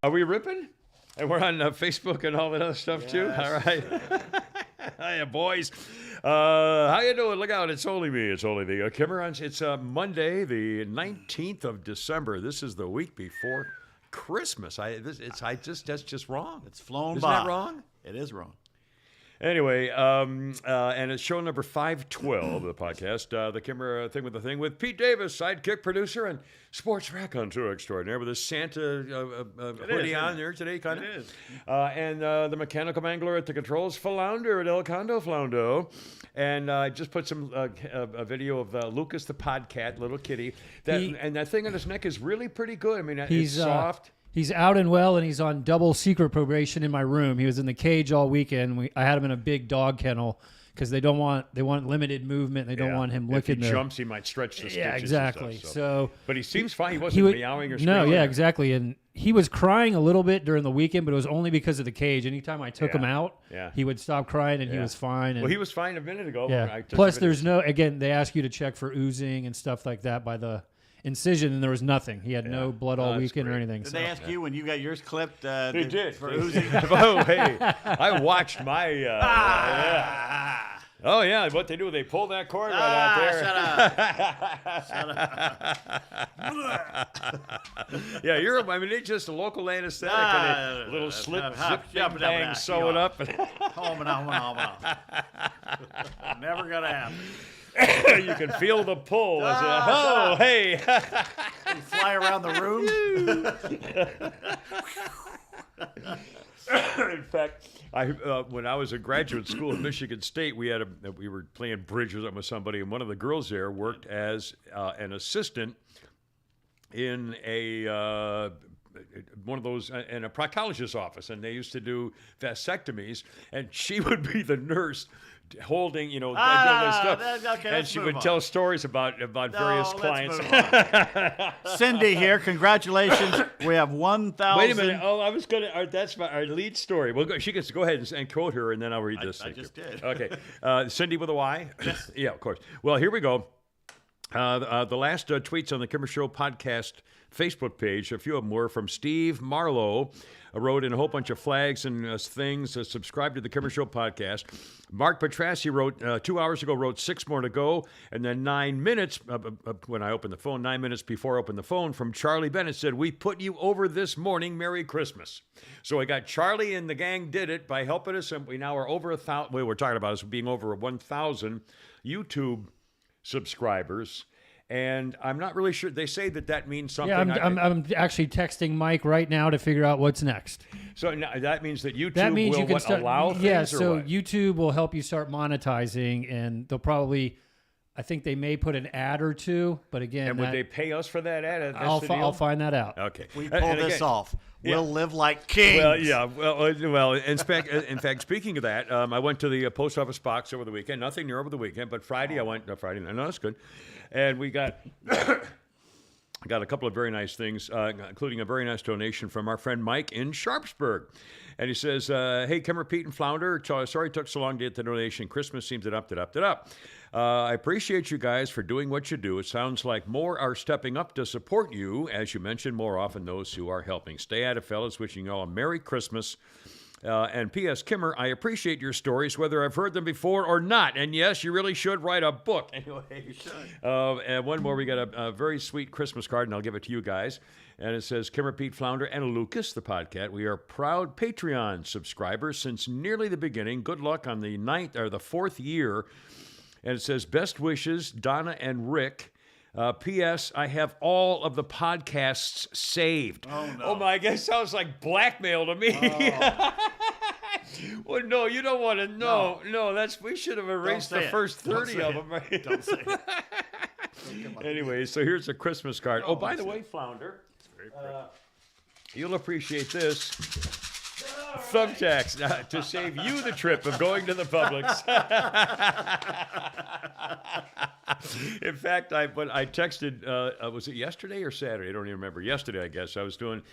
Are we ripping? And we're on Facebook and all that other stuff too. All right. Hiya, boys. How you doing? Look out! It's only me. It's only the Kimmer. It's Monday, the 19th of December. This is the week before Christmas. That's just wrong. It's flown Isn't by. that wrong? It is wrong. Anyway, and it's show number 512 of the podcast, the Kimmer Thing with the Thing, with Pete Davis, sidekick producer and sports raconteur extraordinaire, with a Santa hoodie on there today, kind of. It is. And the mechanical mangler at the controls, Flounder at El Condo Floundo. And I just put some a video of Lucas the podcat, little kitty. And that thing on his neck is really pretty good. I mean, it's soft. He's out and well, and he's on double secret probation in my room. He was in the cage all weekend. I had him in a big dog kennel because they want limited movement. They don't want him licking. If he jumps, he might stretch the stitches. Yeah, exactly. And stuff, so, but he seems fine. He wasn't meowing or screaming. No, yeah, exactly. And he was crying a little bit during the weekend, but it was only because of the cage. Anytime I took him out, he would stop crying, and he was fine. And, well, he was fine a minute ago. Yeah. Plus, there's again, they ask you to check for oozing and stuff like that by the incision, and there was nothing. He had no blood all weekend or anything. Did they ask you when you got yours clipped? They did. For oozing? Oh, hey. I watched my... Oh, yeah. What they do, they pull that cord right out there. Yeah, I mean, it's just a local anesthetic and a little zip bang, sew it up. Home and on. Never going to happen. You can feel the pull. Hey. You fly around the room. In fact, when I was in graduate school at Michigan State, we were playing bridge with somebody, and one of the girls there worked as an assistant in one of those in a proctologist's office, and they used to do vasectomies, and she would be the nurse holding, doing this stuff, and she would tell stories about various clients. Cindy here, congratulations. We have 1,000. Wait a minute. Oh, I was gonna. That's our lead story. Well, she gets to go ahead and quote her, and then I'll read this. I just did. Okay, Cindy with a Y. Yes. Yeah, of course. Well, here we go. The last tweets on the Kimmer Show podcast Facebook page, a few of them were from Steve Marlowe, wrote in a whole bunch of flags and things, subscribe to the Kimmer Show podcast. Mark Petrassi wrote 2 hours ago, wrote 6 more to go, and then 9 minutes, when I opened the phone, 9 minutes before I opened the phone, from Charlie Bennett said, "We put you over this morning, Merry Christmas." So I got Charlie and the gang did it by helping us, and we now are over 1,000, we were talking about us being over 1,000 YouTube subscribers. And I'm not really sure. They say that means something. Yeah, I'm actually texting Mike right now to figure out what's next. So that means that YouTube will you can start, allow things? Yeah, or so what? YouTube will help you start monetizing, and they'll probably, I think they may put an ad or two, but again. And would they pay us for that ad? I'll find that out. Okay. We pull this off. We'll live like kings. Well, yeah. Well. In fact, speaking of that, I went to the post office box over the weekend. Nothing new over the weekend, but Friday I went. Friday night. No, that's good. And we got a couple of very nice things, including a very nice donation from our friend Mike in Sharpsburg. And he says, "Hey, Kimmer, Pete, and Flounder. Sorry it took so long to get the donation. Christmas seems up. I appreciate you guys for doing what you do. It sounds like more are stepping up to support you. As you mentioned, more often those who are helping. Stay at it, fellas. Wishing you all a Merry Christmas. And P.S. Kimmer, I appreciate your stories, whether I've heard them before or not. And yes, you really should write a book." Anyway, you should. And one more, we got a very sweet Christmas card, and I'll give it to you guys. And it says, "Kimmer, Pete, Flounder, and Lucas, the podcast. We are proud Patreon subscribers since nearly the beginning. Good luck on the 4th year." And it says, "Best wishes, Donna and Rick. P.S. I have all of the podcasts saved." Oh, no. Oh, my, that sounds like blackmail to me. Oh. Well, no, you don't want to know. No, we should have erased the first 30 of them. Right? Don't say it. Anyway, so here's a Christmas card. Oh, by the way, Flounder, you'll appreciate this. Thumbtacks to save you the trip of going to the Publix. In fact, I texted, was it yesterday or Saturday? I don't even remember. Yesterday, I guess. I was doing,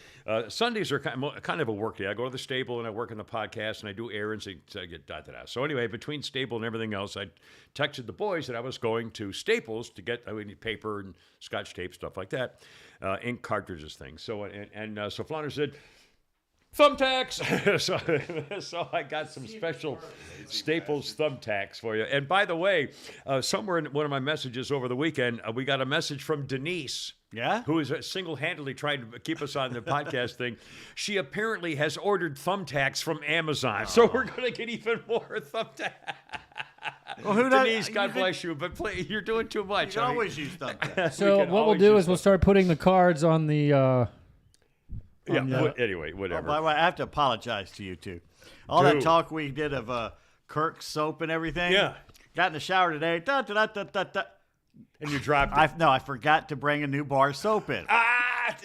Sundays are kind of a work day. I go to the stable and I work on the podcast and I do errands and I get da-da-da. So anyway, between stable and everything else, I texted the boys that I was going to Staples to get paper and Scotch tape, stuff like that, ink cartridges, things. So, so Flounder said, Thumbtacks. so I got some special Staples thumbtacks for you. And by the way, somewhere in one of my messages over the weekend, we got a message from Denise. Yeah? Who is single-handedly trying to keep us on the podcast thing. She apparently has ordered thumbtacks from Amazon. So we're going to get even more thumbtacks. Well, Denise, God bless you, but please, you're doing too much. You can always use thumbtacks. So what we'll do is we'll start putting the cards on the. Anyway, whatever. By the way, I have to apologize to you, too. All that talk we did of Kirk's soap and everything. Yeah. Got in the shower today. Da, da, da, da, da. And you dropped it. I forgot to bring a new bar soap in.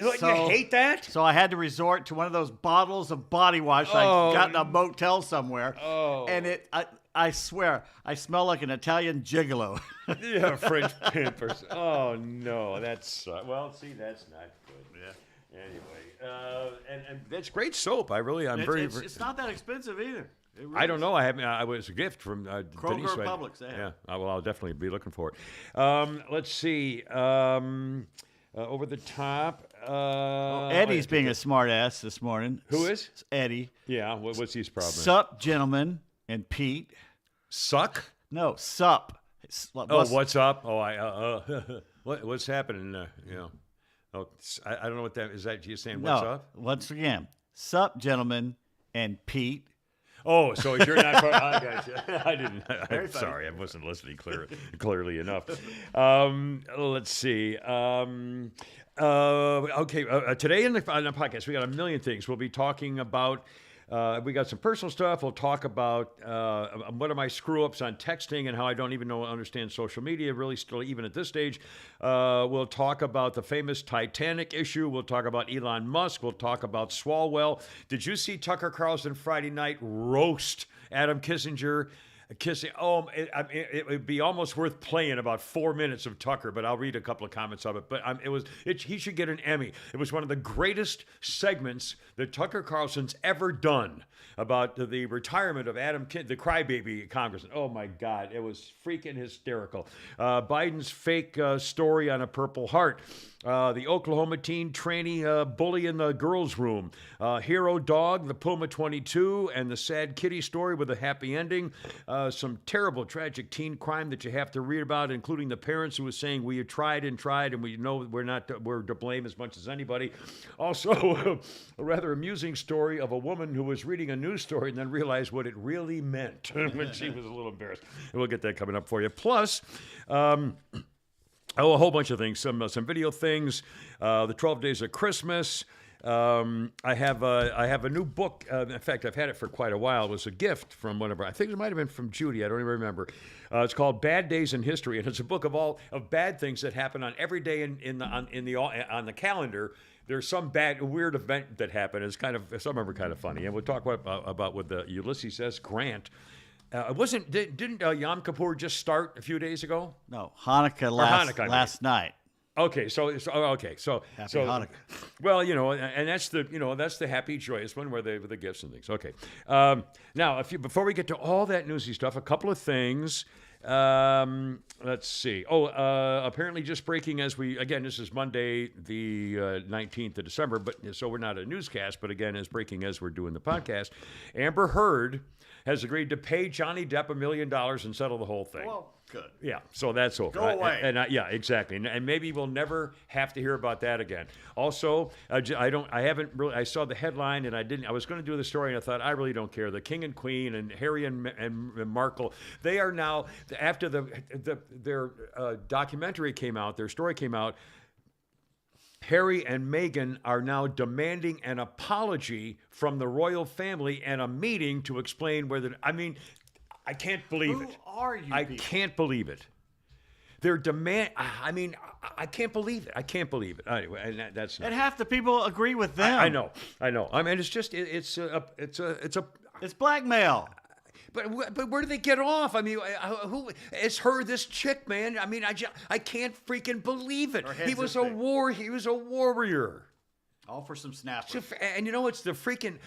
You hate that? So I had to resort to one of those bottles of body wash I got in a motel somewhere. Oh. And I swear, I smell like an Italian gigolo. Yeah, French Pampers. Oh, no, that's... well, see, that's not good. Yeah. Anyway, and that's great soap. It's not that expensive either. Really I don't know. I haven't. I was a gift from Kroger Denise. or Publix. Yeah. I'll definitely be looking for it. Let's see. Over the top. Eddie's being a smart ass this morning. Who is? Eddie. Yeah. What's his problem? Sup, gentlemen, and Pete. Suck? No, sup. What's up? What's happening? I don't know what that is. That you saying? What's up? Once again, sup, gentlemen, and Pete. Oh, so you're not. I got you. I didn't. I'm sorry, I wasn't listening clearly enough. Let's see. Okay. Today on the podcast, we got a million things. We'll be talking about. We got some personal stuff. We'll talk about what are my screw-ups on texting and how I don't even understand social media, really still even at this stage. We'll talk about the famous Titanic issue. We'll talk about Elon Musk. We'll talk about Swalwell. Did you see Tucker Carlson Friday night roast Adam Kissinger? Kissing. It would be almost worth playing about 4 minutes of Tucker, but I'll read a couple of comments of it. But he should get an Emmy. It was one of the greatest segments that Tucker Carlson's ever done about the retirement of Adam the crybaby congressman. Oh my God, it was freaking hysterical. Biden's fake story on a Purple Heart. The Oklahoma teen trainee bully in the girls' room. Hero Dog, the Puma 22, and the sad kitty story with a happy ending. Some terrible, tragic teen crime that you have to read about, including the parents who were saying, we tried, and we know we're to blame as much as anybody. Also, a rather amusing story of a woman who was reading a news story and then realized what it really meant when she was a little embarrassed. And we'll get that coming up for you. Plus, a whole bunch of things, some video things, the 12 Days of Christmas. I have a new book. In fact, I've had it for quite a while. It was a gift from one of our, I think it might have been from Judy. I don't even remember. It's called Bad Days in History, and it's a book of bad things that happen on every day on the calendar. There's some weird event that happened. It's some of them are kind of funny, and we'll talk about with the Ulysses S. Grant. Didn't Yom Kippur just start a few days ago? No, Hanukkah last night. Okay, so Happy Hanukkah. Well, and that's the happy, joyous one where the gifts and things. Okay, now before we get to all that newsy stuff, a couple of things. Let's see. Apparently, just breaking this is Monday, the 19th of December, so we're not a newscast, but again, as breaking as we're doing the podcast, Amber Heard has agreed to pay Johnny Depp $1 million and settle the whole thing. Well, good. Yeah, so that's over. Go away. Yeah, exactly. And maybe we'll never have to hear about that again. Also, I saw the headline and I was going to do the story and I thought, I really don't care. The King and Queen and Harry and Markle, they are now, after their documentary came out, their story came out, Harry and Meghan are now demanding an apology from the royal family and a meeting to explain I can't believe it. Who are you? I can't believe it. Their demand. I can't believe it. I can't believe it. Anyway, and that's. And half the people agree with them. I know. I mean, it's just it's blackmail. But where do they get off? I mean, who is her? This chick, man. I mean, I can't freaking believe it. He was a warrior. All for some snappers. And it's the freaking,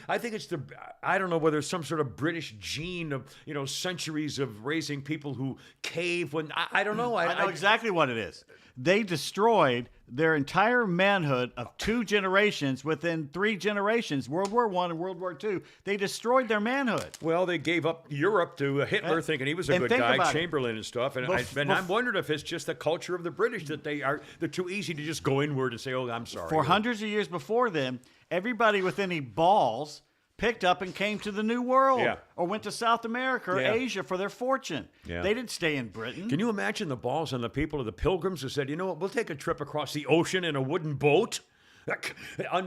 I don't know whether it's some sort of British gene of, centuries of raising people who cave when, I don't know. I know exactly what it is. They destroyed their entire manhood of 2 generations within 3 generations, World War I and World War II. They destroyed their manhood. Well, they gave up Europe to Hitler, thinking he was a and good think guy, about it. Chamberlain and stuff. And I'm wondering if it's just the culture of the British that they're too easy to just go inward and say, "Oh, I'm sorry." For hundreds of years before them, everybody with any balls picked up and came to the New World, Yeah. or went to South America or Yeah. Asia for their fortune. Yeah. They didn't stay in Britain. Can you imagine the balls on the people of the Pilgrims who said, "You know what? We'll take a trip across the ocean in a wooden boat."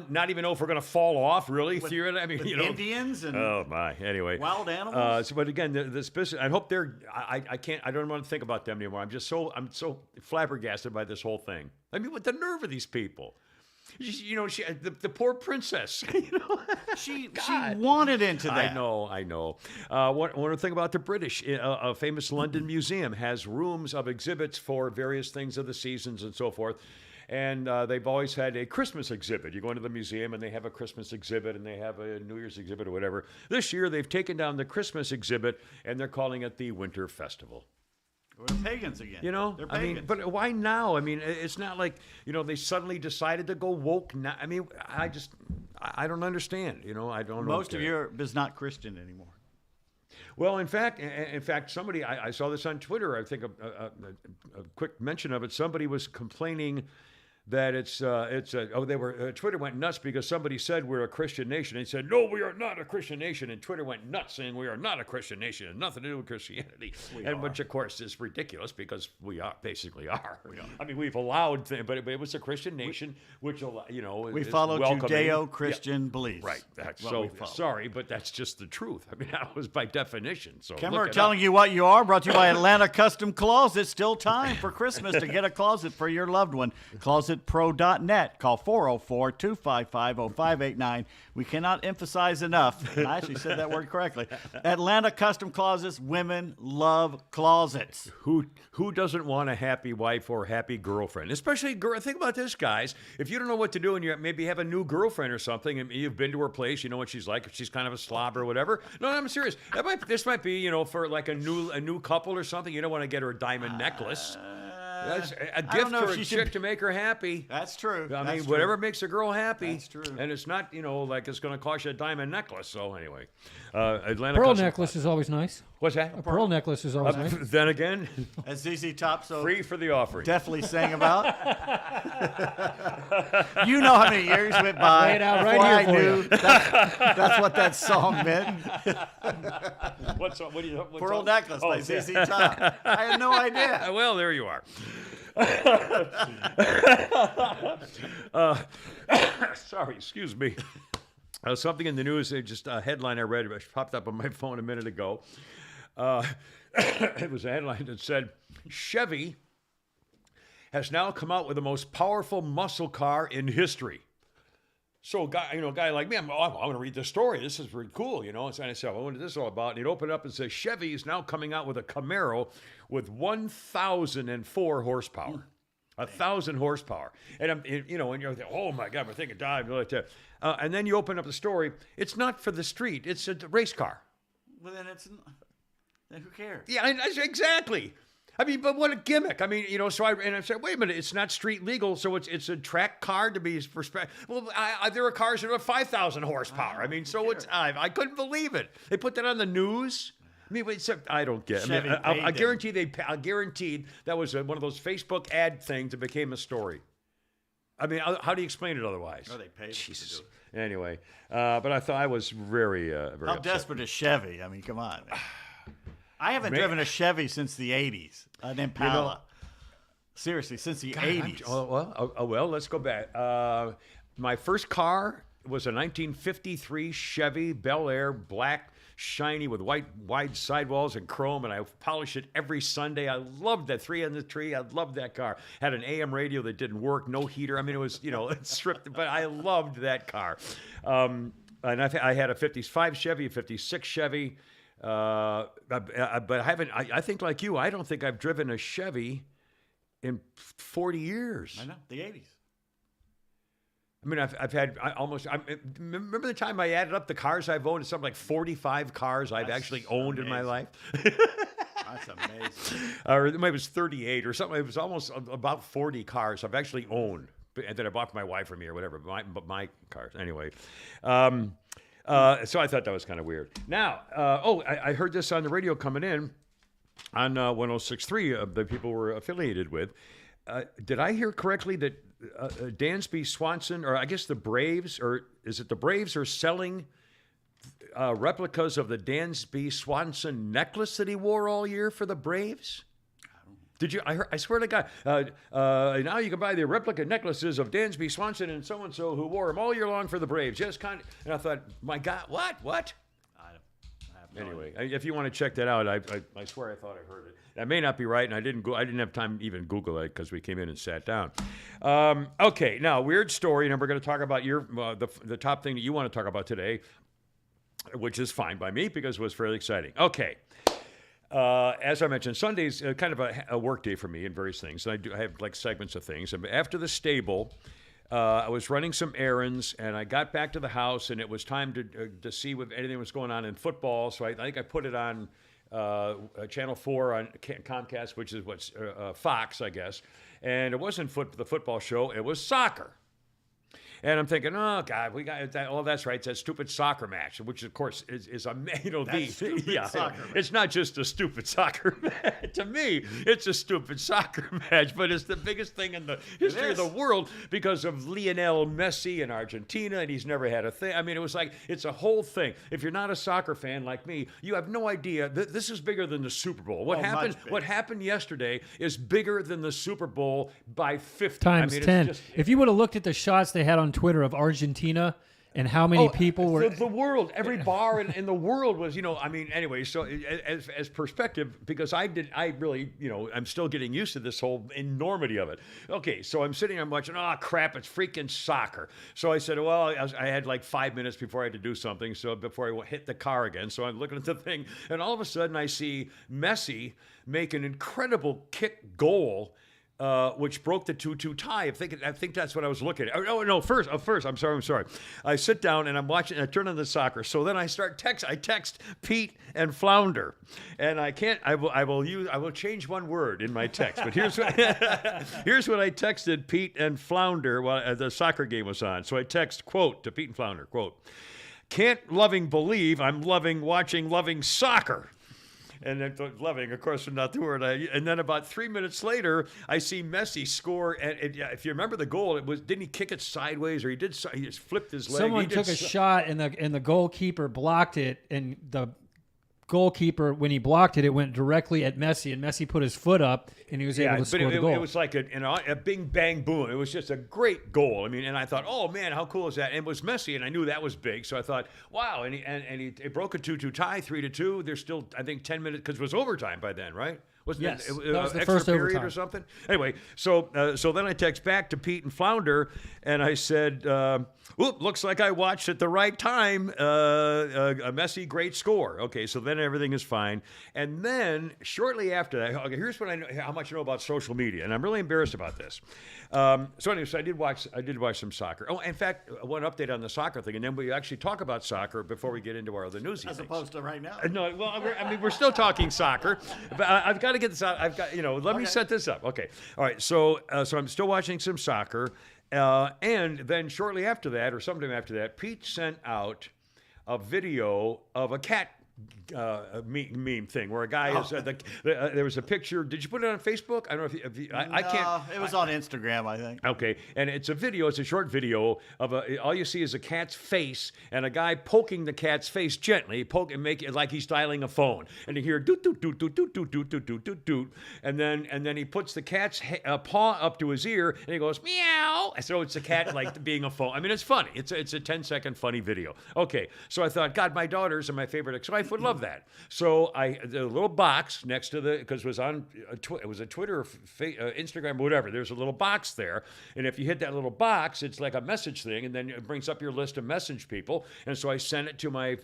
Not even know if we're going to fall off, really. I mean, with you know, Indians and oh my. Anyway, wild animals. but again, this business. I hope they're. I can't. I don't want to think about them anymore. I'm so flabbergasted by this whole thing. I mean, what the nerve of these people? You know, the poor princess. You know, She wanted into that. I know. One thing about the British, a famous London museum has rooms of exhibits for various things of the seasons and so forth. And they've always had a Christmas exhibit. You go into the museum and they have a Christmas exhibit and they have a New Year's exhibit or whatever. This year they've taken down the Christmas exhibit and they're calling it the Winter Festival. We're pagans again. You know, They're I mean, pagans. but why now? I mean, it's not like, you know, they suddenly decided to go woke. Now. I mean, I don't understand. You know, I don't know. Most of Europe is not Christian anymore. Well, in fact, somebody I saw this on Twitter. I think a quick mention of it. Somebody was complaining that Twitter went nuts because somebody said we're a Christian nation. They said, no, we are not a Christian nation. And Twitter went nuts saying we are not a Christian nation and nothing to do with Christianity. Which, of course, is ridiculous because we basically are. I mean, we've allowed, but it was a Christian nation, which, you know, We is follow welcoming. Judeo-Christian beliefs. Right. That's What so we follow. sorry, but that's just the truth. I mean, that was by definition. So Kimmer telling you what you are, brought to you by Atlanta Custom Closets. Still time for Christmas to get a closet for your loved one. ClosetPro.net. Call 404-255-0589. We cannot emphasize enough, and I actually said that word correctly, Atlanta Custom Closets. Women love closets. Who doesn't want a happy wife or happy girlfriend? Especially girl. Think about this, guys. If you don't know what to do and you maybe have a new girlfriend or something, and you've been to her place, you know what she's like. If she's kind of a slob or whatever. No, I'm serious. This might be, you know, for like a new couple or something. You don't want to get her a diamond necklace. That's a gift know for if a she chick should- to make her happy. That's true. I That's mean, true. whatever makes a girl happy. That's true. And it's not, you know, like it's going to cost you a diamond necklace. So anyway, Atlanta Pearl Custom- necklace is always nice. What's that? A pearl necklace is always nice. Then again, As ZZ Top so free for the offering. definitely sang about. You know how many years went by Lay it out before right I here for knew that's what that song meant. What Pearl song? Necklace by Oh, ZZ Top. I had no idea. Well, there you are. Sorry, excuse me. Something in the news, just a headline I read, it popped up on my phone a minute ago. It was a headline that said, Chevy has now come out with the most powerful muscle car in history. So, a guy like me, I'm going to read this story. This is pretty cool, you know. And I said, well, what is this all about? And he'd open it up and say, Chevy is now coming out with a Camaro with 1,004 horsepower. 1,000 horsepower. And, and you're like, oh, my God, we're thinking dive. Like that. And then you open up the story. It's not for the street. It's a race car. Well, then who cares? Yeah, exactly. I mean, but what a gimmick. I mean, you know, I said, wait a minute, it's not street legal, so it's a track car to be respect. Well, there are cars that have 5,000 horsepower. I mean, so I couldn't believe it. They put that on the news. I mean, I don't get it. I mean, I guarantee that was one of those Facebook ad things that became a story. I mean, how do you explain it otherwise? Oh, they paid Jesus. to do it. Anyway, but I thought I was very How upset. desperate is Chevy? I mean, come on. Man. I haven't driven a Chevy since the 80s, an Impala. Seriously, since the 80s. Well, let's go back. My first car was a 1953 Chevy Bel Air, black, shiny with wide sidewalls and chrome, and I polished it every Sunday. I loved that 3 on the tree. I loved that car. Had an AM radio that didn't work, no heater. I mean, it was, it's stripped, but I loved that car. And I had a 55 Chevy, a 56 Chevy. But I haven't. I think like you. I don't think I've driven a Chevy in 40 years. I know, the 80s. I mean, I've had remember the time I added up the cars I've owned? It's something like 45 cars I've actually owned in my life. That's amazing. Or maybe it was 38 or something. It was almost about 40 cars I've actually owned. that I bought for my wife or me or whatever. My cars anyway. So I thought that was kind of weird. Now, I heard this on the radio coming in on 106.3. The people we're affiliated with. Did I hear correctly that Dansby Swanson, or I guess the Braves, or is it the Braves, are selling replicas of the Dansby Swanson necklace that he wore all year for the Braves? Did you? I swear to God. Now you can buy the replica necklaces of Dansby Swanson and so who wore them all year long for the Braves. Just kind of, and I thought, my God, what? I have no Anyway, idea. if you want to check that out, I swear I thought I heard it. That may not be right, and I didn't have time to even Google it because we came in and sat down. Okay, now weird story, and we're going to talk about the top thing that you want to talk about today, which is fine by me because it was fairly exciting. Okay. As I mentioned, Sunday's kind of a work day for me in various things. And I have like segments of things. And after the stable, I was running some errands, and I got back to the house, and it was time to see if anything was going on in football. So I think I put it on Channel 4 on Comcast, which is Fox, I guess. And it wasn't the football show; it was soccer. And I'm thinking, oh God, we got that. Oh, that's right, it's that stupid soccer match, which of course is a soccer match. It's not just a stupid soccer match. To me, it's a stupid soccer match, but it's the biggest thing in the history of the world because of Lionel Messi in Argentina, and he's never had a thing. I mean, it was like it's a whole thing. If you're not a soccer fan like me, you have no idea. This is bigger than the Super Bowl. What happened yesterday is bigger than the Super Bowl by 50 times 10. If you would have looked at the shots they had on Twitter of Argentina and how many people were the world, every bar in the world was, anyway, so as perspective, because I really, I'm still getting used to this whole enormity of it. Okay, so I'm watching, oh crap, it's freaking soccer. So I said, well, I had like 5 minutes before I had to do something, so before I hit the car again, so I'm looking at the thing, and all of a sudden I see Messi make an incredible kick goal, which broke the 2-2 tie. I think that's what I was looking at. Oh, no, first, I'm sorry. I sit down and I'm watching, I turn on the soccer. So then I text Pete and Flounder. And I will change one word in my text. But here's what I texted Pete and Flounder while the soccer game was on. So I text, quote, to Pete and Flounder, quote, "Can't believe I'm loving soccer." And then loving, of course, not the word. And then about 3 minutes later, I see Messi score. And if you remember the goal, didn't he kick it sideways, or he just flipped his leg? Someone took a shot, and the goalkeeper blocked it, and the goalkeeper, when he blocked it, it went directly at Messi, and Messi put his foot up, and he was able to score the goal. It was like a bing, bang, boom. It was just a great goal. I mean, and I thought, oh, man, how cool is that? And it was Messi, and I knew that was big, so I thought, wow. And he broke a 2-2 tie, 3-2. There's still, I think, 10 minutes, because it was overtime by then, right? Yes, it that was the extra first period overtime or something? Anyway, so then I text back to Pete and Flounder, and I said, looks like I watched at the right time. A Messi great score. Okay, so then everything is fine. And then shortly after that, okay, here's what I know, how much I know about social media, and I'm really embarrassed about this. So anyway, I did watch some soccer. Oh, in fact, one update on the soccer thing, and then we actually talk about soccer before we get into our other newsy As things. opposed to right now. No, well, we're still talking soccer, but I've got to get this out. Let me set this up. Okay, all right. So I'm still watching some soccer, and then shortly after that, or sometime after that, Pete sent out a video of a cat meme thing where a guy is there was a picture. Did you put it on Facebook? I don't know if you I can't. It was on Instagram, I think. Okay, and it's a short video of all you see is a cat's face and a guy poking the cat's face gently, make it like he's dialing a phone, and you hear doot doot doot doot doot doot doot doot doot doot doot, and then he puts the cat's paw up to his ear and he goes meow. So it's a cat like being a phone. I mean, it's funny. It's a 10-second funny video. Okay, so I thought, God, my daughters and my favorite ex-wife would love that. So the little box next to because it was on it was a Twitter, Instagram, whatever. There's a little box there, and if you hit that little box, it's like a message thing, and then it brings up your list of message people. And so I sent it to my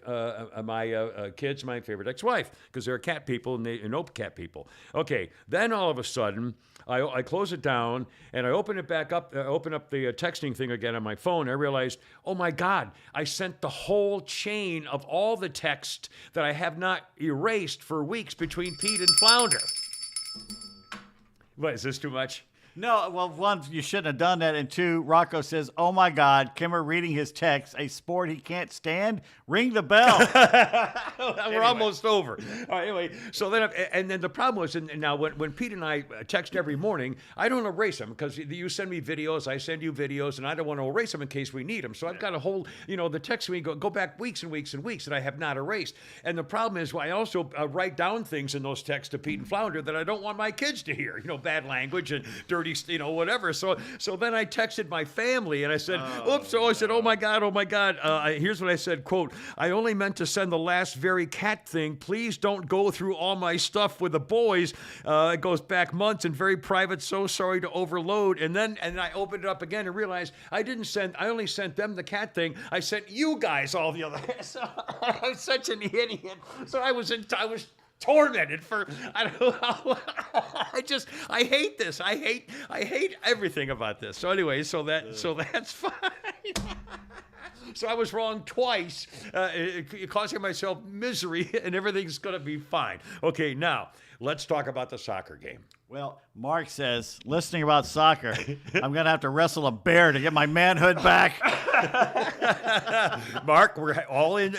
kids, my favorite ex-wife, because they're cat people and they know cat people. Okay, then all of a sudden I close it down and I open it back up. Open up the texting thing again on my phone. I realized, oh my God, I sent the whole chain of all the text that I have not erased for weeks between Pete and Flounder. What, is this too much? No, well, one, you shouldn't have done that. And two, Rocco says, oh, my God, Kimmer reading his text, a sport he can't stand, ring the bell. We're almost over. All right, anyway, so then, and then the problem was, and now when Pete and I text every morning, I don't erase them because you send me videos, I send you videos, and I don't want to erase them in case we need them. So I've got a whole, the text we go back weeks and weeks and weeks that I have not erased. And the problem is, I also write down things in those texts to Pete and Flounder that I don't want my kids to hear, bad language and dirty, whatever. So then I texted my family and I said, oops. So I said, oh my God. Here's what I said, quote, I only meant to send the last very cat thing. Please don't go through all my stuff with the boys. It goes back months and very private. So sorry to overload. And I opened it up again and realized I only sent them the cat thing. I sent you guys all the other. So I was such an idiot. So I was tormented for, I don't know how, I hate this. I hate everything about this. So anyway, so that's fine. So I was wrong twice, causing myself misery, and everything's going to be fine. Okay, now let's talk about the soccer game. Well, Mark says, listening about soccer, I'm going to have to wrestle a bear to get my manhood back. Mark, we're all in.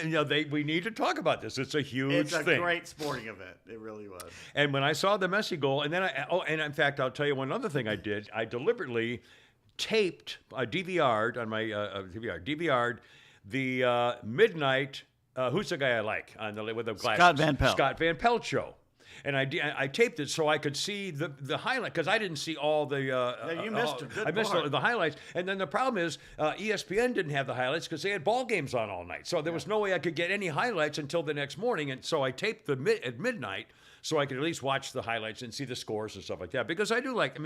We need to talk about this. It's a huge thing. It's a great sporting event. It really was. And when I saw the Messi goal, and then and in fact, I'll tell you one other thing I did. I deliberately taped, DVR'd on my DVR'd the midnight. Who's the guy I like with the glasses? Scott Van Pelt. Scott Van Pelt show. And I taped it so I could see the highlight because I didn't see all the. You missed it. I missed the highlights, and then the problem is ESPN didn't have the highlights because they had ball games on all night. So there was no way I could get any highlights until the next morning, and so I taped at midnight so I could at least watch the highlights and see the scores and stuff like that. Because I like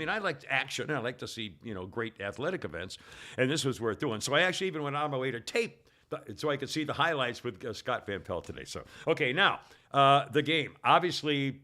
action. I like to see great athletic events, and this was worth doing. So I actually even went on my way to tape so I could see the highlights with Scott Van Pelt today. So okay, now the game obviously.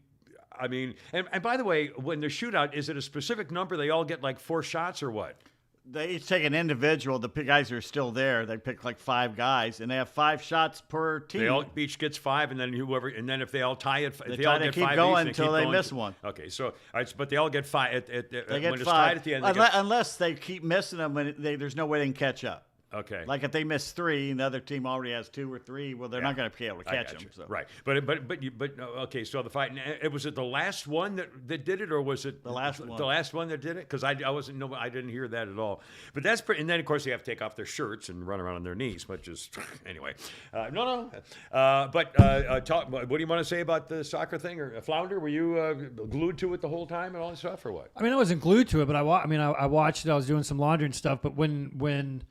And by the way, when the shootout, is it a specific number? They all get like 4 shots or what? They each take an individual. The guys who are still there, they pick like 5 guys, and they have 5 shots per team. They all each gets 5, and then if they all tie it, they all get 5 keep going until they miss one. Okay, so all right, but they all get 5 they get when 5 it's tied at the end. Unless they keep missing them, there's no way they can catch up. Okay. Like if they miss 3 and the other team already has 2 or 3, well, they're not going to be able to catch them. So. Right. But okay. So the fight. Was it the last one that did it, or was it the last one? The last one that did it? Because I didn't hear that at all. But that's pretty. And then of course they have to take off their shirts and run around on their knees, which is anyway. No. But talk. What do you want to say about the soccer thing? Or Flounder? Were you glued to it the whole time and all that stuff, or what? I wasn't glued to it, but I watched it. I was doing some laundry and stuff. But when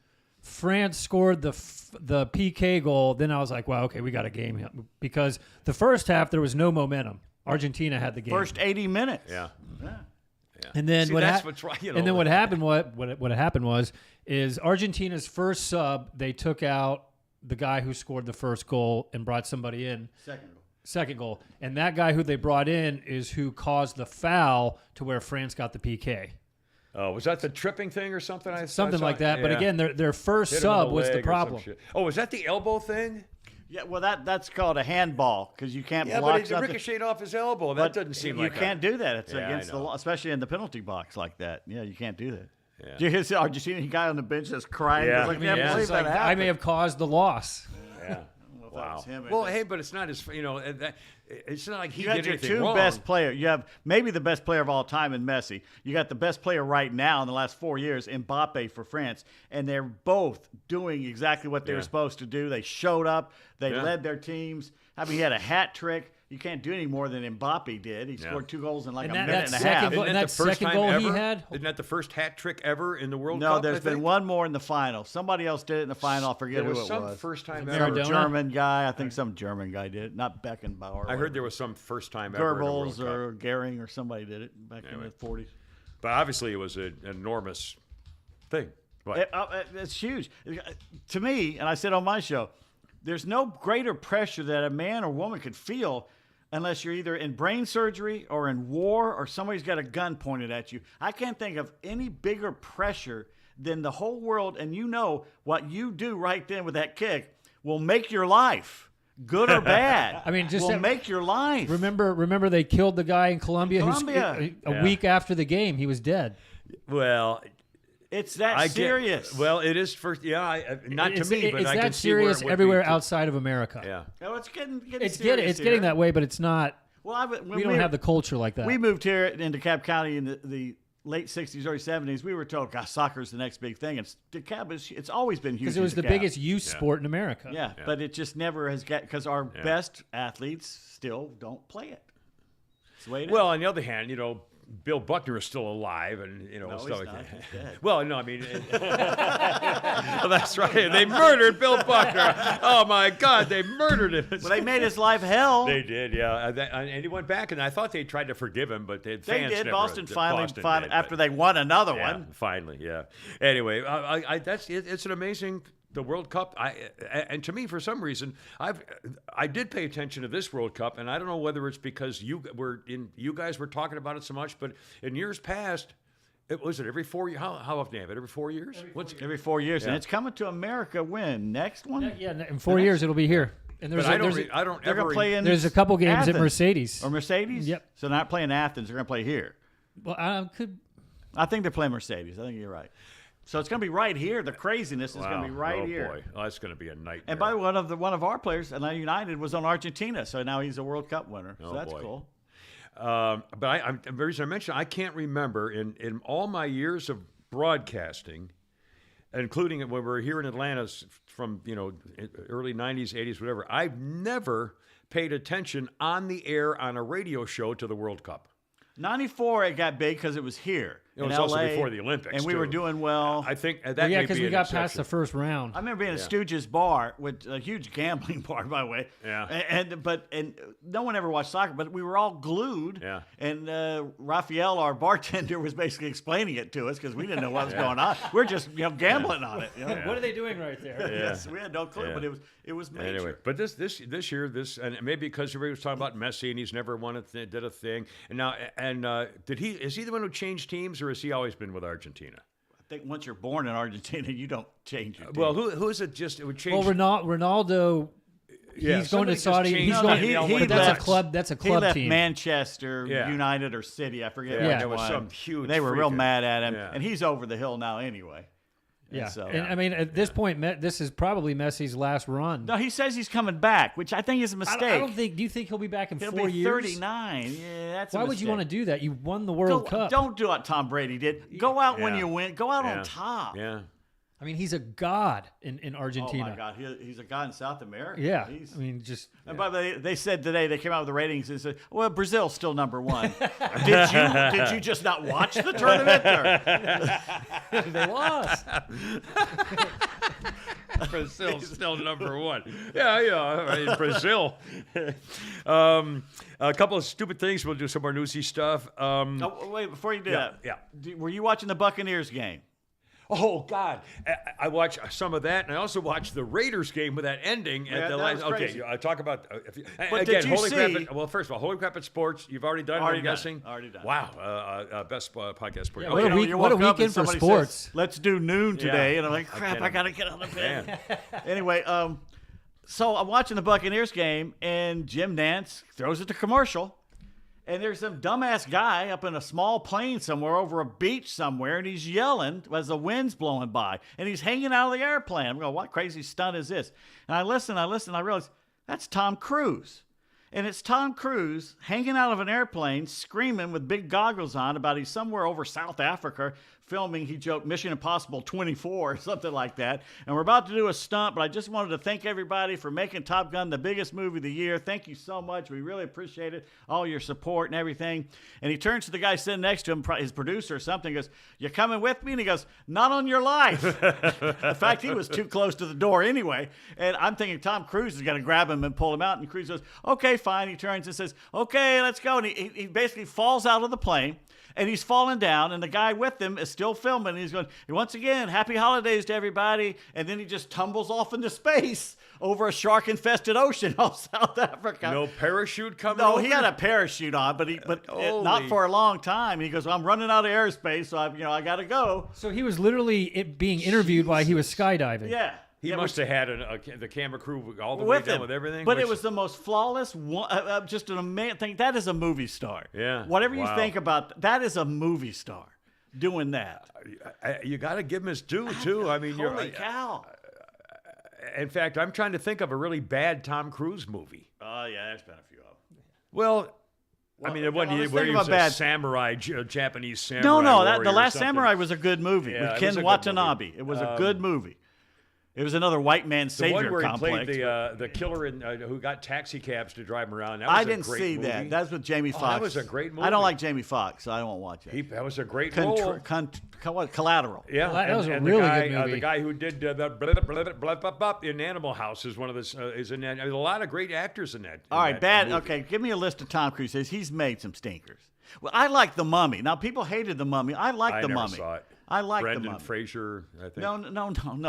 France scored the PK goal, then I was like, wow, okay, we got a game here. Because the first half, there was no momentum. Argentina had the game. First 80 minutes. Yeah. And then See, what happened was Argentina's first sub, they took out the guy who scored the first goal and brought somebody in. Second goal. And that guy who they brought in is who caused the foul to where France got the PK. Oh, was that the tripping thing or something? Something like that. Yeah. But again, their first sub was the problem. Oh, was that the elbow thing? Yeah, well, that's called a handball because you can't block but it something. ricocheted off his elbow. That doesn't seem like you can't do that. It's against the law, especially in the penalty box like that. Yeah, you can't do that. Yeah. Did you hear the Argentinian guy on the bench just crying? Yeah. I can't believe that happened. I may have caused the loss. Yeah. Wow. Well, hey, but it's not as it's not like he did anything your 2 best players. You have maybe the best player of all time in Messi. You got the best player right now in the last 4 years, Mbappe for France, and they're both doing exactly what they were supposed to do. They showed up. They led their teams. He had a hat trick. You can't do any more than Mbappe did. He scored 2 goals in like a minute and a half. Isn't that the second goal he had? Isn't that the first hat trick ever in the World Cup? No, there's been one more in the final. Somebody else did it in the final. I forget who it was. There was some first time ever. Some German guy. I think some German guy did it. Not Beckenbauer. I heard there was some first time ever. Goebbels or Goering or somebody did it back in the 40s. But obviously it was an enormous thing. It's huge. To me, and I said on my show, there's no greater pressure that a man or woman could feel unless you're either in brain surgery or in war or somebody's got a gun pointed at you. I can't think of any bigger pressure than the whole world, and what you do right then with that kick will make your life, good or bad. Will make your life. Remember they killed the guy in Colombia. A week after the game, he was dead. Well, It's that I serious. Well, it is for not to me, but it's I that can see where serious it would everywhere be to- outside of America. Yeah. No, it's getting It's serious getting here. that way, but it's not. Well, We don't have the culture like that. We moved here into DeKalb County in the late 60s, early 70s. We were told, gosh, soccer's the next big thing. And DeKalb it's always been huge. because it was the DeKalb. biggest youth sport in America. Yeah, but it just never has got, because our best athletes still don't play it. That's the way it is. Well, on the other hand, Bill Buckner is still alive, and No, stuff he's like not. that. He's dead. Well, no, I mean, well, that's right. They murdered Bill Buckner. Oh my God, they murdered him. Well, they made his life hell. They did, yeah. And he went back, and I thought they tried to forgive him, but They fans did. never. Boston finally, did, after but- they won another yeah, one. finally, yeah. Anyway, it's an amazing. The World Cup, and to me, for some reason, I did pay attention to this World Cup, and I don't know whether it's because you guys were talking about it so much, but in years past, was it every 4 years? How often do you have it? Every 4 years? Every 4 years. And Yeah. it's coming to America when? Next one? Yeah, in 4 years it'll be here. And But I don't They're going ever. to play in there's a couple games Athens. at Mercedes. Or Mercedes? Yep. So they're not playing Athens. They're going to play here. Well, I could. I think they're playing Mercedes. I think you're right. So it's going to be right here. The craziness is going to be right here. Boy, that's going to be a nightmare. And by the way, one of our players, Atlanta United, was on Argentina, so now he's a World Cup winner. So Oh, that's boy. cool. But the reason I mentioned, I can't remember in all my years of broadcasting, including when we were here in Atlanta from early '90s, '80s, whatever. I've never paid attention on the air on a radio show to the World Cup. 94, it got big because it was here. It in was also LA, before the Olympics, and we were too. doing well. I think that Well, yeah, may because be we an got past exception. the first round. I remember being at Stooges Bar, with a huge gambling bar, by the way. Yeah. And no one ever watched soccer, but we were all glued. Yeah. And Raphael, our bartender, was basically explaining it to us because we didn't know what was going on. We're just gambling on it. What are they doing right there? Yes, we had no clue, Yeah. but it was major. Anyway, but this year, and maybe because everybody was talking about Messi and he's never won did a thing, and now is he the one who changed teams, or has he always been with Argentina? I think once you're born in Argentina, you don't change your team. Well, who is it? Just it would change. Well, Ronaldo. Yeah, He's going to somebody just Saudi. changed He's it. going. He but that's left- a club. That's a he club left team. Manchester Yeah. United or City, I forget Yeah, which there was one. some huge They were real freaking- mad at him, Yeah. and he's over the hill now anyway. Yeah. So- And I mean, at this point, this is probably Messi's last run. No, he says he's coming back, which I think is a mistake. I don't think. Do you think he'll be back in He'll 4 be years? 39. Yeah, that's a Why would you mistake. want to do that? You won the World Cup. Don't do what Tom Brady did. Go out when Yeah. you win. Go out Yeah. on top. Yeah. I mean, he's a god in Oh Argentina. my God, he's a guy in South America. Yeah. He's- I mean, just. And by the way, they said today they came out with the ratings and said, "Well, Brazil's still number one." did you just not watch the tournament? Or? They lost. Brazil's still number one. Yeah, I mean, Brazil. A couple of stupid things. We'll do some more newsy stuff. Oh, wait, before you do that, yeah. were you watching the Buccaneers game? Oh God! I watched some of that, and I also watched the Raiders game with that ending Yeah, at the that last. was Okay, crazy. talk about. But Again, did you holy crap! see- Well, first of all, holy crap at sports. You've already done. Already I'm done. guessing. Already done. Wow! Best podcast sport. Yeah, Okay. what a week- You what a woke up and weekend for somebody sports. says, "Let's do noon today," and I'm like, "Crap, can't I gotta get on the bed." Man. Anyway, so I'm watching the Buccaneers game, and Jim Nantz throws it to commercial, and there's some dumbass guy up in a small plane somewhere over a beach somewhere, and he's yelling as the wind's blowing by, and he's hanging out of the airplane. I'm going, what crazy stunt is this? And I listen, I realize that's Tom Cruise. And it's Tom Cruise hanging out of an airplane, screaming with big goggles on about he's somewhere over South Africa filming, he joked, Mission Impossible 24 or something like that. And we're about to do a stunt, but I just wanted to thank everybody for making Top Gun the biggest movie of the year. Thank you so much. We really appreciate it, all your support and everything. And he turns to the guy sitting next to him, his producer or something, goes, "You coming with me?" And he goes, "Not on your life." In fact, he was too close to the door anyway. And I'm thinking Tom Cruise is going to grab him and pull him out. And Cruise goes, "Okay, fine." He turns and says, "Okay, let's go." And he basically falls out of the plane. And he's falling down, and the guy with him is still filming. And he's going, "Once again, happy holidays to everybody." And then he just tumbles off into space over a shark-infested ocean off South Africa. No parachute coming. No, over? he had a parachute on, but not Holy- for a long time. He goes, "Well, I'm running out of airspace, so I got to go." So he was literally being interviewed while he was skydiving. Yeah. He Yeah, must have had the camera crew all the way with down him, with everything. but which- it was the most flawless, just an amazing thing. That is a movie star. Yeah. Whatever you Wow. think about, that is a movie star. doing that. You got to give him his due too. I mean, Holy cow. In fact, I'm trying to think of a really bad Tom Cruise movie. Oh, yeah, there's been a few of them. Well, I mean, the one let's where think he of was a a bad- samurai, Japanese samurai. No, warrior The or Last something. Samurai was a good movie Yeah, with it was Ken a good Watanabe. movie. It was a good movie. It was another white man The savior one where complex. he played the killer who got taxi cabs to drive him around. That was I a didn't great see movie. that. That's with Jamie Foxx. that was a great movie. I don't like Jamie Foxx, so I won't watch it. That was a great role. Collateral. Yeah, That was a and really the guy, good movie. The guy who did the blah, blah, blah, blah, blah, in Animal House is one of the is in that. There's a lot of great actors in that. All right, bad. movie. Okay, give me a list of Tom Cruise. He's made some stinkers. Well, I like The Mummy. Now, people hated The Mummy. I like The never Mummy. saw it. I like The Brendan Mummy. Fraser, I think. No. Tom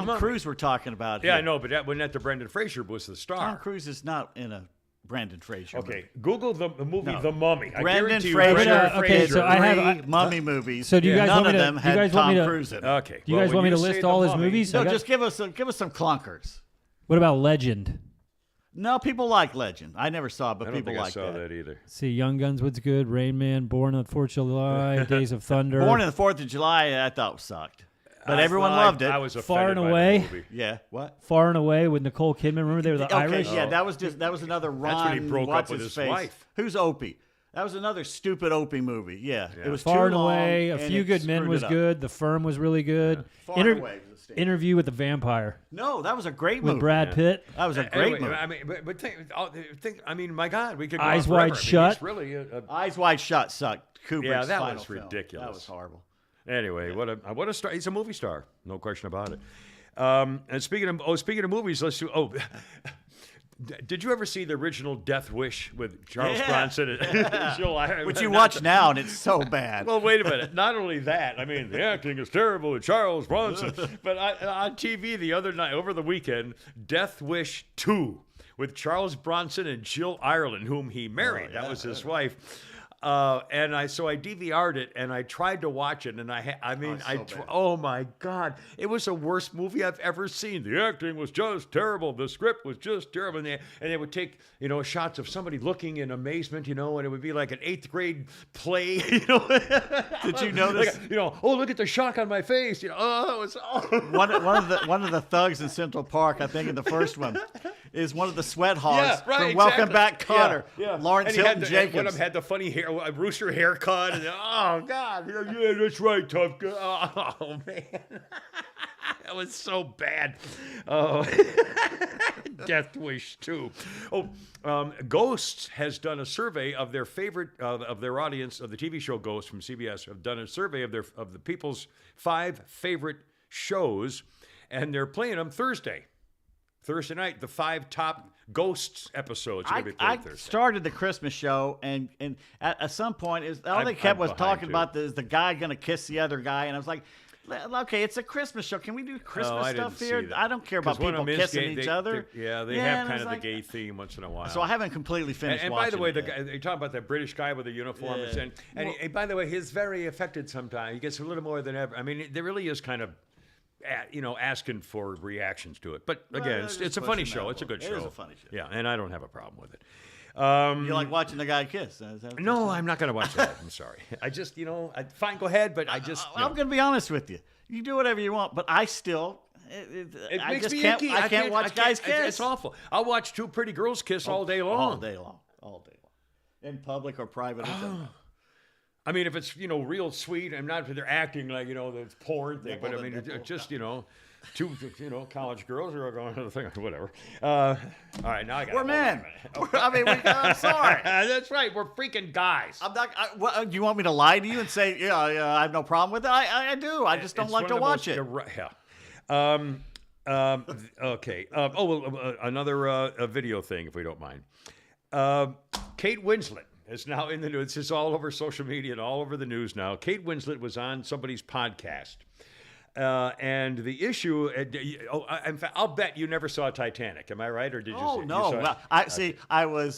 Mummy. Cruise we're talking about Yeah, here. I know, but that wasn't that the Brendan Fraser was the star. Tom Cruise is not in a Brendan Fraser movie. Okay, Google the movie No. The Mummy. I Brendan guarantee you Fraser. Brendan Okay, Fraser. so I have- Three Mummy movies. So do you guys none want of me to- them do you had guys want me Tom to- Cruise in it. Okay. Do you guys well, want me when to you list say all The his Mummy- movies? No, I got- just give us some clunkers. What about Legend? No, people like Legend. I never saw it, but I don't people think I like saw that either. See, Young Guns was good. Rain Man, Born on the 4th of July, Days of Thunder. Born on the 4th of July, I thought sucked. But everyone loved it. I was Far offended and by Away. that movie. Yeah, what? Far and Away with Nicole Kidman. Remember they were the Okay, Irish? yeah, that was another Ron. when he broke up what's with his his face? wife. Who's Opie? That was another stupid Opie movie. Yeah, it was Far too and long, Away, A and Few it Good Men screwed was it up. good. The Firm was really good. Far and Away was a stinker. Interview with the Vampire No, that was a great with movie. Brad Pitt. That was a great Anyway, movie. I mean, but think, I mean, my God, we could go Eyes on forever. Wide I mean, Shut. it's really Eyes Wide Shut sucked. Kubrick's Yeah, that final was film. ridiculous. That was horrible. Anyway, what a star! He's a movie star, no question about it. And speaking of movies, let's do. Oh, did you ever see the original Death Wish with Charles Yeah. Bronson and Jill Ireland? Which you watch now, and it's so bad. Well, wait a minute. Not only that, I mean, the acting is terrible with Charles Bronson. But on TV the other night, over the weekend, Death Wish 2 with Charles Bronson and Jill Ireland, whom he married. That was his wife. And I DVR'd it and I tried to watch it and oh my God, it was the worst movie I've ever seen. The acting was just terrible. The script was just terrible. And they would take, shots of somebody looking in amazement, and it would be like an 8th grade play, Did you notice? Like, oh, look at the shock on my face. Oh, it was one of the thugs in Central Park, I think in the first one, is one of the sweat hogs right, from Welcome exactly. Back, Kotter. Yeah. Lawrence And he had Hilton One of Jacobs. them had the funny hair, rooster haircut, and oh God, yeah, that's right, tough guy. Oh man, that was so bad. Oh, Death Wish 2. Oh, Ghosts has done a survey of their favorite of their audience of the TV show Ghosts from CBS. Have done a survey of the people's 5 favorite shows, and they're playing them Thursday night. The 5 top Ghosts episodes are going to be I played Thursday. started the Christmas show, and at some point, all they I'm kept was behind, talking too. about is the guy going to kiss the other guy, and I was like, okay, it's a Christmas show. Can we do Christmas I stuff didn't here? see that. I don't care about 'Cause one of people them is kissing gay. each other. They have and kind I of was the like- gay theme once in a while. So I haven't completely finished and by the watching way, it yet. they talk about that British guy with the uniform, Yeah. and by the way, he's very affected sometimes. He gets a little more than ever. I mean, there really is kind of, asking for reactions to it. But again, they're it's just a funny pushing show. that It's a good It show. is a funny show. Yeah, and I don't have a problem with it. You like watching the guy kiss? Is that what No, you're saying? I'm not going to watch that. I'm sorry. I just, fine, go ahead, but I just. I'm going to be honest with you. You do whatever you want, but I still. It I makes just me can't. icky. I can't watch guys kiss. It's awful. I'll watch 2 pretty girls kiss all day long. All day long. In public or private. Or something. I mean, if it's real sweet, and not that they're acting like the porn thing, but I mean, it's just 2 college girls are going to the thing, whatever. All right, now I got. We're men. I'm sorry. That's right. We're freaking guys. I'm not. Do you want me to lie to you and say, yeah, I have no problem with it? I do. I just don't It's like one to of the watch most it. Okay. Another a video thing, if we don't mind. Kate Winslet is now in the news. It's all over social media and all over the news now. Kate Winslet was on somebody's podcast. And the issue, in fact, I'll bet you never saw Titanic. Am I right, or did you? Oh see, no! You saw it? Well,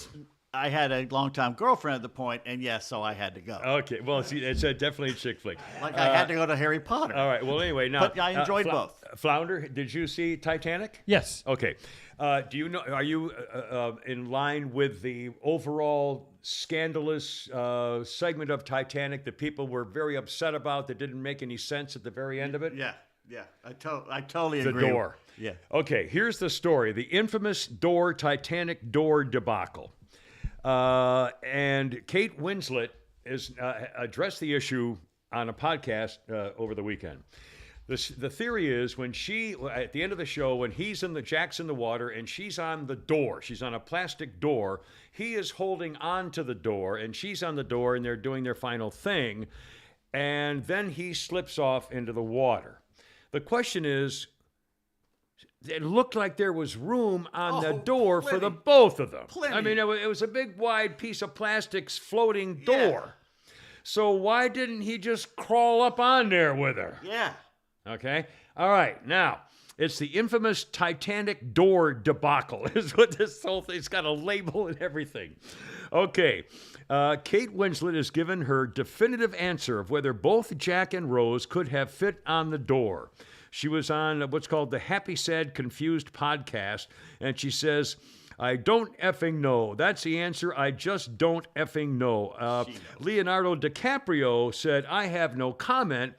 I had a longtime girlfriend at the point, and yes, so I had to go. Okay, well, see, it's definitely a chick flick. Like I had to go to Harry Potter. All right. Well, anyway, now. But I enjoyed both. Flounder, did you see Titanic? Yes. Okay. Do you know? Are you in line with the overall scandalous segment of Titanic that people were very upset about that didn't make any sense at the very end of it? Yeah. I totally The agree. door. Yeah. Okay, here's the story. The infamous Titanic door debacle. And Kate Winslet addressed the issue on a podcast over the weekend. The theory is when at the end of the show, when Jack's in the water and she's on the door, she's on a plastic door, he is holding on to the door and she's on the door and they're doing their final thing. And then he slips off into the water. The question is, it looked like there was room on the door for the both of them. Plenty. I mean, it was a big, wide piece of plastic floating door. So why didn't he just crawl up on there with her? Yeah. Okay. All right. Now, it's the infamous Titanic door debacle is what this whole thing's got a label and everything. Okay. Kate Winslet has given her definitive answer of whether both Jack and Rose could have fit on the door. She was on what's called the Happy, Sad, Confused podcast, and she says, I don't effing know. That's the answer. I just don't effing know. Leonardo DiCaprio said, I have no comment,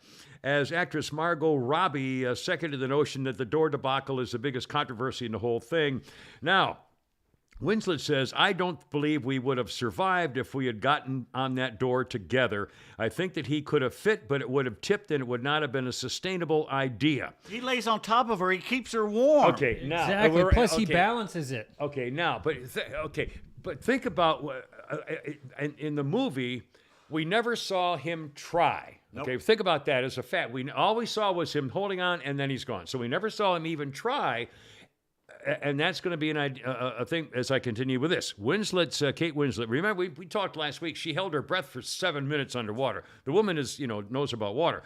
as actress Margot Robbie seconded the notion that the door debacle is the biggest controversy in the whole thing. Now, Winslet says, I don't believe we would have survived if we had gotten on that door together. I think that he could have fit, but it would have tipped and it would not have been a sustainable idea. He lays on top of her. He keeps her warm. Okay, now. Exactly. Plus, he balances it. Okay, now, but think about, in the movie, we never saw him try. Nope. Okay, think about that as a fact. All we saw was him holding on, and then he's gone. So we never saw him even try. And that's going to be a thing as I continue with this. Kate Winslet, remember we talked last week, she held her breath for 7 minutes underwater. The woman knows about water.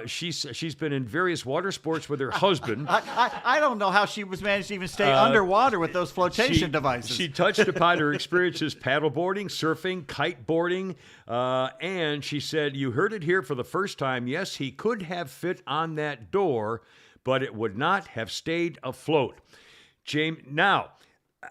She's been in various water sports with her husband. I don't know how she was managed to even stay underwater with those flotation devices. She touched upon her experiences paddleboarding, surfing, kiteboarding, and she said, you heard it here for the first time. Yes, he could have fit on that door, but it would not have stayed afloat. James, now,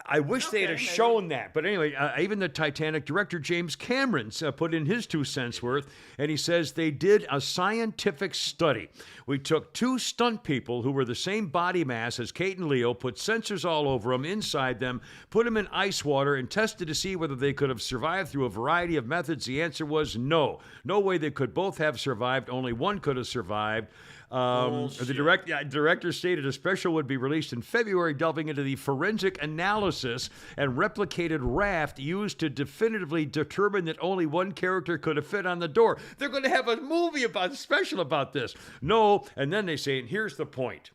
I wish they had shown that. But anyway, even the Titanic director, James Cameron, put in his 2 cents worth, and he says they did a scientific study. We took 2 stunt people who were the same body mass as Kate and Leo, put sensors all over them, inside them, put them in ice water, and tested to see whether they could have survived through a variety of methods. The answer was no. No way they could both have survived. Only one could have survived. The director stated a special would be released in February, delving into the forensic analysis and replicated raft used to definitively determine that only one character could have fit on the door. They're going to have a movie special about this. No, and then they say, and here's the point.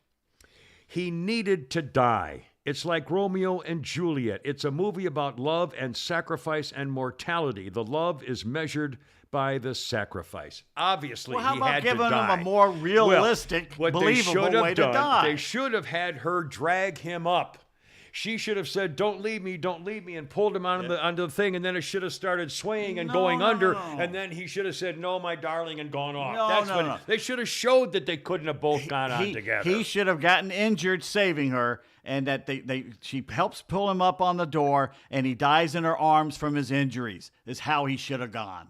He needed to die. It's like Romeo and Juliet. It's a movie about love and sacrifice and mortality. The love is measured by the sacrifice. Obviously, well, how he about had giving to die. him a more realistic, believable way to die? They should have had her drag him up. She should have said, don't leave me, and pulled him onto the thing, and then it should have started swaying and going under, and then he should have said, no, my darling, and gone off. They should have showed that they couldn't have both gone on together. He should have gotten injured saving her, and that she helps pull him up on the door, and he dies in her arms from his injuries, is how he should have gone.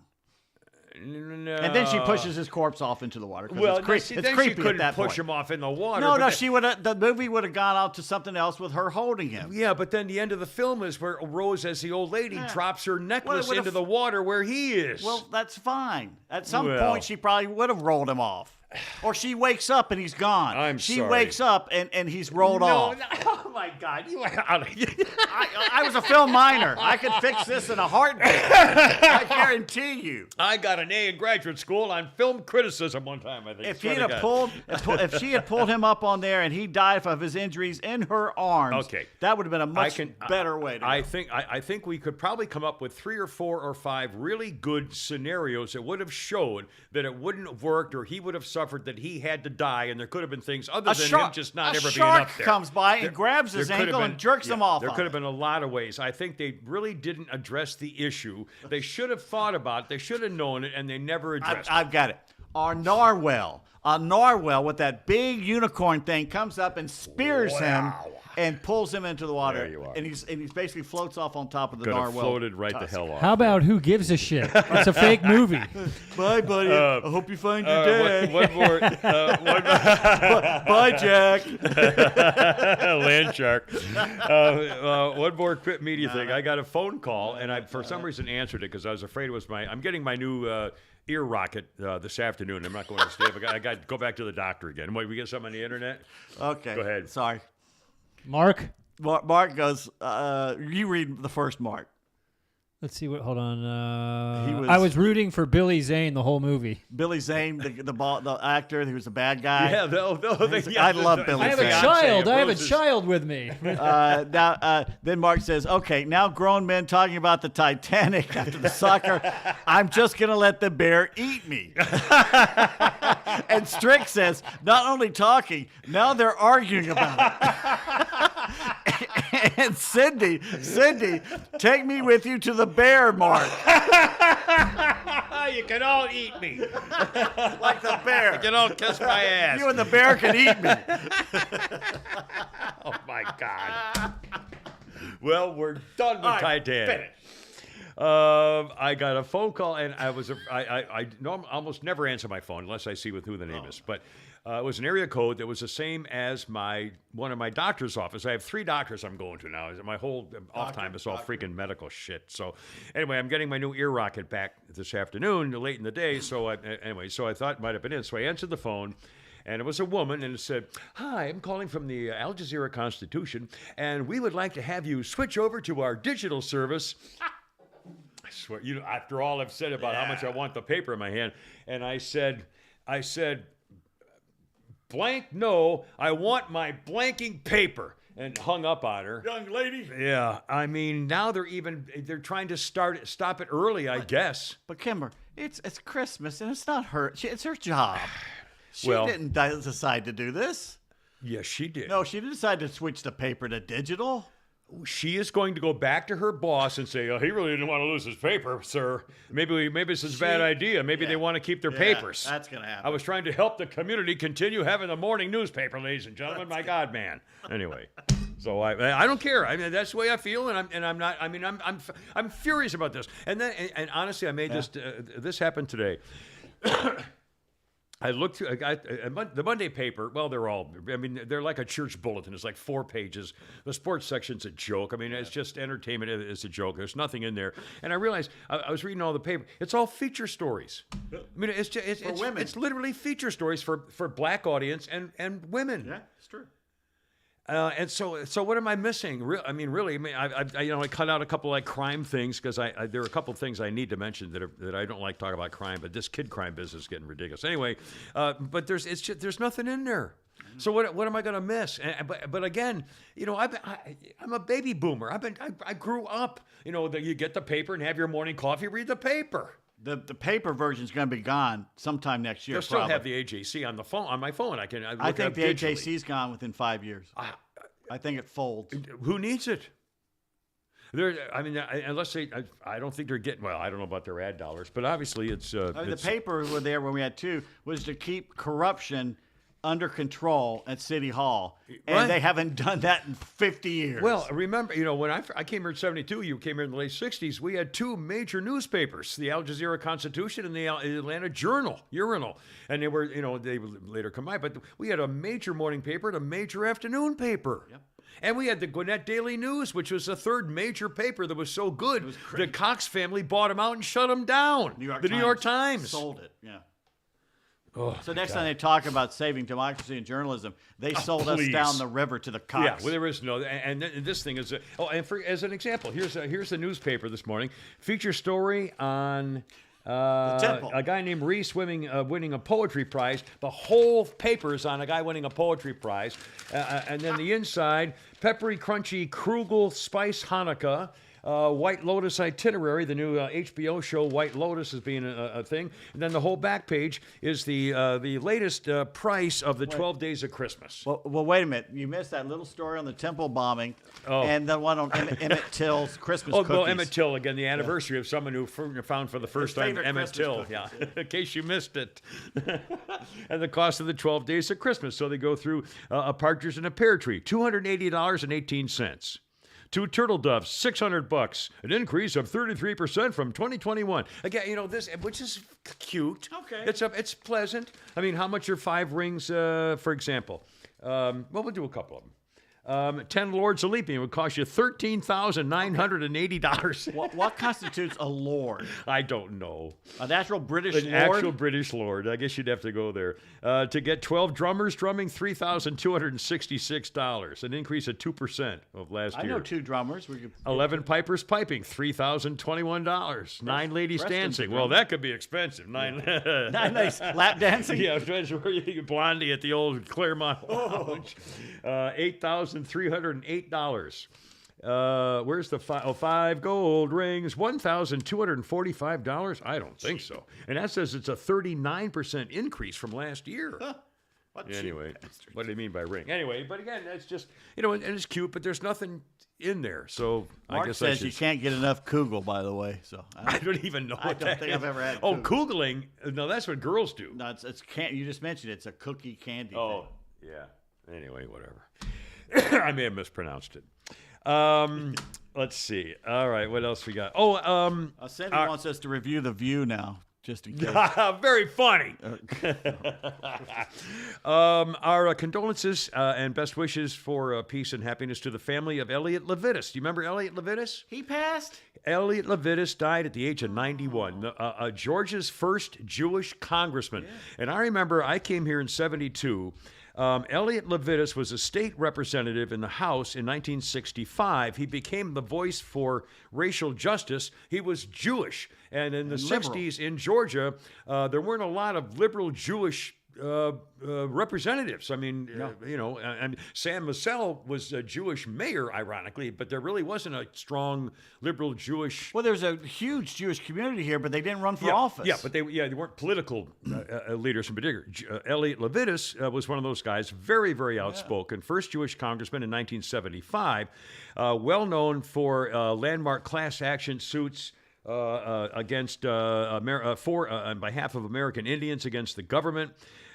No. And then she pushes his corpse off into the water. Well, it's creepy she couldn't push him off in the water. No, she would have. The movie would have gone out to something else with her holding him. Yeah, but then the end of the film is where Rose, as the old lady, drops her necklace into the water where he is. Well, that's fine. At some point, she probably would have rolled him off. Or she wakes up and he's gone. She wakes up and he's rolled off. No, oh my God! I was a film minor. I could fix this in a heartbeat. I guarantee you. I got an A in graduate school on film criticism one time. I think. If she had pulled him up on there and he died of his injuries in her arms, that would have been a much better way. I think we could probably come up with 3 or 4 or 5 really good scenarios that would have showed that it wouldn't have worked, or he would have suffered, that he had to die, and there could have been things other than him just not ever being up there. A shark comes by and grabs his ankle and jerks him off. There could have been a lot of ways. I think they really didn't address the issue. They should have thought about it. They should have known it, and they never addressed it. I've got it. or Narwhal. A narwhal with that big unicorn thing comes up and spears him and pulls him into the water. There you are. And he's basically floats off on top of the Could have narwhal. floated right tusk. the hell off. How about Who Gives a Shit? It's a fake movie. Bye, buddy. I hope you find your dad. One more. Bye, Jack. Land shark. One more quick media thing. I got a phone call, and I, for some reason, answered it because I was afraid it was I'm getting my new ear rocket this afternoon. I'm not going to stay. I got to go back to the doctor again. Wait, we get something on the internet? Okay. Go ahead. Sorry. Mark? Mark goes, you read the first Mark. Let's see what. Hold on. He was- I was rooting for Billy Zane the whole movie. Billy Zane, the actor who was the bad guy. Yeah, I love Billy I have a Zane. child. I have a child with me. Then Mark says, okay, now grown men talking about the Titanic after the soccer. I'm just going to let the bear eat me. And Strick says, not only talking, now they're arguing about it. And Cindy, take me with you to the bear, Mark. You can all eat me. Like the bear. You can all kiss my ass. You and the bear can eat me. Oh, my God. Well, we're done with Titanic. I got a phone call, and I almost never answer my phone unless I see who the name is. But it was an area code that was the same as one of my doctor's office. I have 3 doctors I'm going to now. My whole off time is all freaking medical shit. So anyway, I'm getting my new ear rocket back this afternoon, late in the day. So I thought it might have been in. So I answered the phone. And it was a woman, and it said, "Hi, I'm calling from the Al Jazeera Constitution, and we would like to have you switch over to our digital service." I swear, after all I've said about how much I want the paper in my hand, and I said, blank no, I want my blanking paper, and hung up on her. Young lady. Yeah, I mean, now they're trying to stop it early, I guess. But Kimber, it's Christmas, and it's not her. It's her job. She Well- didn't decide to do this. Yes, she did. No, she didn't decide to switch the paper to digital. She is going to go back to her boss and say, "Oh, he really didn't want to lose his paper, sir. Maybe this is a bad idea. Maybe they want to keep their papers." That's going to happen. I was trying to help the community continue having the morning newspaper, ladies and gentlemen. My God, man. Anyway, so I don't care. I mean, that's the way I feel, and I'm not. I mean, I'm furious about this. And then, and honestly, I made this happened today. I looked through the Monday paper. Well, they're like a church bulletin. It's like 4 pages. The sports section's a joke. I mean, it's just entertainment. It's a joke. There's nothing in there. And I realized I was reading all the paper. It's all feature stories. I mean, it's women. It's literally feature stories for black audience and women. Yeah, it's true. And so what am I missing? I cut out a couple like crime things because there are a couple things I need to mention that I don't like talking about crime, but this kid crime business is getting ridiculous. Anyway, but there's nothing in there. So what am I going to miss? But again, I'm a baby boomer. I grew up. You get the paper and have your morning coffee, read the paper. The paper version is going to be gone sometime next year. They'll still probably. have the AJC on my phone. I can. I think the AJC's gone within 5 years. I think it folds. Who needs it? Unless I don't think they're getting. Well, I don't know about their ad dollars, but obviously it's. The paper were there when we had 2 was to keep corruption under control at City Hall, and they haven't done that in 50 years. Well, remember, when I came here in '72, you came here in the late '60s. We had 2 major newspapers: the Al Jazeera Constitution and the Atlanta Journal, Urinal, and they were, they later combined. But we had a major morning paper and a major afternoon paper. Yep. And we had the Gwinnett Daily News, which was the 3rd major paper that was so good, the Cox family bought them out and shut them down. New York Times sold it. Yeah. Oh, so next time they talk about saving democracy and journalism, they sold us down the river to the Cox. Yeah, well, there is no, and this thing is, as an example, here's the newspaper this morning, feature story on a guy named Reese winning a poetry prize. The whole paper is on a guy winning a poetry prize, and then the inside, peppery, crunchy Krugel Spice Hanukkah. White Lotus Itinerary, the new HBO show White Lotus is being a thing. And then the whole back page is the latest price of the 12 Days of Christmas. Well, wait a minute. You missed that little story on the temple bombing Oh. and the one on Emmett Till's Christmas Oh, cookies. well, Emmett Till, again, the anniversary of someone who found for the first time favorite Emmett Till. Christmas Yeah, in case you missed it. And the cost of the 12 Days of Christmas. So they go through a partridge and a pear tree, $280.18. 2 turtle doves, $600, an increase of 33% from 2021. Again, this, which is cute. Okay. It's pleasant. I mean, how much are 5 rings, for example? Well, we'll do a couple of them. 10 Lords of Leaping would cost you $13,980. What constitutes a lord? I don't know. An actual British An lord? actual British lord. I guess you'd have to go there. To get 12 drummers drumming, $3,266, an increase of 2% of last year. I know 2 drummers. We could 11 pipers piping, $3,021. 9 ladies Preston's a dancing. Well, that could be expensive. 9 nice lap dancing. Yeah, that's where you get Blondie at the old Claremont Lounge. $8,308. Where's the 5 gold rings? $1,245. I don't think so. And that says it's a 39% increase from last year. Anyway, what do you mean by ring? Anyway, but again, that's just, and it's cute, but there's nothing in there. So Mark I guess says you can't get enough Kugel, by the way. So I don't even know what that think is. I've ever had Oh, Kugel. Kugling. No, that's what girls do. No, it's can't. You just mentioned it's a cookie candy. Oh, thing. yeah. Anyway, whatever. I may have mispronounced it. Let's see. All right, what else we got? Oh, Sandy wants us to review The View now, just in case. very funny. Our condolences and best wishes for peace and happiness to the family of Elliot Levitas. Do you remember Elliot Levitas? He passed? Elliot Levitas died at the age of 91, Georgia's first Jewish congressman. Yeah. And I remember I came here in 72. Elliot Levitas was a state representative in the House in 1965. He became the voice for racial justice. He was Jewish. And in the 60s in Georgia, there weren't a lot of liberal Jewish representatives. I mean, and Sam Massell was a Jewish mayor, ironically, but there really wasn't a strong liberal Jewish. Well, there's a huge Jewish community here, but they didn't run for office. Yeah, but they weren't political leaders in particular. Elliot Levitas was one of those guys, very, very outspoken. First Jewish congressman in 1975, well known for landmark class action suits. Against on behalf of American Indians against the government.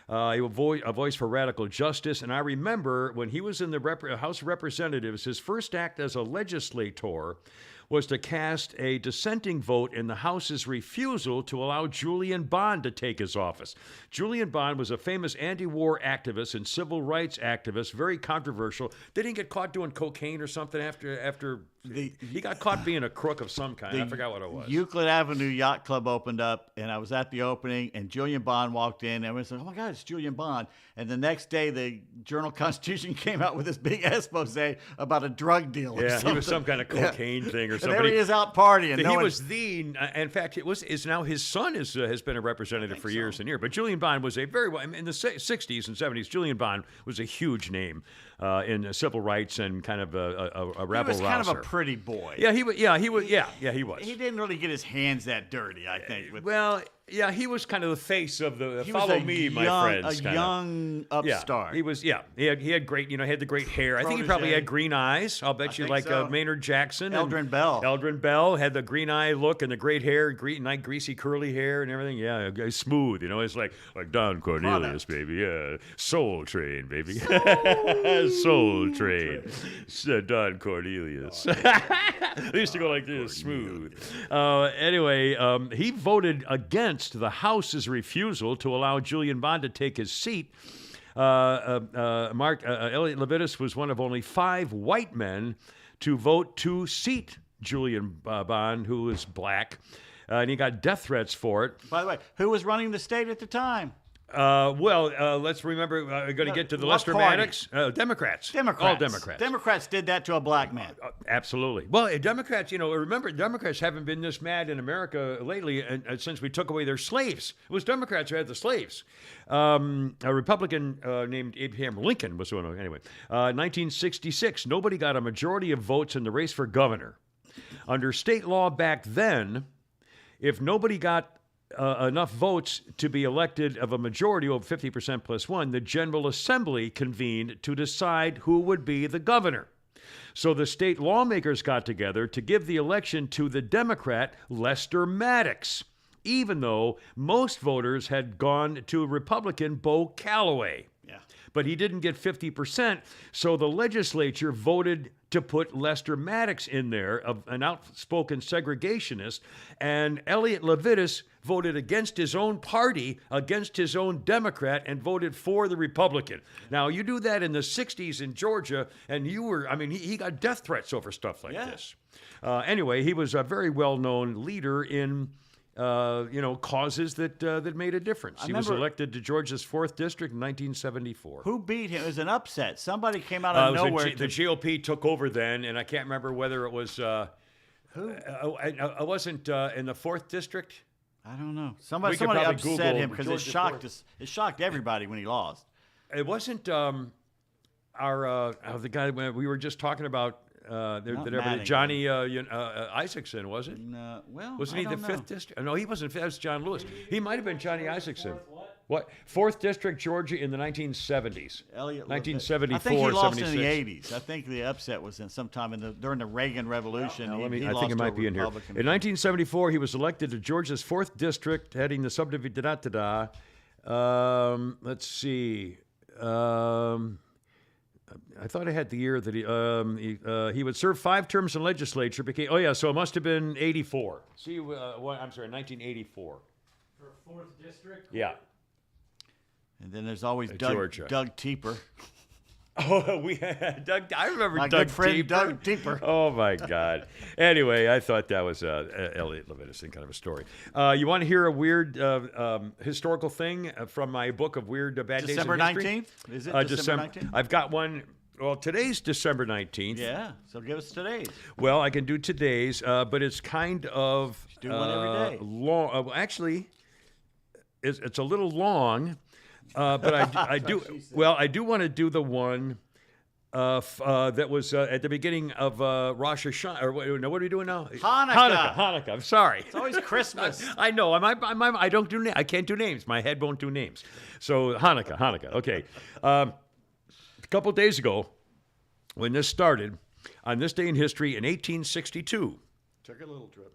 He was a voice for radical justice. And I remember when he was in the House of Representatives, his first act as a legislator was to cast a dissenting vote in the House's refusal to allow Julian Bond to take his office. Julian Bond was a famous anti-war activist and civil rights activist, very controversial. Didn't he get caught doing cocaine or something after he got caught being a crook of some kind. I forgot what it was. Euclid Avenue Yacht Club opened up, and I was at the opening, and Julian Bond walked in, and everyone said, "Oh my God, it's Julian Bond!" And the next day, the Journal-Constitution came out with this big expose about a drug deal. Yeah, or something. he was some kind of cocaine thing or something. And there he is out partying. He was in fact, is now his son has been a representative for years and years. But Julian Bond was a very well in the 60s and 70s. Julian Bond was a huge name in civil rights and kind of a rebel. He was kind of a pretty boy. Yeah, he was. He was. He didn't really get his hands that dirty, I think. Yeah, he was kind of the face of the he follow was me, young, my friends. A young upstart. He was. Yeah, he had great. He had the great hair. I think he probably had green eyes. I'll bet you, like so. Maynard Jackson, Eldrin Bell. Eldrin Bell had the green eye look and the great hair, greasy curly hair and everything. Yeah, smooth. It's like Don Cornelius, baby. Yeah, Soul Train, baby. Soul Train. Don Cornelius. They used to go like this, smooth. Anyway, he voted against the House's refusal to allow Julian Bond to take his seat. Elliot Levitas was one of only 5 white men to vote to seat Julian Bond, who was black, and he got death threats for it. By the way, who was running the state at the time? Let's remember, we're going to get to the Lester Maddox. Democrats. All Democrats. Democrats did that to a black man. Absolutely. Well, Democrats, remember, Democrats haven't been this mad in America lately since we took away their slaves. It was Democrats who had the slaves. A Republican named Abraham Lincoln was one of them. Anyway, 1966, nobody got a majority of votes in the race for governor. Under state law back then, if nobody got enough votes to be elected of a majority of 50% plus one, the General Assembly convened to decide who would be the governor. So the state lawmakers got together to give the election to the Democrat Lester Maddox, even though most voters had gone to Republican Bo Calloway. Yeah. But he didn't get 50%, so the legislature voted to put Lester Maddox in there, an outspoken segregationist, and Elliot Levitas voted against his own party, against his own Democrat, and voted for the Republican. Now, you do that in the 60s in Georgia, and he got death threats over stuff like this. Anyway, he was a very well-known leader in causes that made a difference. He was elected to Georgia's 4th District in 1974. Who beat him? It was an upset. Somebody came out of nowhere. The GOP took over then, and I can't remember whether it was... Who? I wasn't in the 4th District. I don't know. Somebody probably upset Google him because Georgia it shocked everybody when he lost. It wasn't the guy we were just talking about. Johnny Isaacson, was it? No, well, wasn't he the 5th District? No, he wasn't. That was John Lewis. He might have been Johnny Isaacson. What? 4th District, Georgia, in the 1970s. Elliot 1974, I think he lost 76. in the 80s. I think the upset was in sometime during the Reagan Revolution. I think it might be in here. In 1974, he was elected to Georgia's 4th District, heading the subdivision. Let's see. I thought I had the year that he would serve 5 terms in legislature. So it must have been 84. See, I'm sorry, 1984. For 4th District? Yeah. And then there's always Doug Teeper. Oh, we had Doug. I remember My Doug good friend Teeper. Doug Teeper. Oh my God. Anyway, I thought that was Elliot Levitas kind of a story. You want to hear a weird historical thing from my book of weird bad December days in history? 19th? Is it December 19th? I've got one. Well, today's December 19th. Yeah, so give us today's. Well, I can do today's, but it's kind of do one every day. Long. Actually, it's a little long. But I do. Well, I do want to do the one that was at the beginning of Rosh Hashanah. Or what are we doing now? Hanukkah. I'm sorry. It's always Christmas. I know. I don't do. I can't do names. My head won't do names. So Hanukkah. Okay. A couple days ago, when this started, on this day in history in 1862. Took a little trip.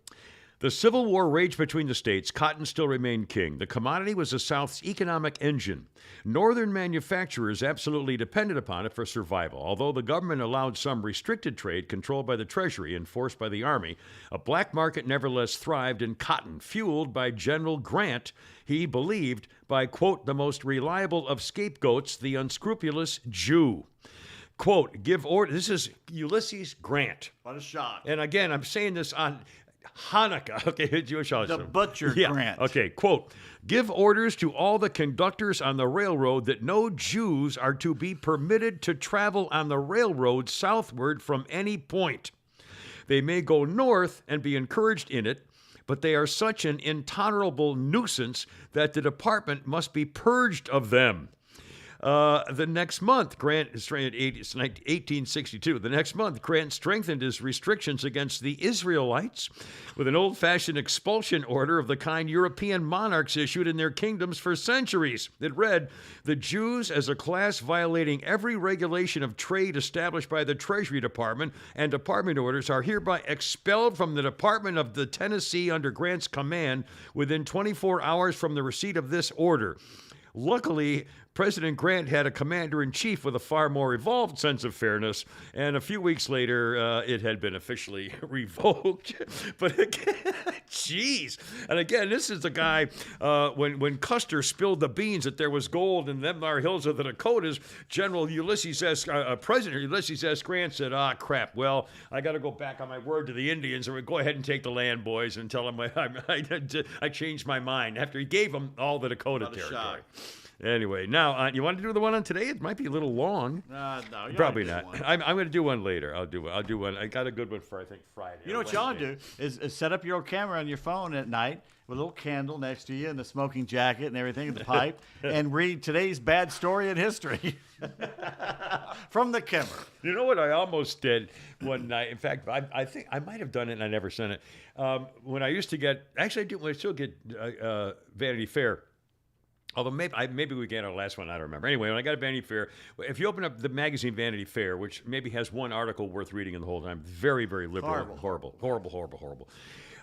The Civil War raged between the states. Cotton still remained king. The commodity was the South's economic engine. Northern manufacturers absolutely depended upon it for survival. Although the government allowed some restricted trade controlled by the Treasury, enforced by the Army, a black market nevertheless thrived in cotton, fueled by General Grant, he believed, by, quote, the most reliable of scapegoats, the unscrupulous Jew. Quote, give order. This is Ulysses Grant. What a shot. And again, I'm saying this on Hanukkah. Okay, Jewish holiday. The butcher Grant. Okay, quote, give orders to all the conductors on the railroad that no Jews are to be permitted to travel on the railroad southward from any point. They may go north and be encouraged in it, but they are such an intolerable nuisance that the department must be purged of them. The next month, Grant, it's 1862, the next month, Grant strengthened his restrictions against the Israelites with an old-fashioned expulsion order of the kind European monarchs issued in their kingdoms for centuries. It read, the Jews as a class violating every regulation of trade established by the Treasury Department and department orders are hereby expelled from the Department of the Tennessee under Grant's command within 24 hours from the receipt of this order. Luckily, President Grant had a commander-in-chief with a far more evolved sense of fairness, and a few weeks later, it had been officially revoked. But again, jeez. And again, this is the guy, when Custer spilled the beans that there was gold in them our hills of the Dakotas, President Ulysses S. Grant said, crap, well, I got to go back on my word to the Indians, and we'll go ahead and take the land, boys, and tell them I changed my mind after he gave them all the Dakota territory. Anyway, now you want to do the one on today? It might be a little long. No, you Probably already not. did one. I'm going to do one later. I'll do one. I got a good one for I think Friday. You know what you ought to do is set up your old camera on your phone at night with a little candle next to you and the smoking jacket and everything, and the pipe, and read today's bad story in history from the Kimmer. You know what I almost did one night? In fact, I think I might have done it and I never sent it. When I used to get, actually I still get Vanity Fair. Although maybe we get our last one, I don't remember. Anyway, when I got a Vanity Fair, if you open up the magazine Vanity Fair, which maybe has one article worth reading in the whole time, very, very liberal, horrible.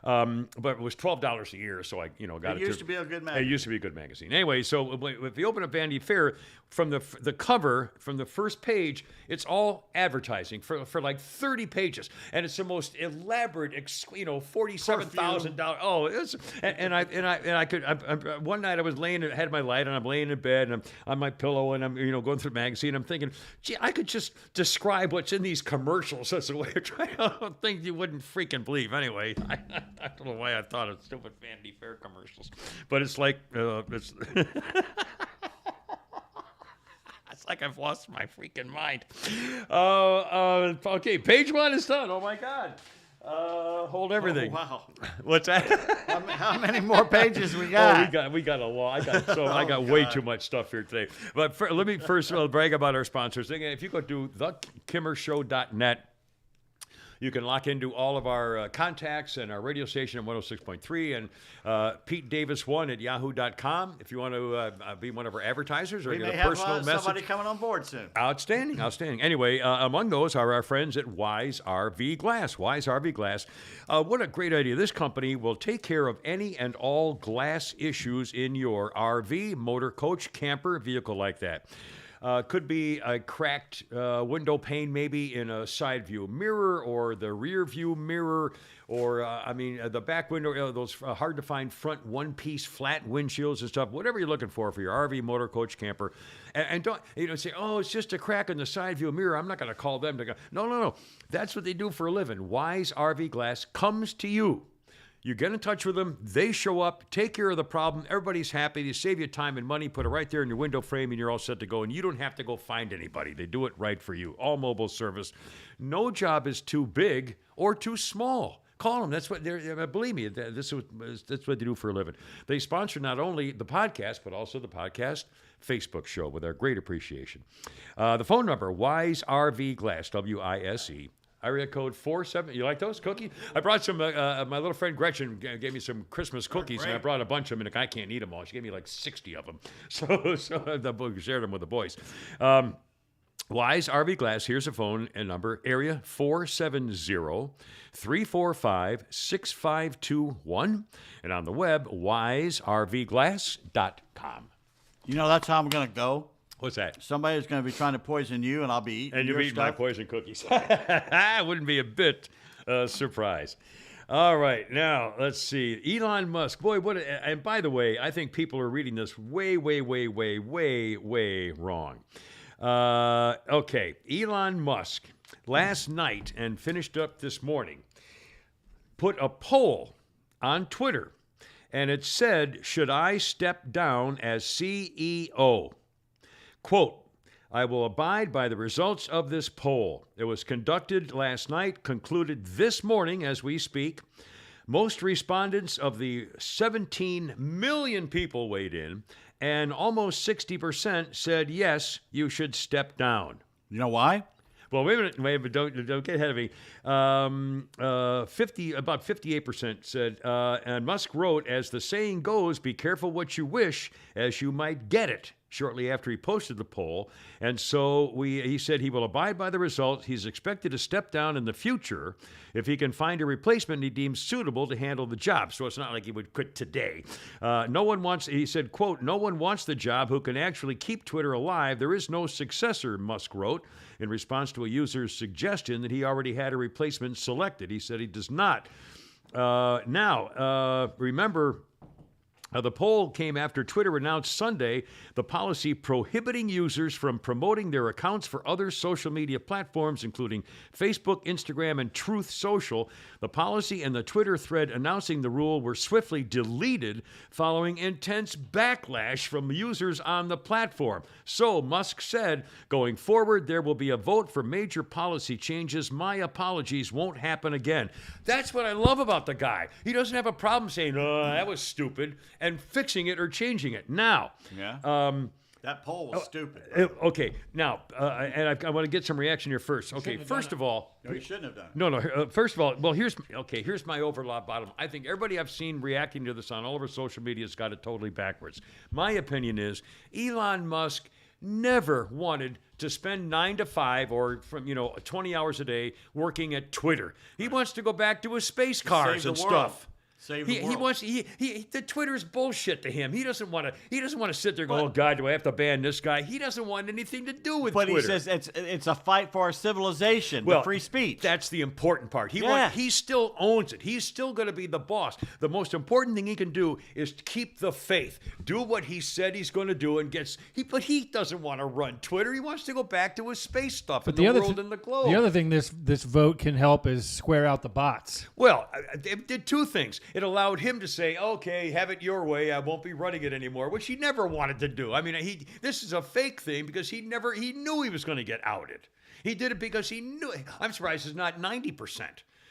But it was $12 a year, so I got it. It used to be a good magazine. It used to be a good magazine. Anyway, so if you open up Vanity Fair, from the cover, from the first page, it's all advertising for like 30 pages, and it's the most elaborate, $47,000. Oh, I could. One night I was had my light on, I'm laying in bed, and I'm on my pillow, and I'm going through the magazine. I'm thinking, gee, I could just describe what's in these commercials. That's the way I try. I don't think you wouldn't freaking believe. Anyway, I don't know why I thought of stupid Vanity Fair commercials, but it's like it's. It's like I've lost my freaking mind. Okay, page one is done. Oh my God. Hold everything. Oh, wow. What's that? How many more pages we got? We got a lot. I got way too much stuff here today. But let me first brag about our sponsors. If you go to thekimmershow.net, you can lock into all of our contacts and our radio station at 106.3 and Pete Davis 1 at yahoo.com if you want to be one of our advertisers or We get may a personal have message. somebody coming on board soon. Outstanding. Anyway, among those are our friends at Wise RV Glass. Wise RV Glass. What a great idea. This company will take care of any and all glass issues in your RV, motor coach, camper, vehicle like that. Could be a cracked window pane maybe in a side view mirror or the rear view mirror or, the back window, those hard to find front one-piece flat windshields and stuff, whatever you're looking for your RV, motor coach, camper. And don't say, oh, it's just a crack in the side view mirror. I'm not going to call them to go. No. That's what they do for a living. Wise RV Glass comes to you. You get in touch with them, they show up, take care of the problem, everybody's happy, they save you time and money, put it right there in your window frame, and you're all set to go, and you don't have to go find anybody. They do it right for you. All mobile service. No job is too big or too small. Call them. That's what they're, believe me, that's what they do for a living. They sponsor not only the podcast, but also the podcast Facebook show with our great appreciation. The phone number, Wise RV Glass, WISE. Area code 47. You like those cookies? I brought some. My little friend Gretchen gave me some Christmas cookies, and I brought a bunch of them. And I can't eat them all. She gave me like 60 of them, so I shared them with the boys. Wise RV Glass. Here's a phone and number. Area 470-345-6521, and on the web wiservglass.com. That's how I'm gonna go. What's that? Somebody's going to be trying to poison you, and I'll be eating And you'll your be eating my stuff. poison cookies. Wouldn't be a bit surprised. All right, now let's see. Elon Musk. Boy, and by the way, I think people are reading this way wrong. Okay, Elon Musk last night and finished up this morning put a poll on Twitter, and it said, should I step down as CEO? Quote, I will abide by the results of this poll. It was conducted last night, concluded this morning as we speak. Most respondents of the 17 million people weighed in, and almost 60% said, yes, you should step down. You know why? Well, wait a minute, don't get ahead of me. About 58% said, and Musk wrote, as the saying goes, be careful what you wish, as you might get it, shortly after he posted the poll. And so he said he will abide by the results. He's expected to step down in the future if he can find a replacement he deems suitable to handle the job. So it's not like he would quit today. He said, quote, no one wants the job who can actually keep Twitter alive. There is no successor, Musk wrote, in response to a user's suggestion that he already had a replacement selected. He said he does not. Remember, The poll came after Twitter announced Sunday the policy prohibiting users from promoting their accounts for other social media platforms, including Facebook, Instagram, and Truth Social. The policy and the Twitter thread announcing the rule were swiftly deleted following intense backlash from users on the platform. So, Musk said, going forward, there will be a vote for major policy changes. My apologies won't happen again. That's what I love about the guy. He doesn't have a problem saying, oh, that was stupid, and fixing it or changing it. Now, that poll was stupid. Okay, now, and I want to get some reaction here first. Okay, first of all, no, you shouldn't have done it. No. First of all, well, here's my overlap bottom. I think everybody I've seen reacting to this on all over social media has got it totally backwards. My opinion is Elon Musk never wanted to spend 9 to 5 or from 20 hours a day working at Twitter. He wants to go back to his space cars and stuff. Save the world. He wants the Twitter's bullshit to him. He doesn't want to sit there and go, oh God, do I have to ban this guy? He doesn't want anything to do with Twitter. But he says it's a fight for our civilization, the free speech. That's the important part. He still owns it. He's still going to be the boss. The most important thing he can do is to keep the faith. Do what he said he's going to do but he doesn't want to run Twitter. He wants to go back to his space stuff and the world and the globe. The other thing this vote can help is square out the bots. Well, it did two things. It allowed him to say, okay, have it your way. I won't be running it anymore, which he never wanted to do. I mean, this is a fake thing because he knew he was going to get outed. He did it because he knew. I'm surprised it's not 90%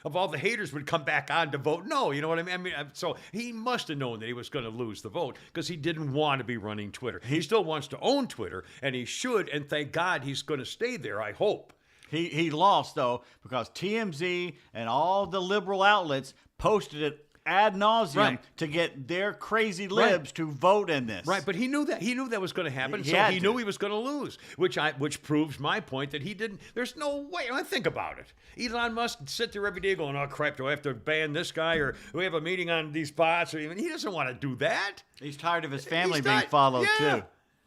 of all the haters would come back on to vote no. You know what I mean? So he must have known that he was going to lose the vote because he didn't want to be running Twitter. He still wants to own Twitter, and he should, and thank God he's going to stay there, I hope. He lost, though, because TMZ and all the liberal outlets posted it ad nauseum to get their crazy libs to vote in this. Right, but he knew that. He knew that was going to happen, he knew he was going to lose, which proves my point that he didn't. There's no way. I think about it. Elon Musk sit there every day going, oh, crap, do I have to ban this guy, or do we have a meeting on these bots? Or even he doesn't want to do that. He's tired of his family being followed, too.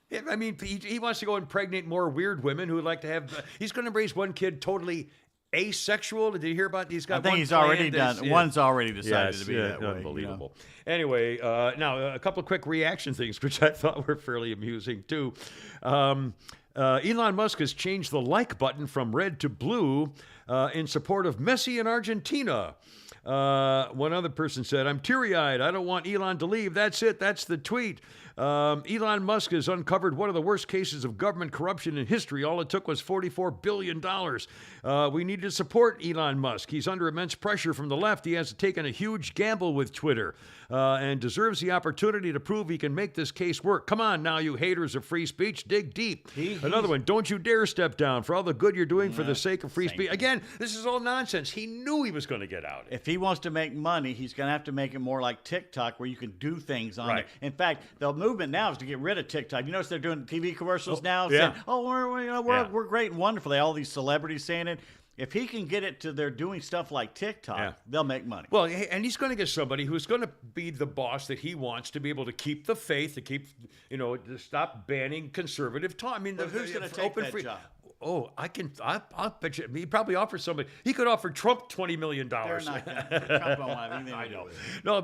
Yeah, I mean, he wants to go impregnate more weird women who would like to have. He's going to raise one kid totally asexual. Did you hear about these guys? I think he's already done. Yeah. One's already decided to be that way. Unbelievable. Anyway, now a couple of quick reaction things, which I thought were fairly amusing too. Elon Musk has changed the like button from red to blue in support of Messi in Argentina. One other person said, I'm teary-eyed. I don't want Elon to leave. That's it. That's the tweet. Elon Musk has uncovered one of the worst cases of government corruption in history. All it took was $44 billion. We need to support Elon Musk. He's under immense pressure from the left. He has taken a huge gamble with Twitter and deserves the opportunity to prove he can make this case work. Come on now, you haters of free speech. Dig deep. Another one. Don't you dare step down for all the good you're doing for the sake of free speech. Again, this is all nonsense. He knew he was going to get out. If he wants to make money, he's going to have to make it more like TikTok, where you can do things on it. In fact, the movement now is to get rid of TikTok. You notice they're doing TV commercials now saying, "Oh, we're great and wonderful." They all these celebrities saying it. If he can get it to they're doing stuff like TikTok, they'll make money. Well, and he's going to get somebody who's going to be the boss that he wants to be able to keep the faith, to keep, to stop banning conservative talk. I mean, who's going to take that job? Oh, I'll bet you. He probably offers somebody. He could offer Trump $20 million. They're not Trump don't want anything to do with it. No,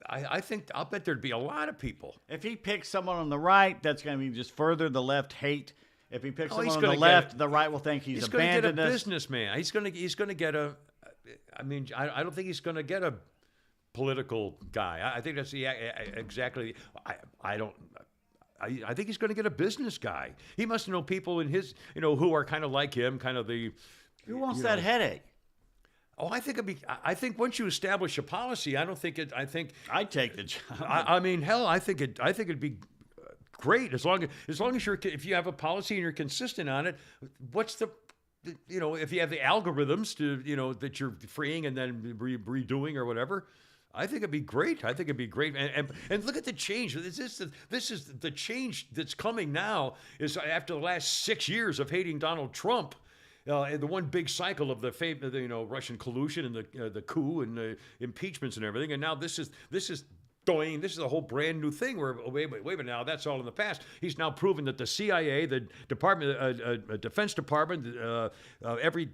I think I'll bet there'd be a lot of people. If he picks someone on the right, that's going to be just further the left hate. If he picks someone on the left, the right will think he's abandoned us. He's going to get a businessman. He's going to get a. I mean, I don't think he's going to get a political guy. I think that's exactly. I think he's going to get a business guy. He must know people in his, who are kind of like him, kind of the. Who wants that headache? Oh, I think once you establish a policy, I don't think it. I think I'd take the job. I mean, hell, I think it'd be great as long as if you have a policy and you're consistent on it. What's the if you have the algorithms to that you're freeing and then redoing or whatever. I think it'd be great. And look at the change. This is the change that's coming now. Is after the last 6 years of hating Donald Trump, and the one big cycle of the Russian collusion and the coup and the impeachments and everything. And now this is doing. This is a whole brand new thing. Where wait a minute now, that's all in the past. He's now proven that the CIA, the Defense Department, every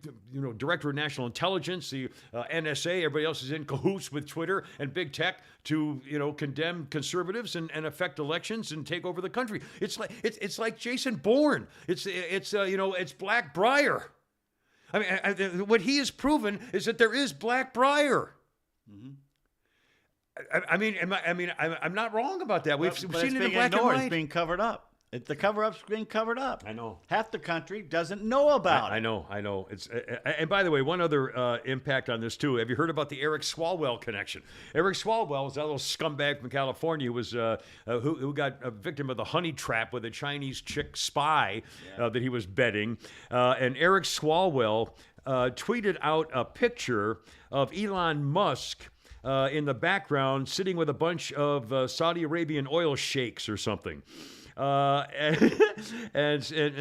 Director of National Intelligence, the NSA, everybody else is in cahoots with Twitter and big tech to condemn conservatives and affect elections and take over the country. It's like Jason Bourne. It's Black Briar. I mean, what he has proven is that there is Black Briar. Mm-hmm. I'm not wrong about that. We've seen it in black and white. It's being covered up. The cover-up's being covered up. I know. Half the country doesn't know about it. I know. It's and by the way, one other impact on this too. Have you heard about the Eric Swalwell connection? Eric Swalwell was that little scumbag from California who was who got a victim of the honey trap with a Chinese chick spy that he was bedding. And Eric Swalwell tweeted out a picture of Elon Musk in the background sitting with a bunch of Saudi Arabian oil sheikhs or something. And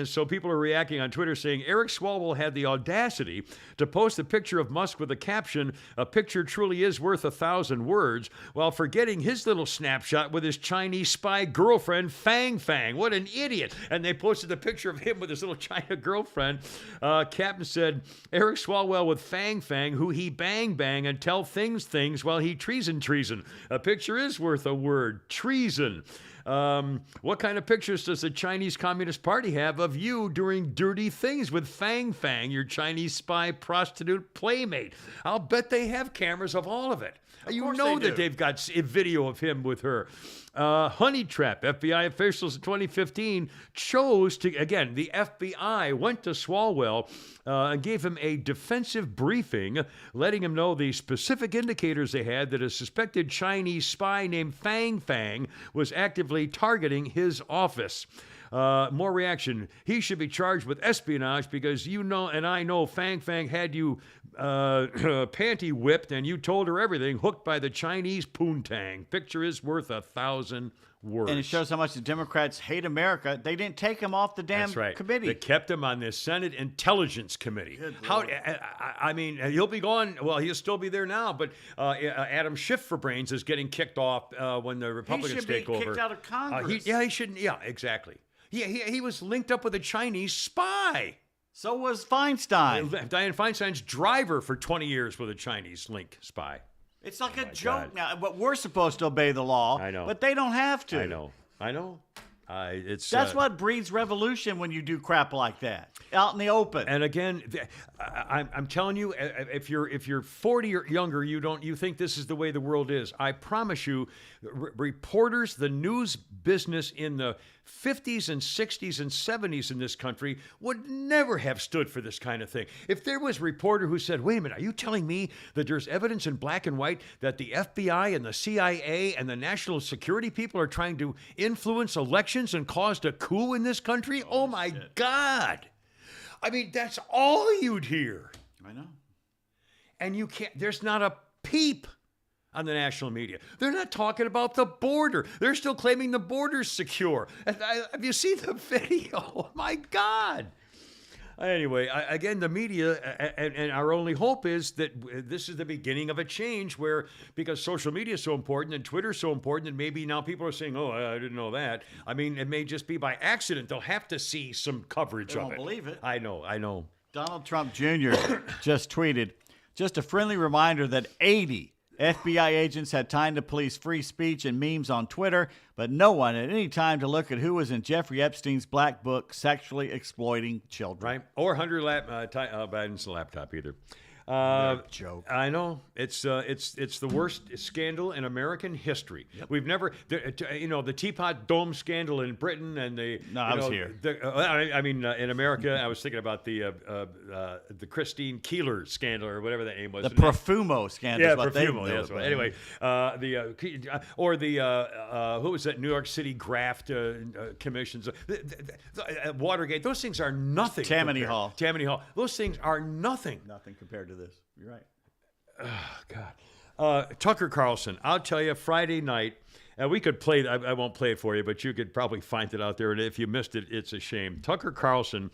so people are reacting on Twitter saying Eric Swalwell had the audacity to post a picture of Musk with the caption, "A picture truly is worth 1,000 words," while forgetting his little snapshot with his Chinese spy girlfriend, Fang Fang. What an idiot. And they posted the picture of him with his little China girlfriend. Captain said, "Eric Swalwell with Fang Fang, who he bang and tell things while he treason. A picture is worth a word. Treason." What kind of pictures does the Chinese Communist Party have of you doing dirty things with Fang Fang, your Chinese spy prostitute playmate? I'll bet they have cameras of all of it. You know that they've got a video of him with her. Honey trap. FBI officials in 2015 chose to, again, the FBI went to Swalwell and gave him a defensive briefing, letting him know the specific indicators they had that a suspected Chinese spy named Fang Fang was actively targeting his office. More reaction. He should be charged with espionage because you know, and I know Fang Fang had you panty whipped and you told her everything, hooked by the Chinese poontang. Picture is worth 1,000 words. And it shows how much the Democrats hate America. They didn't take him off the damn committee. They kept him on the Senate Intelligence Committee. I mean, he'll be gone. Well, he'll still be there now, but Adam Schiff for Brains is getting kicked off when the Republicans take over. He should be kicked out of Congress. He shouldn't. Yeah, exactly. He was linked up with a Chinese spy. So was Feinstein. Dianne Feinstein's driver for 20 years with a Chinese link spy. It's like a joke now. But we're supposed to obey the law. I know. But they don't have to. I know. That's what breeds revolution when you do crap like that out in the open. And again, I'm telling you, if you're 40 or younger, you think this is the way the world is. I promise you, reporters, the news business in the 50s and 60s and 70s in this country would never have stood for this kind of thing. If there was a reporter who said, "Wait a minute, are you telling me that there's evidence in black and white that the FBI and the CIA and the national security people are trying to influence elections and caused a coup in this country?" Oh my God. I mean, that's all you'd hear. I know. And you can't, there's not a peep on the national media. They're not talking about the border. They're still claiming the border's secure. Have you seen the video? Oh my God. Anyway, again, the media, and our only hope is that this is the beginning of a change where, because social media is so important and Twitter's so important, and maybe now people are saying, "Oh, I didn't know that." I mean, it may just be by accident. They'll have to see some coverage of it. They won't believe it. I know. Donald Trump Jr. just tweeted, "Just a friendly reminder that 80 FBI agents had time to police free speech and memes on Twitter, but no one at any time to look at who was in Jeffrey Epstein's black book sexually exploiting children." Right. Or Hunter Biden's laptop either. Joke. I know it's the worst scandal in American history. Yep. We've never, the Teapot Dome scandal in Britain and the. No, I was here. In America, I was thinking about the Christine Keeler scandal or whatever that name was. The Profumo scandal. Yeah, Profumo. Yes. Right. Anyway, who was that? New York City graft commissions, Watergate. Those things are nothing. Tammany Hall. Those things are nothing. Nothing compared to this. You're right. Oh, God. Tucker Carlson, I'll tell you, Friday night, we could play, I won't play it for you, but you could probably find it out there. And if you missed it, it's a shame. Tucker Carlson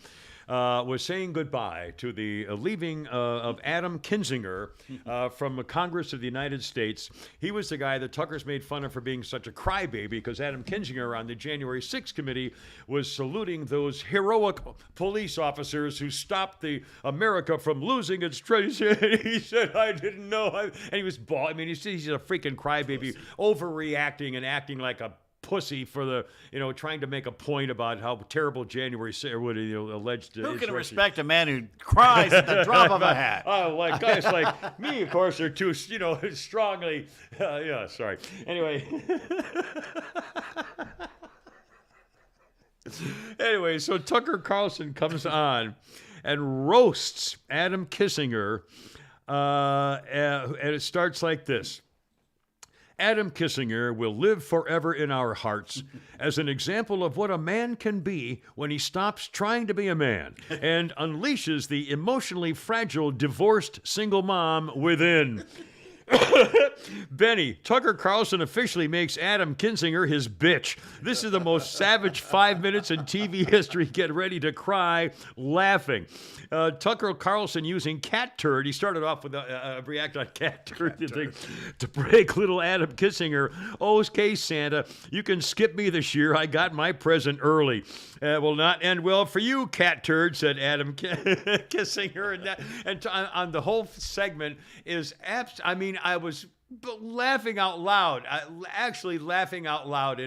was saying goodbye to the leaving of Adam Kinzinger from Congress of the United States. He was the guy that Tucker's made fun of for being such a crybaby because Adam Kinzinger on the January 6th committee was saluting those heroic police officers who stopped the America from losing its treasure. He said, I didn't know. And he was bald. I mean, he's a freaking crybaby, overreacting and acting like a pussy for the, trying to make a point about how terrible January or what alleged. Who can respect a man who cries at the drop of a hat? Oh, like guys like me, of course, are too, strongly. Yeah, sorry. Anyway. Anyway, so Tucker Carlson comes on and roasts Adam Kinzinger, and it starts like this. Adam Kinzinger will live forever in our hearts as an example of what a man can be when he stops trying to be a man and unleashes the emotionally fragile, divorced single mom within. Benny, Tucker Carlson officially makes Adam Kinzinger his bitch. This is the most savage 5 minutes in TV history. Get ready to cry laughing. Tucker Carlson using cat turd. He started off with a react on cat turd to break little Adam Kinzinger. Okay, Santa, you can skip me this year. I got my present early. Will not end well for you, cat turd, said Adam Kinzinger. And on the whole segment is I was laughing out loud. Actually laughing out loud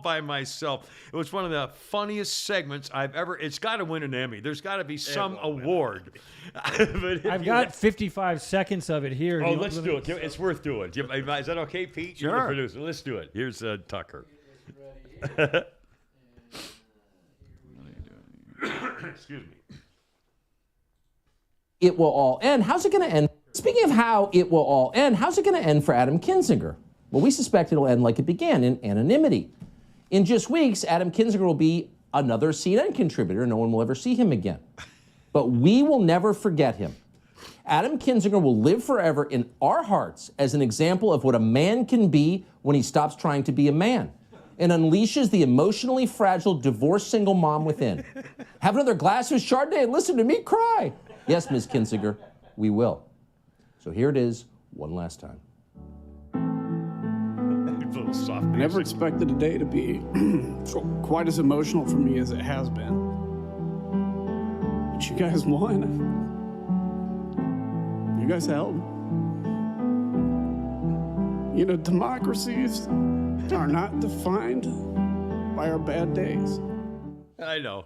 by myself. It was one of the funniest segments I've ever. It's got to win an Emmy. There's got to be some award. I've got 55 seconds of it here. Oh, let's do it. It's worth doing. Is that okay, Pete? Sure. You're the producer. Let's do it. Here's Tucker. Excuse me. It will all end. How's it going to end? Speaking of how it will all end, how's it going to end for Adam Kinzinger? Well, we suspect it'll end like it began, in anonymity. In just weeks, Adam Kinzinger will be another CNN contributor. No one will ever see him again. But we will never forget him. Adam Kinzinger will live forever in our hearts as an example of what a man can be when he stops trying to be a man and unleashes the emotionally fragile, divorced single mom within. Have another glass of Chardonnay and listen to me cry. Yes, Ms. Kinzinger, we will. So here it is, one last time. Soft I never expected a day to be quite as emotional for me as it has been. But you guys won. You guys held. Democracies are not defined by our bad days. I know.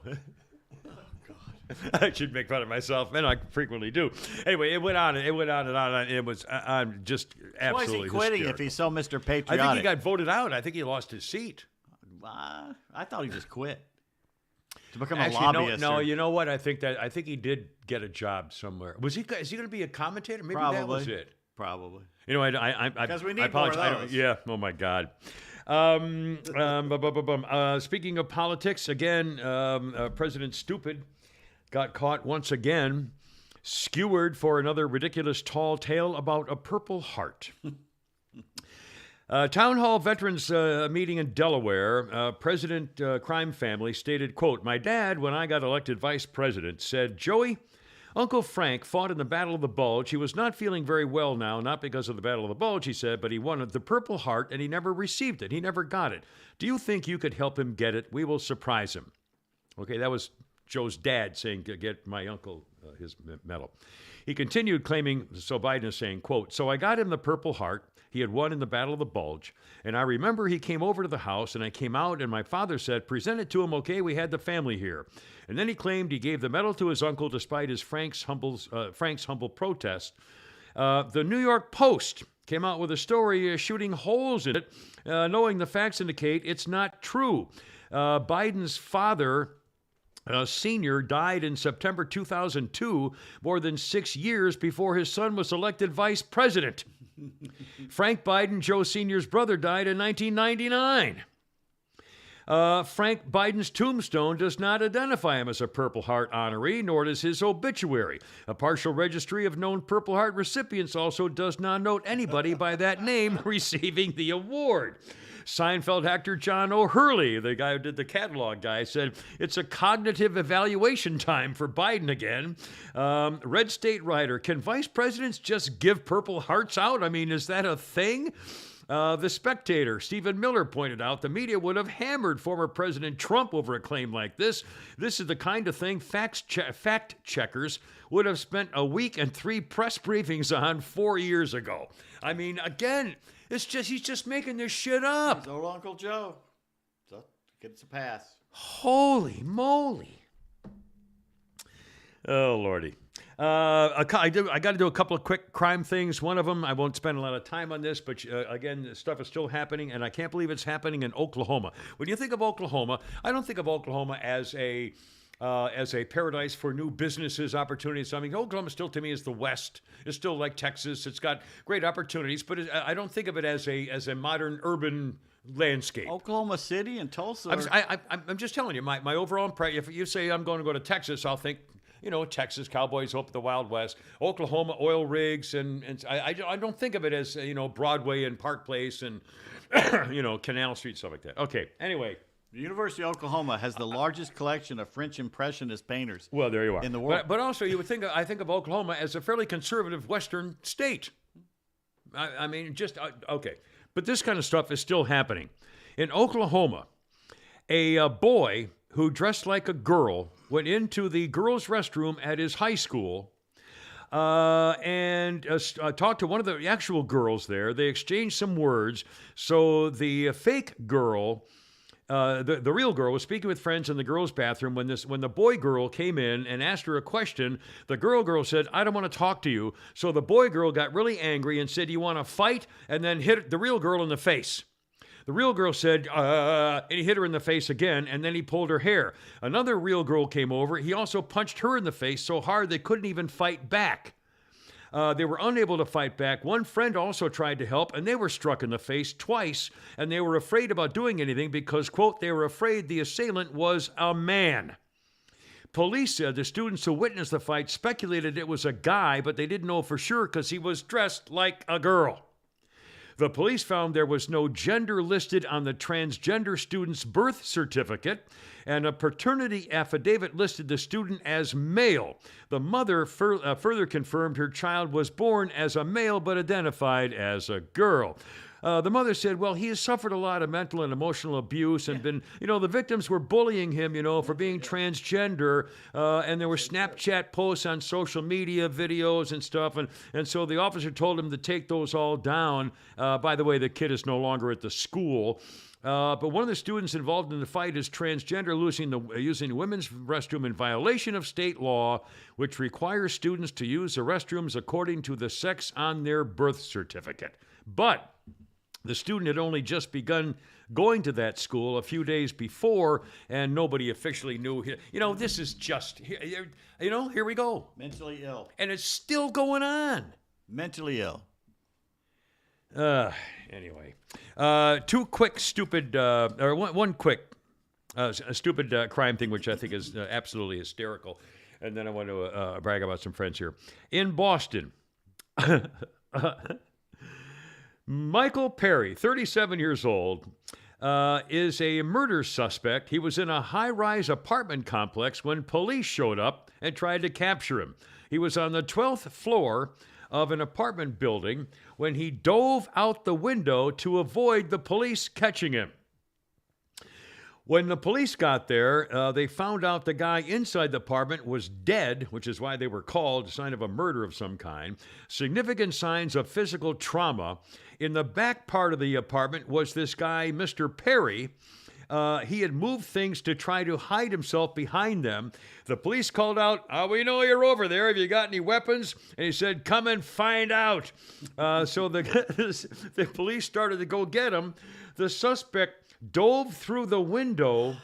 I should make fun of myself, and I frequently do. Anyway, it went on and on. And it was, I'm just absolutely Why is he quitting hysterical. if he's so Mr. Patriotic? I think he got voted out. I think he lost his seat. I thought he just quit to become Actually, a lobbyist. No, you know what? I think he did get a job somewhere. Is he going to be a commentator? Maybe that was it. Probably. Because we need more of those. Yeah. Oh my God. Speaking of politics, again, President Stupid got caught once again, skewered for another ridiculous tall tale about a Purple Heart. Town Hall Veterans meeting in Delaware, President Crime Family stated, quote, "My dad, when I got elected vice president, said, Joey, Uncle Frank fought in the Battle of the Bulge. He was not feeling very well now, not because of the Battle of the Bulge, he said, but he wanted the Purple Heart and he never received it. He never got it. Do you think you could help him get it? We will surprise him." Okay, that was Joe's dad saying, get my uncle his medal. He continued claiming, so Biden is saying, quote, "So I got him the Purple Heart. He had won in the Battle of the Bulge. And I remember he came over to the house and I came out and my father said, present it to him, okay? We had the family here. And then he claimed he gave the medal to his uncle despite his Frank's humble protest. The New York Post came out with a story shooting holes in it, knowing the facts indicate it's not true. Biden's father, Sr., died in September 2002, more than 6 years before his son was elected vice president. Frank Biden, Joe Sr.'s brother, died in 1999. Frank Biden's tombstone does not identify him as a Purple Heart honoree, nor does his obituary. A partial registry of known Purple Heart recipients also does not note anybody by that name receiving the award. Seinfeld actor John O'Hurley, the guy who did the catalog guy, said it's a cognitive evaluation time for Biden again. Red State writer, can vice presidents just give Purple Hearts out? I mean, is that a thing? The Spectator, Stephen Miller, pointed out the media would have hammered former President Trump over a claim like this. This is the kind of thing fact checkers would have spent a week and 3 press briefings on 4 years ago. I mean, again, he's just making this shit up. He's old Uncle Joe. So gets a pass. Holy moly. Oh, Lordy. I got to do a couple of quick crime things. One of them, I won't spend a lot of time on this, but again, stuff is still happening, and I can't believe it's happening in Oklahoma. When you think of Oklahoma, I don't think of Oklahoma as a paradise for new businesses, opportunities. I mean, Oklahoma still, to me, is the West. It's still like Texas. It's got great opportunities, but I don't think of it as a modern urban landscape. Oklahoma City and Tulsa. I'm just telling you, my overall impression. If you say I'm going to go to Texas, I'll think, Texas, Cowboys, Hope of the Wild West. Oklahoma, oil rigs, and I don't think of it as, Broadway and Park Place and, Canal Street, stuff like that. Okay, anyway. The University of Oklahoma has the largest collection of French Impressionist painters. Well, there you are. In the world. But also, you would think, I think of Oklahoma as a fairly conservative Western state. I mean, okay. But this kind of stuff is still happening. In Oklahoma, a boy who dressed like a girl went into the girls' restroom at his high school and talked to one of the actual girls there. They exchanged some words. So the fake girl, the real girl, was speaking with friends in the girls' bathroom when the boy girl came in and asked her a question. The girl said, "I don't want to talk to you." So the boy girl got really angry and said, "You want to fight?" and then hit the real girl in the face. The real girl said, and he hit her in the face again, and then he pulled her hair. Another real girl came over. He also punched her in the face so hard they couldn't even fight back. They were unable to fight back. One friend also tried to help, and they were struck in the face twice, and they were afraid about doing anything because, quote, they were afraid the assailant was a man. Police said the students who witnessed the fight speculated it was a guy, but they didn't know for sure because he was dressed like a girl. The police found there was no gender listed on the transgender student's birth certificate, and a paternity affidavit listed the student as male. The mother further confirmed her child was born as a male but identified as a girl. The mother said, well, he has suffered a lot of mental and emotional abuse and been, the victims were bullying him, for being transgender. And there were Snapchat posts on social media, videos and stuff. And so the officer told him to take those all down. By the way, the kid is no longer at the school. But one of the students involved in the fight is transgender, using the women's restroom in violation of state law, which requires students to use the restrooms according to the sex on their birth certificate. But the student had only just begun going to that school a few days before, and nobody officially knew. This is just, here we go. Mentally ill. And it's still going on. Mentally ill. Anyway. Two quick stupid, or one quick stupid crime thing, which I think is absolutely hysterical. And then I want to brag about some friends here. In Boston, Michael Perry, 37 years old, is a murder suspect. He was in a high-rise apartment complex when police showed up and tried to capture him. He was on the 12th floor of an apartment building when he dove out the window to avoid the police catching him. When the police got there, they found out the guy inside the apartment was dead, which is why they were called, a sign of a murder of some kind. Significant signs of physical trauma. In the back part of the apartment was this guy, Mr. Perry. He had moved things to try to hide himself behind them. The police called out, we know you're over there. Have you got any weapons? And he said, come and find out. So the police started to go get him. The suspect dove through the window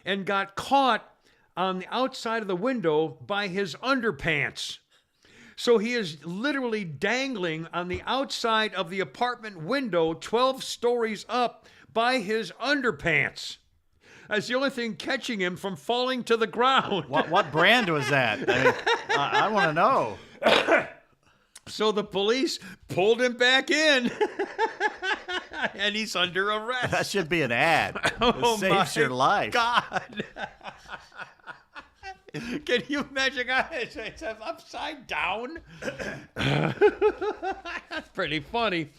and got caught on the outside of the window by his underpants. So he is literally dangling on the outside of the apartment window 12 stories up by his underpants. That's the only thing catching him from falling to the ground. What brand was that? I want to know. So the police pulled him back in, and he's under arrest. That should be an ad. Oh, It saves your life. God. Can you imagine? It's upside down. That's pretty funny.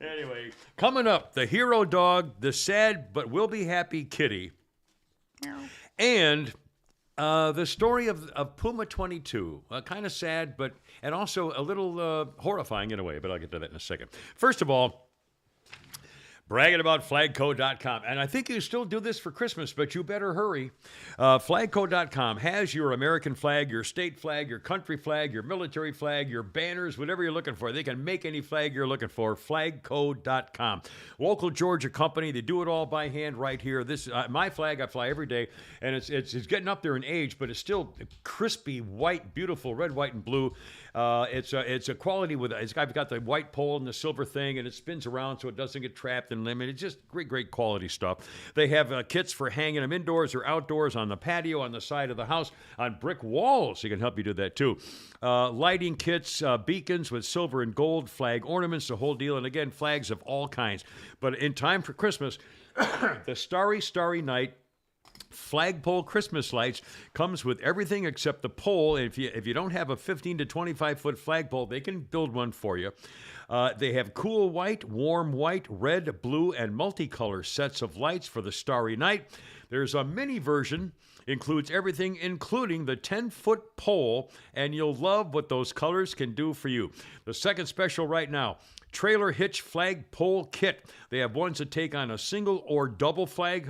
Anyway, coming up, the hero dog, the sad but will be happy kitty, and the story of Puma 22. Kind of sad, and also a little horrifying in a way, but I'll get to that in a second. First of all, bragging about flagco.com. And I think you still do this for Christmas, but you better hurry. Flagco.com has your American flag, your state flag, your country flag, your military flag, your banners, whatever you're looking for. They can make any flag you're looking for. Flagco.com. Local Georgia company. They do it all by hand right here. This my flag, I fly every day, and it's getting up there in age, but it's still crispy, white, beautiful, red, white, and blue. It's a quality with I've got the white pole and the silver thing, and it spins around so it doesn't get trapped and limited. It's just great quality stuff. They have kits for hanging them indoors or outdoors, on the patio, on the side of the house, on brick walls. They can help you do that too. Lighting kits, beacons with silver and gold, flag ornaments, the whole deal. And again, flags of all kinds. But in time for Christmas, the Starry Night flagpole Christmas lights comes with everything except the pole. If you don't have a 15 to 25 foot flagpole, they can build one for you. They have cool white, warm white, red, blue, and multicolor sets of lights for the Starry Night. There's a mini version, includes everything, including the 10-foot pole, and you'll love what those colors can do for you. The second special right now, trailer hitch flagpole kit. They have ones that take on a single or double flag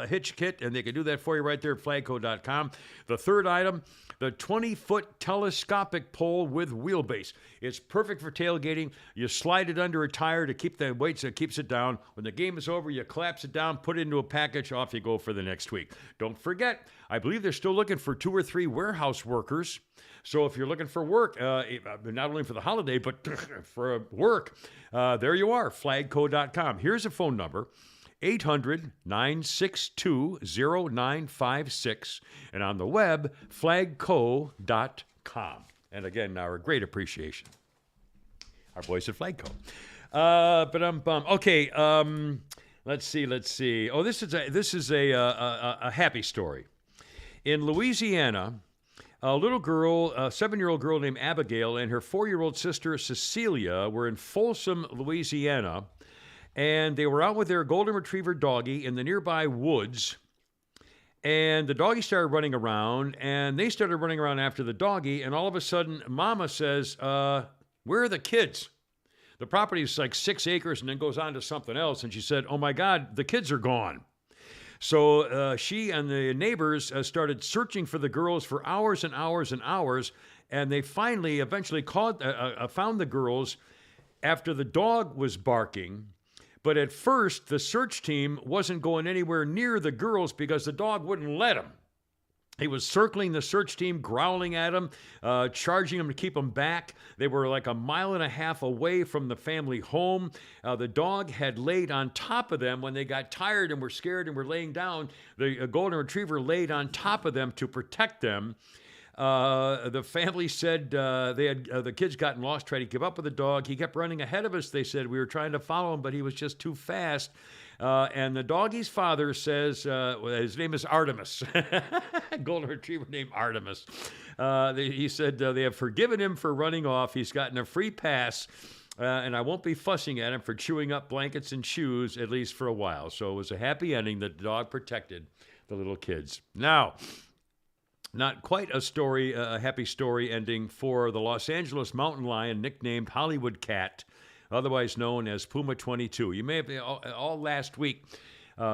hitch kit, and they can do that for you right there at flagco.com. The third item, the 20-foot telescopic pole with wheelbase. It's perfect for tailgating. You slide it under a tire to keep the weight so it keeps it down. When the game is over, you collapse it down, put it into a package, off you go for the next week. Don't forget, I believe they're still looking for 2 or 3 warehouse workers. So if you're looking for work, not only for the holiday, but for work, there you are, flagco.com. Here's a phone number, 800-962-0956, and on the web, flagco.com. And again, our great appreciation. Our voice at Flagco. Okay, let's see. Oh, this is a happy story. In Louisiana, a little girl, a 7-year-old girl named Abigail, and her 4-year-old sister Cecilia were in Folsom, Louisiana, and they were out with their golden retriever doggie in the nearby woods, and the doggie started running around, and they started running around after the doggie, and all of a sudden, Mama says, where are the kids? The property is like 6 acres and then goes on to something else, and she said, oh my God, the kids are gone. So she and the neighbors started searching for the girls for hours and hours and hours, and they eventually found the girls after the dog was barking. But at first, the search team wasn't going anywhere near the girls because the dog wouldn't let them. He was circling the search team, growling at them, charging them to keep them back. They were like 1.5 miles away from the family home. The dog had laid on top of them when they got tired and were scared and were laying down. The golden retriever laid on top of them to protect them. The family said the kids gotten lost, tried to give up with the dog. He kept running ahead of us, they said. We were trying to follow him, but he was just too fast. And the doggie's father says, his name is Artemis, golden retriever named Artemis. He said they have forgiven him for running off. He's gotten a free pass, and I won't be fussing at him for chewing up blankets and shoes, at least for a while. So it was a happy ending. The dog protected the little kids. Now, not quite a happy story ending for the Los Angeles mountain lion nicknamed Hollywood Cat, otherwise known as Puma 22. You may have, all last week,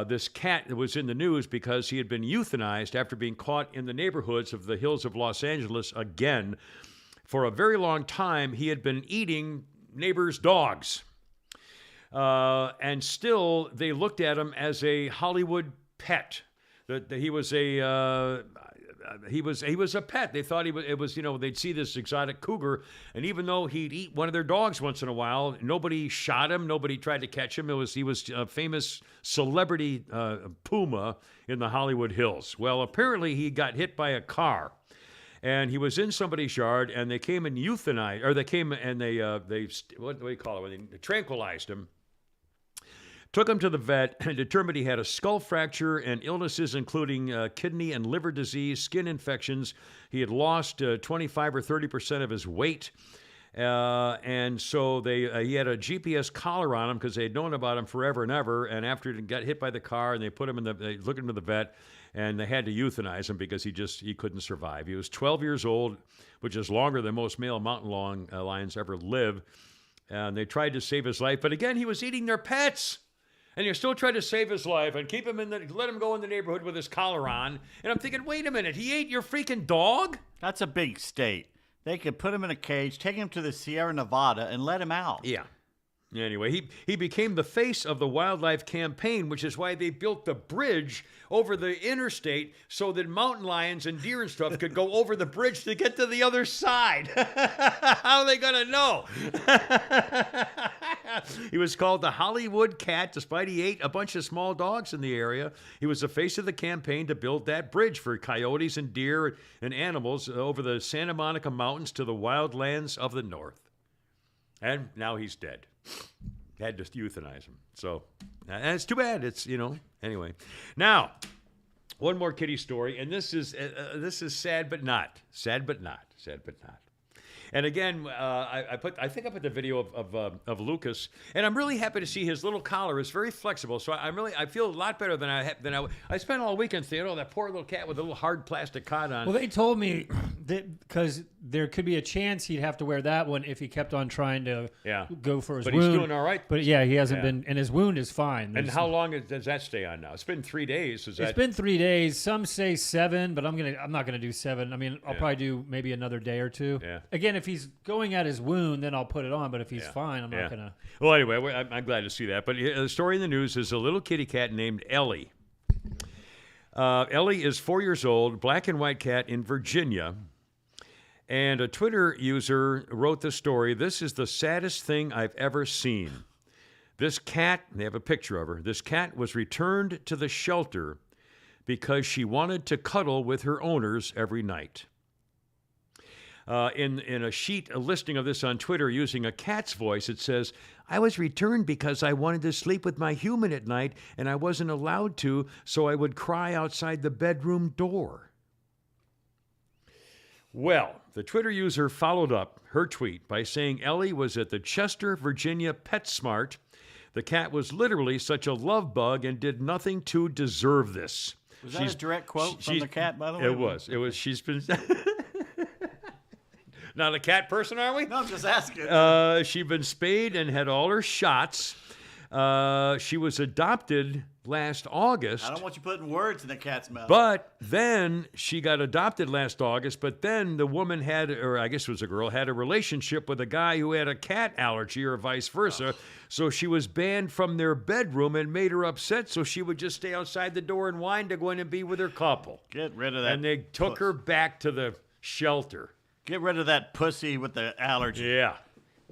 this cat was in the news because he had been euthanized after being caught in the neighborhoods of the hills of Los Angeles again. For a very long time, he had been eating neighbors' dogs. And still, they looked at him as a Hollywood pet. That he was a pet. They thought it was, they'd see this exotic cougar, and even though he'd eat one of their dogs once in a while, nobody shot him, nobody tried to catch him. He was a famous celebrity puma in the Hollywood Hills. Well, apparently he got hit by a car, And he was in somebody's yard, and they came and euthanized, or they came and what do you call it? They tranquilized him. Took him to the vet and determined he had a skull fracture and illnesses including kidney and liver disease, skin infections. He had lost 25 or 30% of his weight. And so he had a GPS collar on him because they had known about him forever and ever. And after he got hit by the car, and they put him they took him to the vet, and they had to euthanize him because he couldn't survive. He was 12 years old, which is longer than most male mountain lions ever live. And they tried to save his life, but again, he was eating their pets. And you still try to save his life and keep him let him go in the neighborhood with his collar on. And I'm thinking, wait a minute, he ate your freaking dog? That's a big state. They could put him in a cage, take him to the Sierra Nevada, and let him out. Yeah. Anyway, he became the face of the wildlife campaign, which is why they built the bridge over the interstate so that mountain lions and deer and stuff could go over the bridge to get to the other side. How are they going to know? He was called the Hollywood Cat, despite he ate a bunch of small dogs in the area. He was the face of the campaign to build that bridge for coyotes and deer and animals over the Santa Monica Mountains to the wildlands of the north. And now he's dead. Had to euthanize him. So, and it's too bad. It's, anyway. Now, one more kitty story, and this is sad but not. Sad but not. Sad but not. And again, I think I put the video of Lucas, and I'm really happy to see his little collar is very flexible. So I feel a lot better than I spent all weekend thinking, oh, that poor little cat with a little hard plastic cot on. Well, they told me that because there could be a chance he'd have to wear that one if he kept on trying to go for his wound. But he's doing all right. But yeah, he hasn't been, and his wound is fine. And how long does that stay on now? It's been 3 days. It's been 3 days. Some say 7, but I'm not gonna do 7. I mean, I'll probably do maybe another day or 2. Yeah. Again, if he's going at his wound, then I'll put it on. But if he's fine, I'm not gonna. Well, anyway, I'm glad to see that. But the story in the news is a little kitty cat named Ellie. Ellie is 4 years old, black and white cat in Virginia. And a Twitter user wrote the story, "This is the saddest thing I've ever seen. This cat," they have a picture of her, "this cat was returned to the shelter because she wanted to cuddle with her owners every night." In a listing of this on Twitter using a cat's voice, it says, "I was returned because I wanted to sleep with my human at night and I wasn't allowed to, so I would cry outside the bedroom door." Well, the Twitter user followed up her tweet by saying Ellie was at the Chester, Virginia PetSmart. The cat was literally such a love bug and did nothing to deserve this. Was that a direct quote from the cat, by the way? It was. She's been... Not a cat person, are we? No, I'm just asking. She'd been spayed and had all her shots. She was adopted last August. I don't want you putting words in the cat's mouth. But then she got adopted last August, but then the woman or I guess it was a girl, had a relationship with a guy who had a cat allergy or vice versa. So she was banned from their bedroom and made her upset, so she would just stay outside the door and whine to go in and be with her couple. Get rid of that. And they took her back to the shelter. Get rid of that pussy with the allergy. Yeah.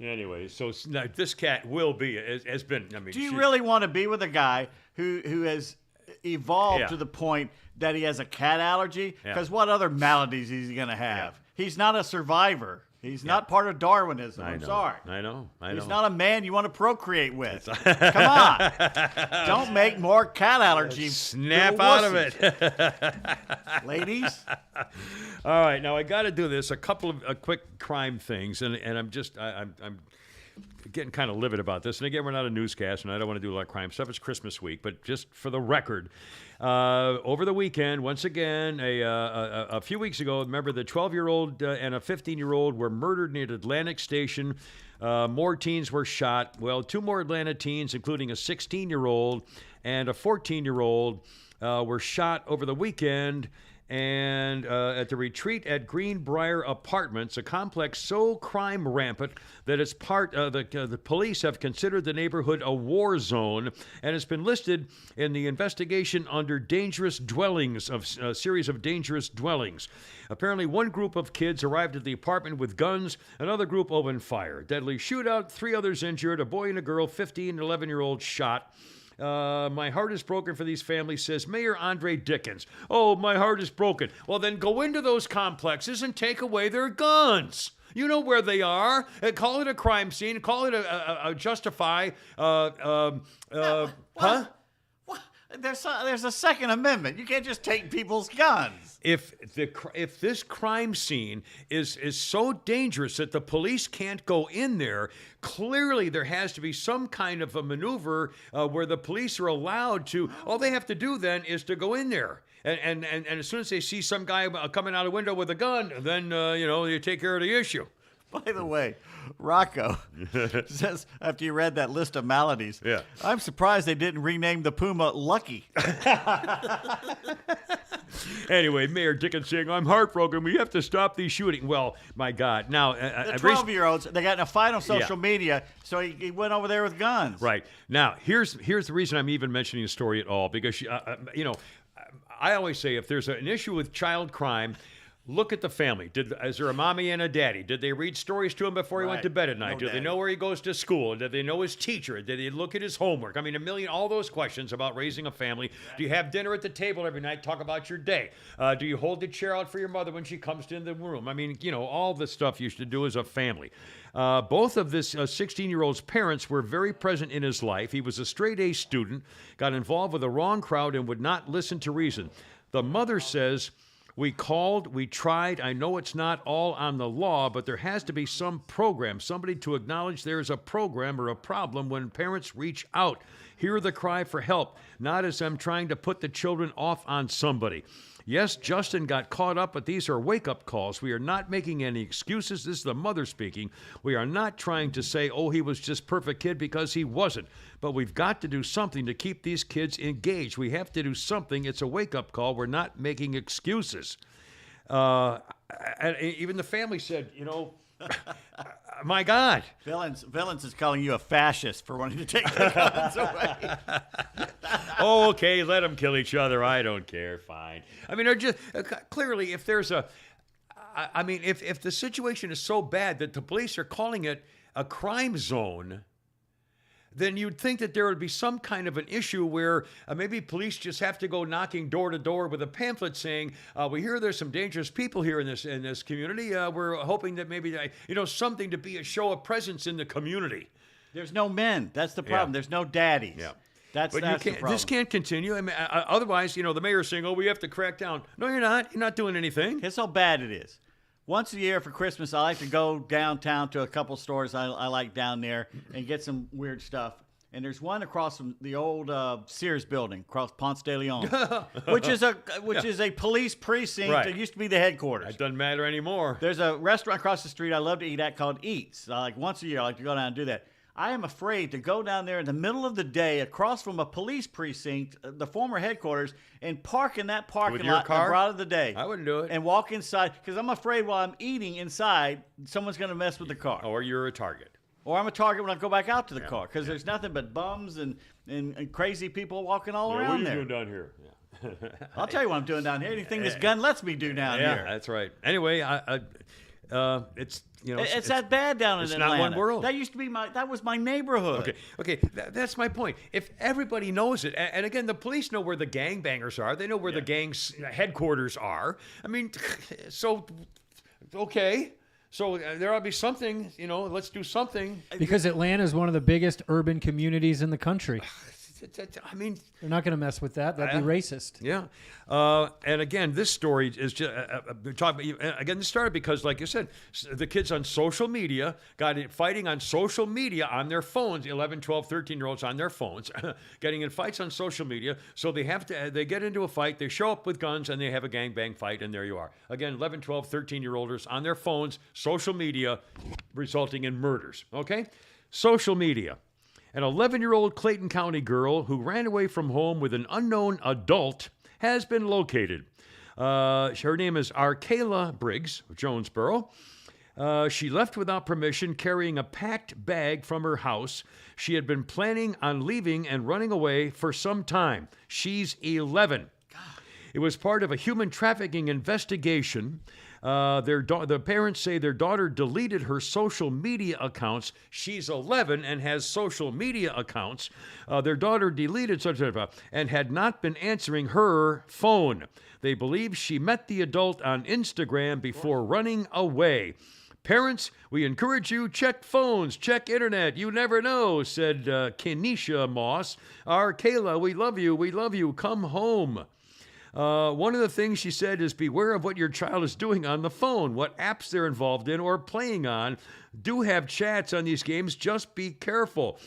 Anyway, so now this cat has been. I mean, do you really want to be with a guy who has evolved to the point that he has a cat allergy? Because what other maladies is he going to have? He's not a survivor. He's not part of Darwinism. I'm sorry. I know. He's not a man you want to procreate with. Come on. Don't make more cat allergy. Snap out of it. Ladies. All right. Now, I got to do this. A couple of quick crime things. And I'm getting kind of livid about this. And again, we're not a newscast, and I don't want to do a lot of crime stuff. It's Christmas week. But just for the record, over the weekend, once again, a few weeks ago, remember the 12-year-old and a 15-year-old were murdered near Atlantic Station. More teens were shot. Well, 2 more Atlanta teens, including a 16-year-old and a 14-year-old, were shot over the weekend. And at the retreat at Greenbrier Apartments, a complex so crime rampant that it's the police have considered the neighborhood a war zone, and it's been listed in the investigation under dangerous dwellings, a series of dangerous dwellings. Apparently, one group of kids arrived at the apartment with guns. Another group opened fire. Deadly shootout, 3 others injured, a boy and a girl, 15 and 11-year-old shot. My heart is broken for these families, says Mayor Andre Dickens. Oh, my heart is broken. Well, then go into those complexes and take away their guns. You know where they are. Call it a crime scene. Call it a justify. Huh? There's a Second Amendment. You can't just take people's guns. If this crime scene is so dangerous that the police can't go in there, clearly there has to be some kind of a maneuver where the police are allowed to. All they have to do then is to go in there. And as soon as they see some guy coming out a window with a gun, then you take care of the issue. By the way, Rocco says, after you read that list of maladies, Yeah. I'm surprised they didn't rename the puma Lucky. Anyway, Mayor Dickens saying, I'm heartbroken. We have to stop these shootings. Well, my God. Now, The 12-year-olds, they got in a fight on social media, so he went over there with guns. Right. Now, here's the reason I'm even mentioning the story at all, because, I always say if there's an issue with child crime, look at the family. Is there a mommy and a daddy? Did they read stories to him before he went to bed at night? Do they know where he goes to school? Did they know his teacher? Did they look at his homework? I mean, all those questions about raising a family. Do you have dinner at the table every night? Talk about your day. Do you hold the chair out for your mother when she comes in the room? I mean, all the stuff you should do as a family. Both of this 16-year-old's parents were very present in his life. He was a straight-A student, got involved with the wrong crowd, and would not listen to reason. The mother says, we called, we tried. I know it's not all on the law, but there has to be some program, somebody to acknowledge there is a program or a problem when parents reach out. Hear the cry for help, not as them trying to put the children off on somebody. Yes, Justin got caught up, but these are wake-up calls. We are not making any excuses. This is the mother speaking. We are not trying to say, oh, he was just perfect kid, because he wasn't. But we've got to do something to keep these kids engaged. We have to do something. It's a wake-up call. We're not making excuses. And even the family said, my God. Villains is calling you a fascist for wanting to take the guns away. Oh, okay, let them kill each other. I don't care. Fine. I mean, they're just clearly, if there's if the situation is so bad that the police are calling it a crime zone, then you'd think that there would be some kind of an issue where maybe police just have to go knocking door to door with a pamphlet saying, we hear there's some dangerous people here in this community. We're hoping that maybe, something to be a show of presence in the community. There's no men. That's the problem. Yeah. There's no daddies. Yeah. That's the problem. This can't continue. I mean, otherwise, the mayor's saying, oh, we have to crack down. No, you're not. You're not doing anything. Here's how bad it is. Once a year for Christmas, I like to go downtown to a couple stores I like down there and get some weird stuff. And there's one across from the old Sears building, across Ponce de Leon, which is a police precinct. Right. It used to be the headquarters. It doesn't matter anymore. There's a restaurant across the street I love to eat at called Eats. Once a year, I like to go down and do that. I am afraid to go down there in the middle of the day across from a police precinct, the former headquarters, and park in that parking lot car? the broad of the day. I wouldn't do it. And walk inside, because I'm afraid while I'm eating inside, someone's going to mess with the car. Or you're a target. Or I'm a target when I go back out to the car, because there's nothing but bums and crazy people walking all around there. What are you doing down here? Yeah. I'll tell you what I'm doing down here. Anything this gun lets me do down here. Yeah, that's right. Anyway, it's it's that bad down in Atlanta. It's not one world. That used to be that was my neighborhood. Okay, that's my point. If everybody knows it, and again, the police know where the gangbangers are. They know where the gang's headquarters are. I mean, so okay. So there ought to be something, let's do something. Because Atlanta is one of the biggest urban communities in the country. I mean, they're not going to mess with that. That'd be racist. Yeah. And again, this story is just this started because, like you said, the kids on social media got it fighting on social media on their phones, 11, 12, 13-year-olds on their phones, getting in fights on social media. So they get into a fight, they show up with guns, and they have a gangbang fight, and there you are. Again, 11, 12, 13-year-olders on their phones, social media, resulting in murders. Okay? Social media. An 11-year-old Clayton County girl who ran away from home with an unknown adult has been located. Her name is Arkayla Briggs of Jonesboro. She left without permission, carrying a packed bag from her house. She had been planning on leaving and running away for some time. She's 11. It was part of a human trafficking investigation. The parents say their daughter deleted her social media accounts. She's 11 and has social media accounts. Their daughter deleted such and had not been answering her phone. They believe she met the adult on Instagram before running away. Parents, we encourage you, check phones, check internet. You never know, said Kenesha Moss. Our Kayla, we love you, come home. One of the things she said is beware of what your child is doing on the phone, what apps they're involved in or playing on. Do have chats on these games, just be careful.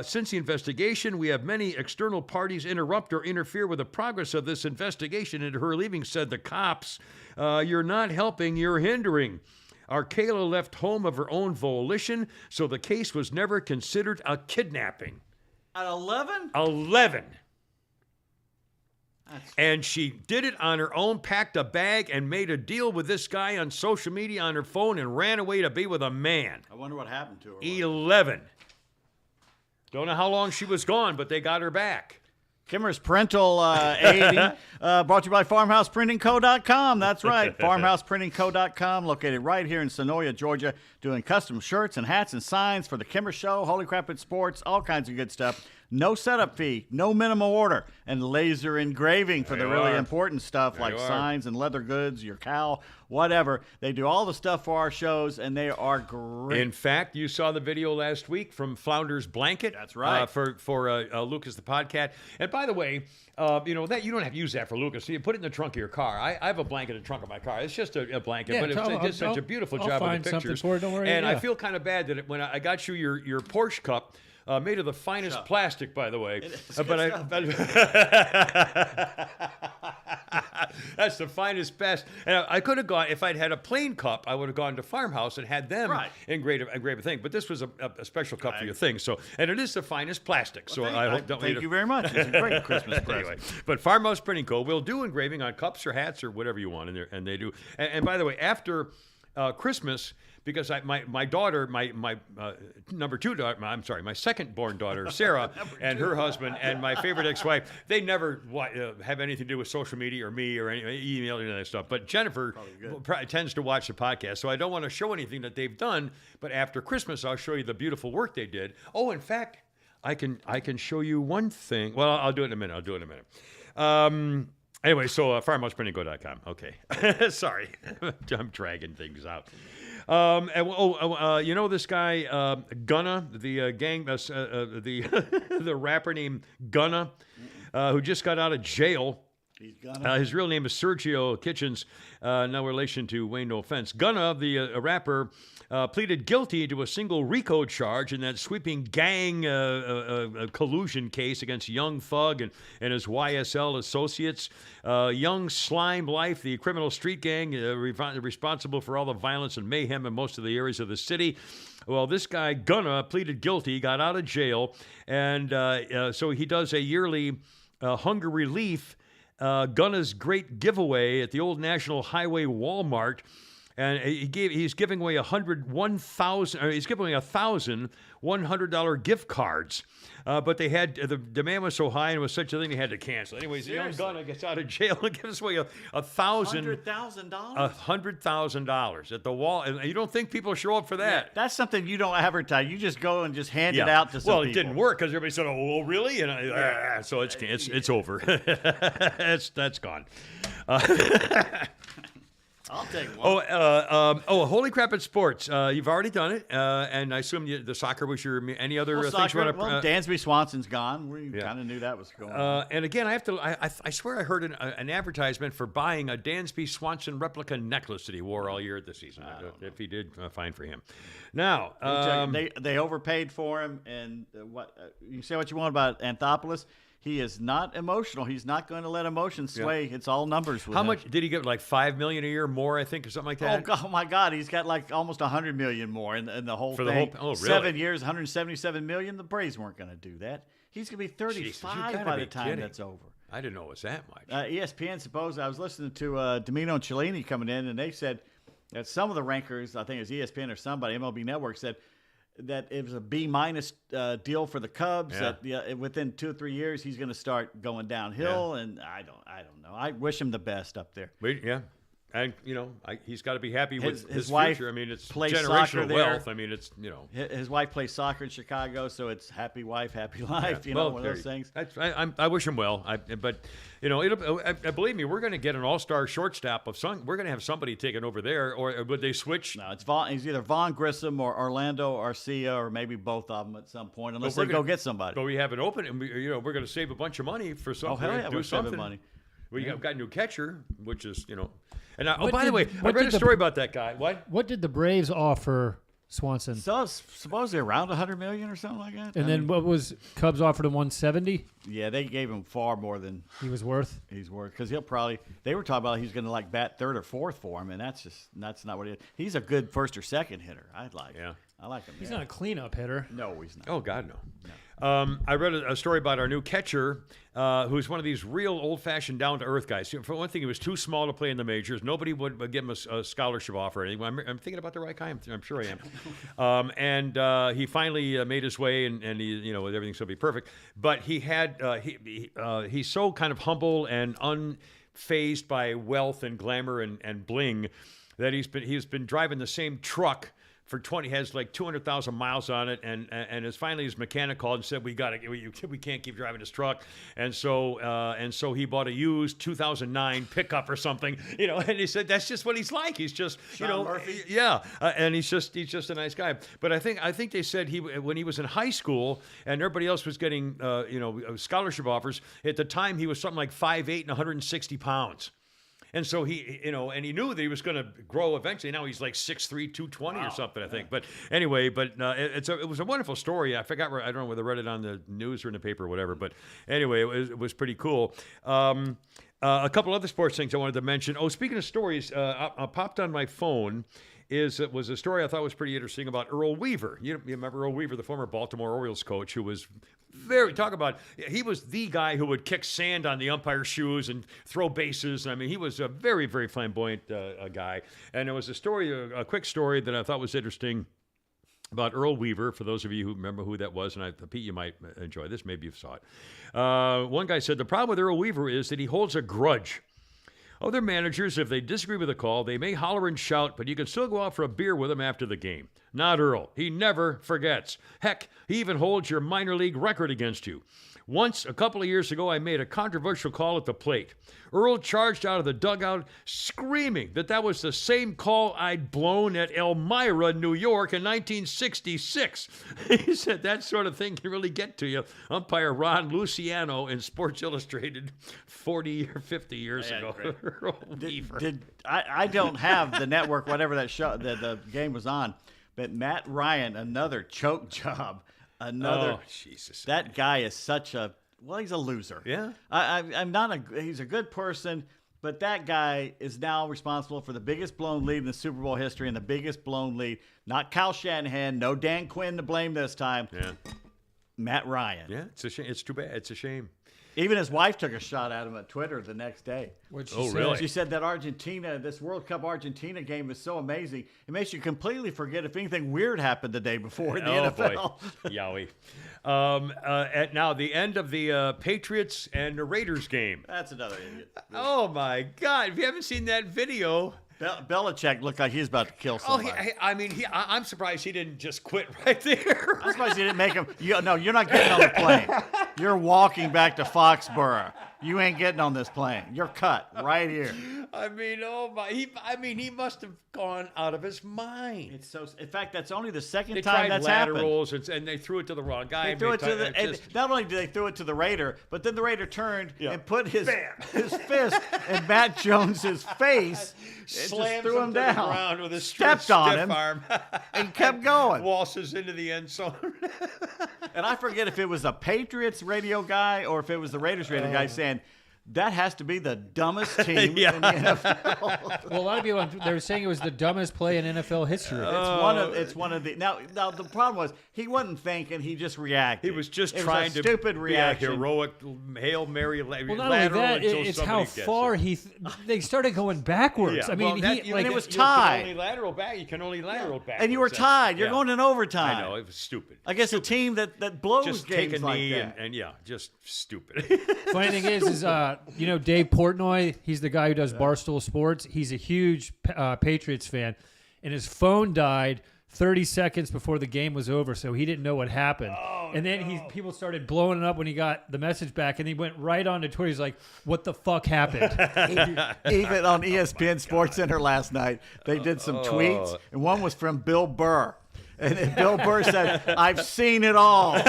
Since the investigation, we have many external parties interrupt or interfere with the progress of this investigation. And her leaving, said the cops, you're not helping, you're hindering. Our Kayla left home of her own volition, so the case was never considered a kidnapping. At 11? 11. And she did it on her own, packed a bag, and made a deal with this guy on social media on her phone and ran away to be with a man. I wonder what happened to her. 11. Don't know how long she was gone, but they got her back. Kimmer's parental aiding, brought to you by FarmhousePrintingCo.com. That's right, FarmhousePrintingCo.com, located right here in Sonoya, Georgia, doing custom shirts and hats and signs for the Kimmer Show, Holy Crap at Sports, all kinds of good stuff. No setup fee, no minimum order, and laser engraving for the really important stuff like signs and leather goods, your cow, whatever. They do all the stuff for our shows, and they are great. In fact, you saw the video last week from Flounder's Blanket. That's right. For Lucas the Podcat. And by the way, that you don't have to use that for Lucas. So you put it in the trunk of your car. I have a blanket in the trunk of my car. It's just a blanket, but it did such a beautiful job with the pictures. For it, don't worry. And I feel kind of bad that when I got you your Porsche cup, made of the finest plastic, by the way. That's the finest, best. And I could have gone, if I'd had a plain cup, I would have gone to Farmhouse and had them engrave a thing. But this was a special cup for your thing. So, and it is the finest plastic. So I hope thank you very much. It's a great Christmas present. Anyway, but Farmhouse Printing Co. will do engraving on cups or hats or whatever you want in there, and they do. And by the way, after Christmas, because my daughter, my number two daughter, my second born daughter, Sarah, and her husband, and my favorite ex-wife, they never have anything to do with social media or me or any email or any of that stuff. But Jennifer tends to watch the podcast, so I don't want to show anything that they've done. But after Christmas, I'll show you the beautiful work they did. Oh, in fact, I can show you one thing. Well, I'll do it in a minute. Anyway, so farmhouseprintingco.com. Okay. Sorry. I'm dragging things out. You know this guy, Gunna, the the rapper named Gunna, who just got out of jail. His real name is Sergio Kitchens, no relation to Wayne, no offense. Gunna, the rapper, pleaded guilty to a single RICO charge in that sweeping gang collusion case against Young Thug and his YSL associates. Young Slime Life, the criminal street gang responsible for all the violence and mayhem in most of the areas of the city. Well, this guy, Gunna, pleaded guilty, got out of jail, and so he does a yearly hunger relief Gunna's great giveaway at the old National Highway Walmart. And he's giving away he's giving away 1,000 $100 gift cards. But they had, the demand was so high and it was such a thing they had to cancel. Anyways, the young Gunna gets out of jail and gives away $100,000 $100,000 at the wall. And you don't think people show up for that. Yeah, that's something you don't advertise. You just go and just hand it out to some people. Well, it didn't work because everybody said, "Oh, really?" And so it's over. That's gone. I'll take one. Holy Crap at Sports. You've already done it, and I assume the soccer was your. Any other things you want to? Dansby Swanson's gone. We kind of knew that was going on. And again, I have to. I swear I heard an advertisement for buying a Dansby Swanson replica necklace that he wore all year this season. If he did, fine for him. Now they overpaid for him, and what you say what you want about Anthopoulos. He is not emotional. He's not going to let emotions sway. Yeah. It's all numbers with him. How much did he get? Like $5 million a year more, I think, or something like that. Oh my God, he's got like almost $100 million more in the whole thing. The whole, really? 7 years, $177 million. The Braves weren't going to do that. He's going to be 35 by the time that's over. I didn't know it was that much. ESPN I was listening to Domino and Cellini coming in, and they said that some of the rankers, I think it was ESPN or somebody, MLB Network, said that it was a B- deal for the Cubs. Yeah. That within 2 or 3 years he's going to start going downhill, and I don't know. I wish him the best up there. And he's got to be happy with his wife future. I mean, it's plays soccer generational there. wealth. I mean, it's His wife plays soccer in Chicago, so it's happy wife, happy life. Yeah. One of those things. I wish him well. But believe me, we're going to get an all-star shortstop of some. We're going to have somebody taking over there, or would they switch? No, it's either Vaughn Grissom or Orlando Arcia, or maybe both of them at some point, unless they go get somebody. But we have it open, and we're going to save a bunch of money for something. Oh hell yeah, do we're saving something. money. We got a new catcher, which is And What by the did- way, I what read did a the- story about that guy. What did the Braves offer Swanson? So supposedly around $100 million or something like that. And then what was Cubs offered him 170? Yeah, they gave him far more than He was worth. he's worth, because they were talking about he's going to bat third or fourth for him, and that's not what he is. He's a good first or second hitter. I like him. He's not a cleanup hitter. No, he's not. Oh God, no. I read a story about our new catcher, who's one of these real old-fashioned, down-to-earth guys. For one thing, he was too small to play in the majors. Nobody would give him a scholarship offer or anything. I'm thinking about the right guy. I'm sure I am. And he finally made his way, and he, everything's going to be perfect. But he had he's so kind of humble and unfazed by wealth and glamour and bling that he's been driving the same truck for 20, has like 200,000 miles on it, and finally his mechanic called and said we can't keep driving this truck, and so he bought a used 2009 pickup or something, and he said that's just what he's like. He's just Murphy. and he's just a nice guy. But I think they said when he was in high school and everybody else was getting scholarship offers, at the time he was something like 5'8" and 160 pounds. And so he knew that he was going to grow eventually. Now he's like 6'3", 220 or something, I think. But anyway, it was a wonderful story. I forgot I don't know whether I read it on the news or in the paper or whatever. But anyway, it was pretty cool. A couple other sports things I wanted to mention. Oh, speaking of stories, I popped on my phone. It was a story I thought was pretty interesting about Earl Weaver. You remember Earl Weaver, the former Baltimore Orioles coach, who was he was the guy who would kick sand on the umpire's shoes and throw bases. I mean, he was a very, very flamboyant guy. And there was a quick story that I thought was interesting about Earl Weaver, for those of you who remember who that was, and Pete, you might enjoy this. Maybe you saw it. One guy said, the problem with Earl Weaver is that he holds a grudge. Other managers, if they disagree with a call, they may holler and shout, but you can still go out for a beer with him after the game. Not Earl. He never forgets. Heck, he even holds your minor league record against you. Once, a couple of years ago, I made a controversial call at the plate. Earl charged out of the dugout screaming that was the same call I'd blown at Elmira, New York in 1966. He said that sort of thing can really get to you. Umpire Ron Luciano in Sports Illustrated 40 or 50 years ago. Earl Weaver. I don't have the network, whatever that show the game was on, but Matt Ryan, another choke job. Oh, Jesus. That guy is he's a loser. Yeah. He's a good person, but that guy is now responsible for the biggest blown lead in the Super Bowl history, and the biggest blown lead. Not Kyle Shanahan, no Dan Quinn to blame this time. Yeah. Matt Ryan. Yeah, it's a shame. It's too bad. It's a shame. Even his wife took a shot at him on Twitter the next day. Really? She said that this World Cup Argentina game is so amazing, it makes you completely forget if anything weird happened the day before in the NFL. Boy. Yowie. Now, the end of the Patriots and the Raiders game. That's another idiot. Oh, my God. If you haven't seen that video... Belichick looked like he was about to kill somebody. I'm surprised he didn't just quit right there. I'm surprised he didn't make him. No, you're not getting on the plane. You're walking back to Foxborough. You ain't getting on this plane. You're cut right here. I mean, oh my! He must have gone out of his mind. It's so. In fact, that's only the second They time tried that's laterals happened. and they threw it to the wrong guy. They threw it to not only did they throw it to the Raider, but then the Raider turned and put his fist in Matt Jones's face, and just threw him down, to the ground with his stepped on him, arm, and kept going. Waltzes into the end zone. And I forget if it was the Patriots radio guy or if it was the Raiders radio guy saying, that has to be the dumbest team in the NFL. Well, a lot of people, they were saying it was the dumbest play in NFL history. It's one of the now the problem was he wasn't thinking, he just reacted. He was just it trying was a to stupid reaction. be a heroic Hail Mary Well, not only lateral that, until it's somebody how gets far it. they started going backwards. Yeah. I mean, Well, he like it was You tied. can only lateral back. You can only lateral back. And you were tied. You're going in overtime. I know, it was stupid. I guess a team that blows Just games take a like knee that. and just stupid. funny thing is Dave Portnoy? He's the guy who does Barstool Sports. He's a huge Patriots fan, and his phone died 30 seconds before the game was over, so he didn't know what happened. And then people started blowing it up when he got the message back, and he went right on to Twitter. He's like, "What the fuck happened?" Even on ESPN SportsCenter last night, they did some tweets, and one was from Bill Burr. And Bill Burr said, "I've seen it all." And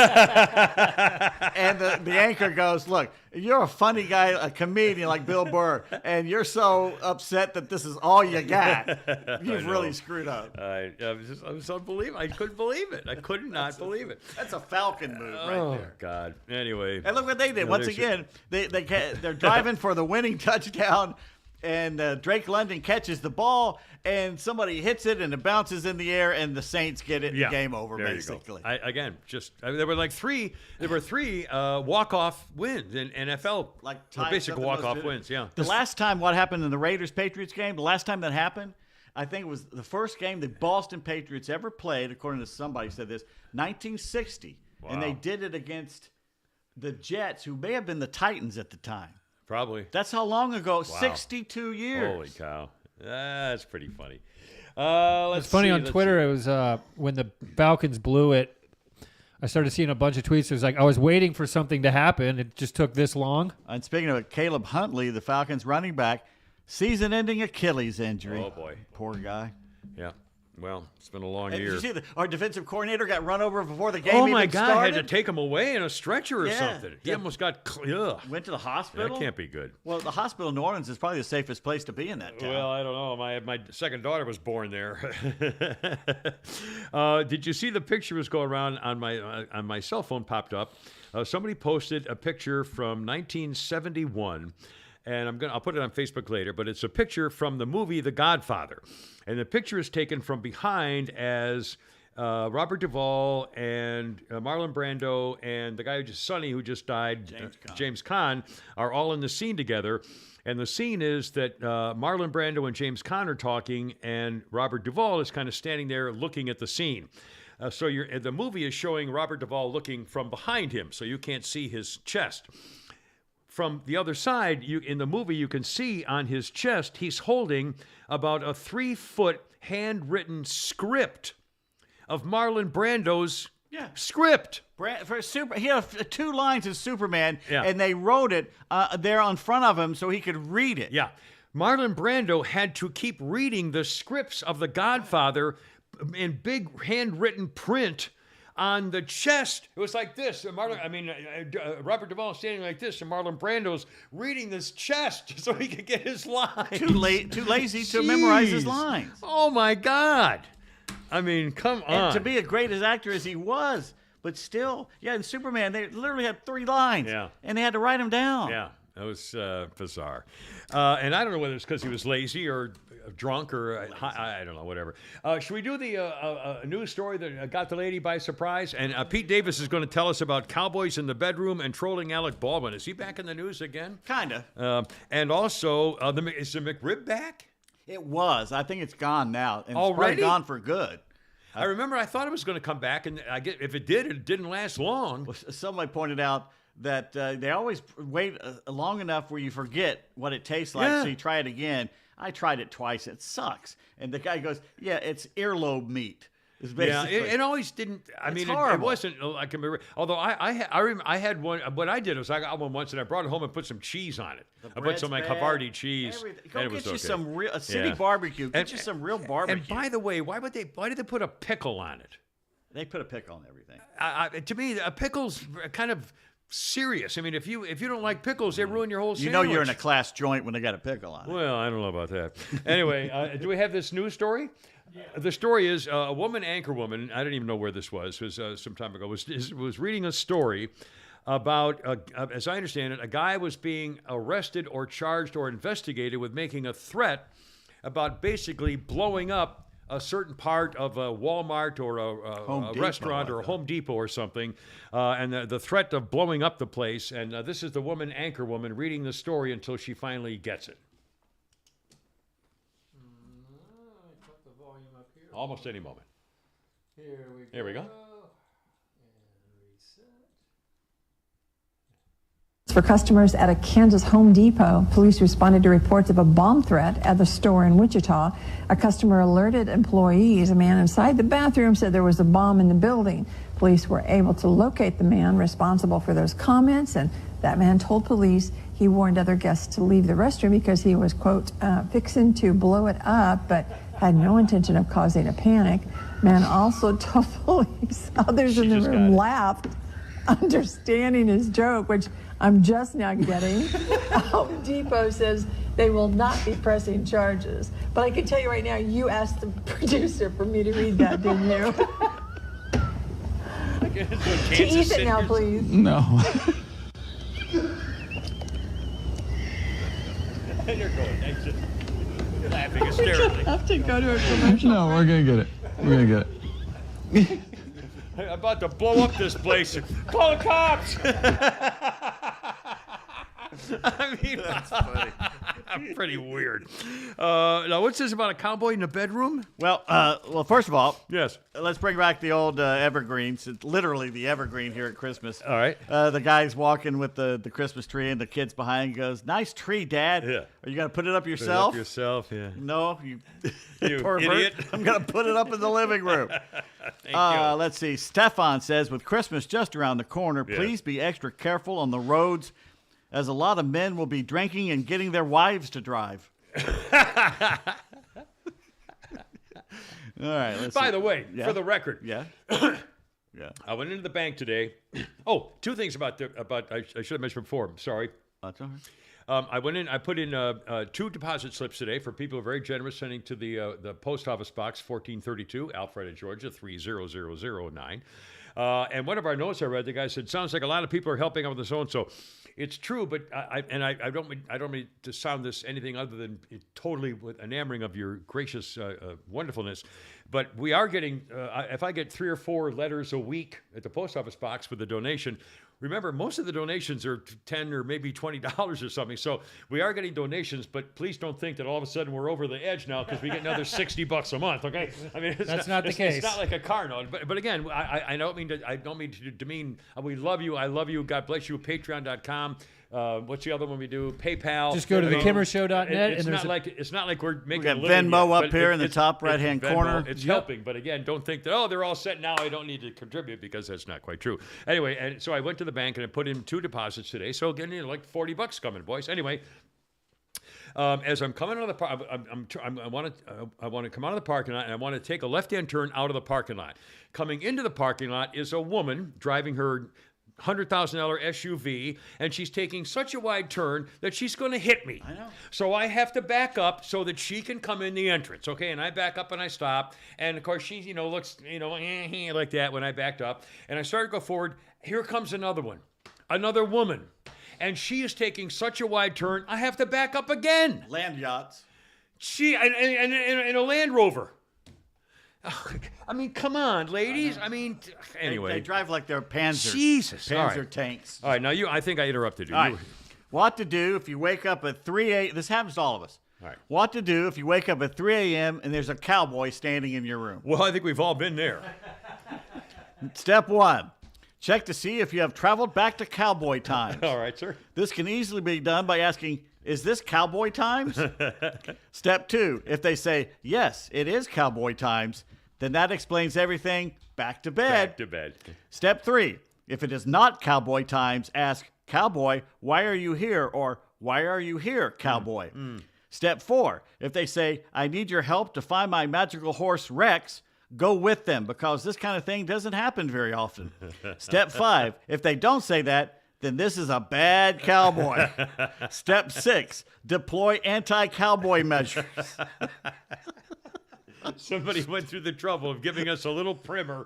the anchor goes, "Look, you're a funny guy, a comedian like Bill Burr, and you're so upset that this is all you got. You've really screwed up." I was unbelievable. I couldn't believe it. I could not believe it. That's a Falcon move right Oh, there. God. Anyway. And look what they did. Once again, they're driving for the winning touchdown, and Drake London catches the ball, and somebody hits it, and it bounces in the air, and the Saints get it. Yeah, Game over, there basically. You go. There were three walk-off wins in NFL. Like basic walk-off wins, yeah. The last time what happened in the Raiders-Patriots game, the last time that happened, I think it was the first game the Boston Patriots ever played, according to somebody said this, 1960. Wow. And they did it against the Jets, who may have been the Titans at the time. Probably. That's how long ago, 62 years. Holy cow. That's pretty funny. It's funny on Twitter. It was when the Falcons blew it. I started seeing a bunch of tweets. It was like, I was waiting for something to happen. It just took this long. And speaking of it, Caleb Huntley, the Falcons running back, season-ending Achilles injury. Oh, boy. Poor guy. Yeah. Well, it's been a long And year. did you see our defensive coordinator got run over before the game Oh, even my God. started? Had to take him away in a stretcher or Yeah. something. He almost got... Ugh. Went to the hospital? That can't be good. Well, the hospital in New Orleans is probably the safest place to be in that town. Well, I don't know. My second daughter was born there. Did you see the picture was going around on my cell phone? Popped up. Somebody posted a picture from 1971, and I'll put it on Facebook later. But it's a picture from the movie The Godfather, and the picture is taken from behind as Robert Duvall and Marlon Brando and the guy Sonny who just died, James Caan, are all in the scene together. And the scene is that Marlon Brando and James Caan are talking, and Robert Duvall is kind of standing there looking at the scene. So the movie is showing Robert Duvall looking from behind him, so you can't see his chest. From the other side, in the movie, you can see on his chest, he's holding about a 3-foot handwritten script of Marlon Brando's script. He had 2 lines in Superman, Yeah. and they wrote it there in front of him so he could read it. Yeah. Marlon Brando had to keep reading the scripts of The Godfather in big handwritten print on the chest. It was like this. Robert Duvall standing like this, and Marlon Brando's reading this chest so he could get his lines. Too lazy to memorize his lines. Oh, my God. I mean, come on. And to be as great as actor as he was, but still, in Superman, they literally had 3 lines. Yeah. And they had to write them down. Yeah, that was bizarre. And I don't know whether it's because he was lazy or drunk or I don't know, whatever. Should we do the news story that got the lady by surprise? And Pete Davis is going to tell us about cowboys in the bedroom and trolling Alec Baldwin. Is he back in the news again? Kind of. And also, is the McRib back? It was. I think it's gone now. And Already? It's probably gone for good. I remember I thought it was going to come back, and if it did, it didn't last long. Somebody pointed out that they always wait long enough where you forget what it tastes like, so you try it again. I tried it twice. It sucks. And the guy goes, "Yeah, it's earlobe meat." Yeah, it always didn't. It wasn't. I can remember. Although I had one. What I did was I got one once and I brought it home and put some cheese on it. I put some like Havarti cheese. Everything. And Go it was get you okay. some real city barbecue. Get you some real barbecue. And by the way, why did they put a pickle on it? They put a pickle on everything. To me, a pickle's kind of serious. I mean, if you don't like pickles, they ruin your whole sandwich. You know you're in a class joint when they got a pickle on it. Well, I don't know about that. Anyway, do we have this news story? Yeah. The story is a woman, anchor woman, I didn't even know where this was some time ago, was reading a story about, as I understand it, a guy was being arrested or charged or investigated with making a threat about basically blowing up a certain part of a Walmart or a restaurant or a Home Depot or something, and the threat of blowing up the place. And this is the woman, anchor woman, reading the story until she finally gets it. Almost any moment. Here we go. For customers at a Kansas Home Depot, police responded to reports of a bomb threat at the store in Wichita. A customer alerted employees. A man inside the bathroom said there was a bomb in the building. Police were able to locate the man responsible for those comments, and that man told police he warned other guests to leave the restroom because he was, quote, fixing to blow it up, but had no intention of causing a panic. Man also told police others in the room laughed, understanding his joke, which I'm just now getting. Home Depot says they will not be pressing charges. But I can tell you right now, you asked the producer for me to read that, didn't you? To Ethan now, please. No. You're going. You're laughing hysterically. I have to go to a commercial. No, we're going to get it. We're going to get it. I'm about to blow up this place. Call the cops. I mean, that's funny. Pretty weird. Now, what's this about a cowboy in a bedroom? Well, first of all, Yes. let's bring back the old evergreens. It's literally the evergreen here at Christmas. All right. The guy's walking with the Christmas tree, and the kid's behind goes, "Nice tree, Dad." Yeah. Are you going to put it up Put it yourself? up yourself, yeah. No, you, You pervert. idiot. I'm going to put it up in the living room. Thank you. Let's see. Stefan says, with Christmas just around the corner, Yeah. please be extra careful on the roads, as a lot of men will be drinking and getting their wives to drive. All right. Let's By see. the way, Yeah. for the record, Yeah. Yeah. I went into the bank today. Oh, two things about I should have mentioned before. I'm sorry. That's all right. I went in. I put in 2 deposit slips today for people who are very generous, sending to the post office box 1432, Alpharetta, Georgia 30009. And one of our notes I read, the guy said, "Sounds like a lot of people are helping out with so and so." It's true, but I don't mean to sound this anything other than totally enamoring of your gracious wonderfulness. But we are getting. If I get 3 or 4 letters a week at the post office box with a donation. Remember, most of the donations are $10 or maybe $20 or something. So we are getting donations, but please don't think that all of a sudden we're over the edge now because we get another $60 a month. Okay, I mean That's not the case. It's not like a car note. But again, I don't mean to demean. We love you. I love you. God bless you. Patreon.com. What's the other one we do? PayPal. Just go to I mean, thekimmershow.net It's and not like we're making. We got a living Venmo yet, up but here in the it's- top it's right-hand Venmo. corner. It's Yep. helping, but again, don't think that they're all set now. I don't need to contribute because that's not quite true. Anyway, and so I went to the bank and I put in 2 deposits today. So again, like $40 coming, boys. Anyway. As I'm coming out of the park, I want to come out of the parking lot and I want to take a left-hand turn out of the parking lot. Coming into the parking lot is a woman driving her $100,000 SUV, and she's taking such a wide turn that she's going to hit me. I know. So I have to back up so that she can come in the entrance. Okay, and I back up and I stop, and of course she, looks, like that when I backed up, and I started to go forward. Here comes another woman. And she is taking such a wide turn, I have to back up again. Land yachts. She in a Land Rover. I mean, come on, ladies. I mean, anyway. They drive like they're Panzers. Jesus. All Panzer right. tanks. All right, now I think I interrupted you. All right. What to do if you wake up at 3 a.m. This happens to all of us. All right. What to do if you wake up at 3 a.m. and there's a cowboy standing in your room? Well, I think we've all been there. Step 1. Check to see if you have traveled back to cowboy times. All right, sir. This can easily be done by asking, is this cowboy times? Step 2. If they say, yes, it is cowboy times, then that explains everything. Back to bed. Back to bed. Step 3. If it is not cowboy times, ask, cowboy, why are you here? Or, why are you here, cowboy? Step 4. If they say, I need your help to find my magical horse, Rex, go with them, because this kind of thing doesn't happen very often. Step 5. If they don't say that, then this is a bad cowboy. Step 6. Deploy anti-cowboy measures. Somebody went through the trouble of giving us a little primer.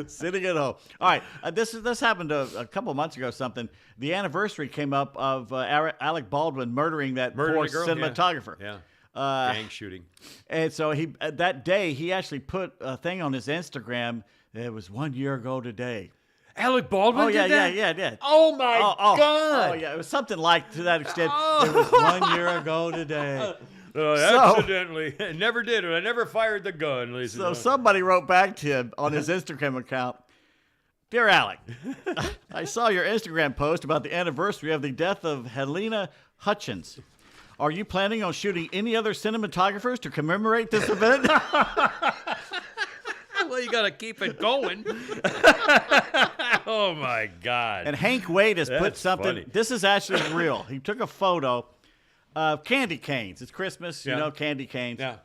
Sitting at home. All right, this happened a couple months ago. Something. The anniversary came up of Alec Baldwin murdering that poor a girl? cinematographer. Yeah. Gang shooting. And so that day he actually put a thing on his Instagram. It was 1 year ago today. Alec Baldwin Oh yeah, did that? yeah. Oh, my God. Oh yeah, it was something like to that extent. It was 1 year ago today. Accidentally. I never did it. I never fired the gun, ladies and So gentlemen. somebody wrote back to him on his Instagram account. Dear Alec, I saw your Instagram post about the anniversary of the death of Helena Hutchins. Are you planning on shooting any other cinematographers to commemorate this event? Well, you got to keep it going. Oh, my God. And Hank Wade has put That's something. funny. This is actually real. He took a photo of candy canes. It's Christmas, Yeah. you know, candy canes. Yeah.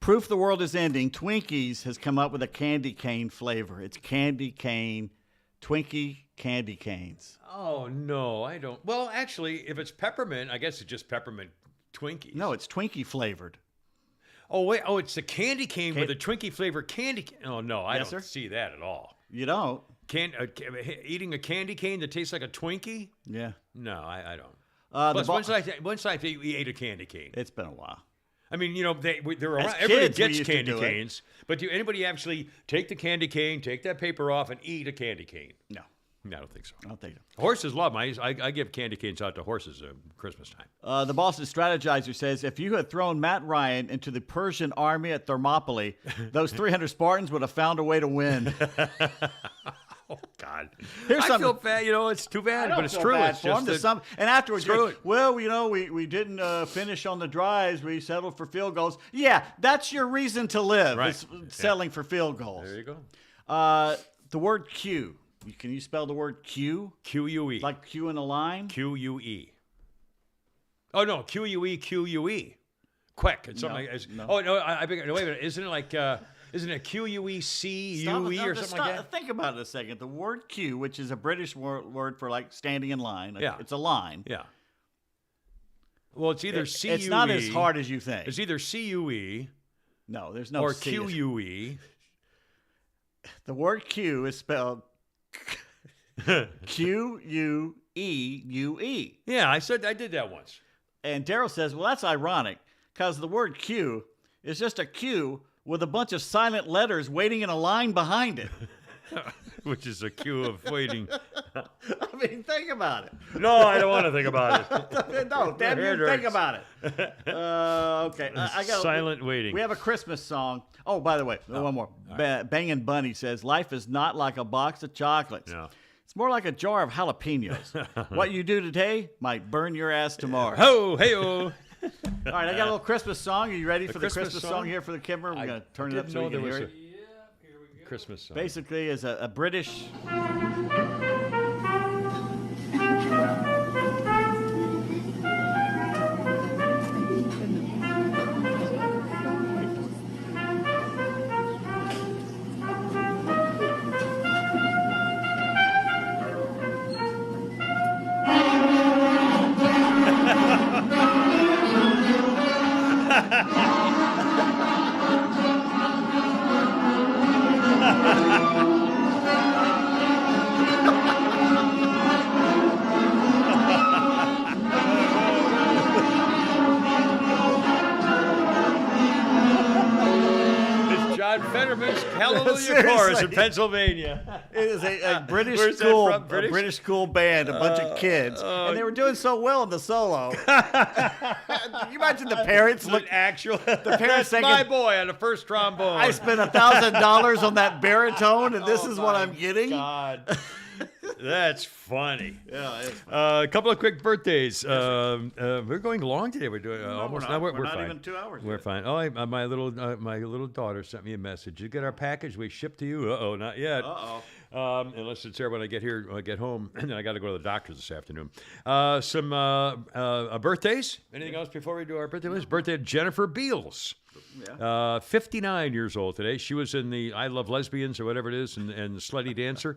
Proof the world is ending. Twinkies has come up with a candy cane flavor. It's candy cane, Twinkie candy canes. Oh, no, I don't. Well, actually, if it's peppermint, I guess it's just peppermint Twinkies. No, it's Twinkie flavored. Oh, wait. Oh, it's the candy cane with a Twinkie flavor candy cane. Oh, no, I Yes, don't sir. see that at all. You don't? Eating a candy cane that tastes like a Twinkie? Yeah. No, I don't. The Plus, when's the last time you ate a candy cane? It's been a while. I mean, you know, they're around. As Everybody kids, we gets used to candy do it. canes, but do anybody actually take the candy cane, take that paper off, and eat a candy cane? No, No, I don't think so. I don't think so. Horses love them. I give candy canes out to horses at Christmas time. The Boston Strategizer says, if you had thrown Matt Ryan into the Persian army at Thermopylae, those 300 Spartans would have found a way to win. Oh, God. Here's I something- feel bad. You know, it's too bad, but it's feel true. bad It's for him. just There's that- and afterwards, Screw you're, it. well, you know, we didn't finish on the drives. We settled for field goals. Yeah, that's your reason to live. Right. Is settling for field goals. There you go. The word Q. Can you spell the word Q? QUE. Like Q in a line? QUE. Oh, no. QUE. Quick. It's something like no. Oh, no. I wait a minute. Isn't it like, isn't it QUECUE or something like that? Think about it a second. The word Q, which is a British word for like standing in line. Yeah. It's a line. Yeah. Well, it's either CUE. It's not as hard as you think. It's either CUE No, there's no or C. QUE. The word Q is spelled Queue. Yeah, I did that once. And Daryl says, well, that's ironic because the word Q is just a Q with a bunch of silent letters waiting in a line behind it. Which is a queue of waiting. I mean, think about it. No, I don't want to think about it. No, damn Head you, think hurts. about it. Okay. I got Silent waiting. We have a Christmas song. Oh, by the way, one more. Bangin' Bunny says, life is not like a box of chocolates. No. It's more like a jar of jalapenos. What you do today might burn your ass tomorrow. Ho, hey-oh. All right, I got a little Christmas song. Are you ready for the Christmas Christmas song? song here for the Kimmer? We're going to turn it up didn't so know you can there hear was it. Christmas song. Basically, is a British. It's John Fetterman's Hallelujah Seriously. Chorus in Pennsylvania. It is a British Where's that school, from? British? a British school band, a bunch of kids, and they were doing so well in the solo. Can you imagine the parents look? Actual. parents That's thinking, my boy on the first trombone. I spent $1,000 on that baritone, and this is what I'm getting. God. That's funny. Yeah, it's A couple of quick birthdays. We're going long today. We're doing almost. we're not. We're We're not fine. even 2 hours We're yet. fine. Oh, my little daughter sent me a message. You get our package? We shipped to you. Uh oh, not yet. Unless it's there when I get here, when I get home, and then I got to go to the doctor's this afternoon. Some birthdays. Anything else before we do our birthday list? Birthday of Jennifer Beals. 59 years old today. She was in the I Love Lesbians or whatever it is, and the Slutty Dancer.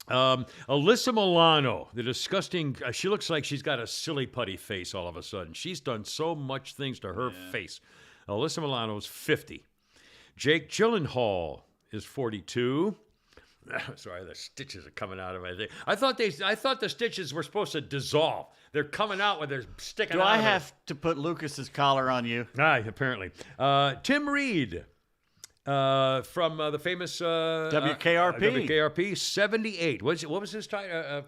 Alyssa Milano, the disgusting. She looks like she's got a silly putty face all of a sudden. She's done so much things to her face. Alyssa Milano is 50. Jake Gyllenhaal is 42. Sorry, the stitches are coming out of my thing. I thought the stitches were supposed to dissolve. They're coming out when they're sticking Do out. I of it. have to put Lucas's collar on you? Apparently. Tim Reed. From the famous WKRP. WKRP, 78. What was his title?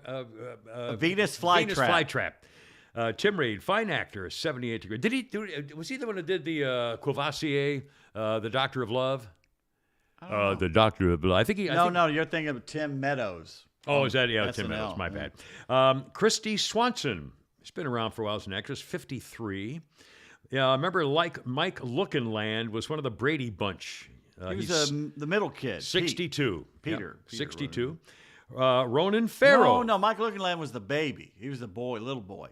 Venus Flytrap. Venus Flytrap. Tim Reed, fine actor, 78 degree. Was he the one who did the Courvoisier, the Doctor of Love? The Doctor of I think he. No, you're thinking of Tim Meadows. Oh, is that? Yeah, Tim SNL, Meadows. My yeah. bad. Christy Swanson. She's been around for a while as an actress, 53. Yeah, I remember Mike Lookinland was one of the Brady Bunch. He was the middle kid. 62. Peter. Yep, 62. Ronan Farrow. No, Mike Lookinland was the baby. He was the boy, little boy.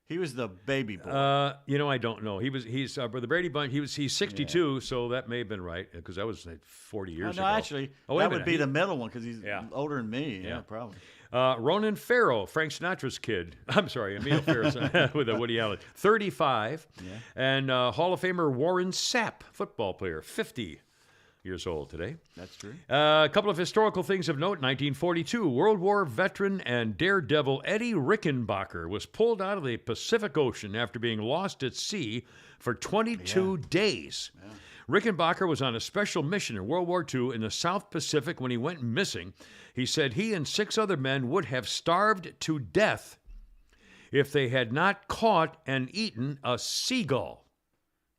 He was the baby boy. I don't know. He's the Brady Bunch. He's 62, so that may have been right because that was like 40 years ago. No, actually, wait a that minute. would be the middle one because he's Yeah. older than me. Yeah, Yeah. probably. Ronan Farrow, Frank Sinatra's kid. I'm sorry, Emil Farrow with a Woody Allen. 35. Yeah. And Hall of Famer Warren Sapp, football player, 50 years old today. That's true. A couple of historical things of note. 1942, World War veteran and daredevil Eddie Rickenbacker was pulled out of the Pacific Ocean after being lost at sea for 22 days. Yeah. Rickenbacker was on a special mission in World War II in the South Pacific when he went missing. He said he and 6 other men would have starved to death if they had not caught and eaten a seagull.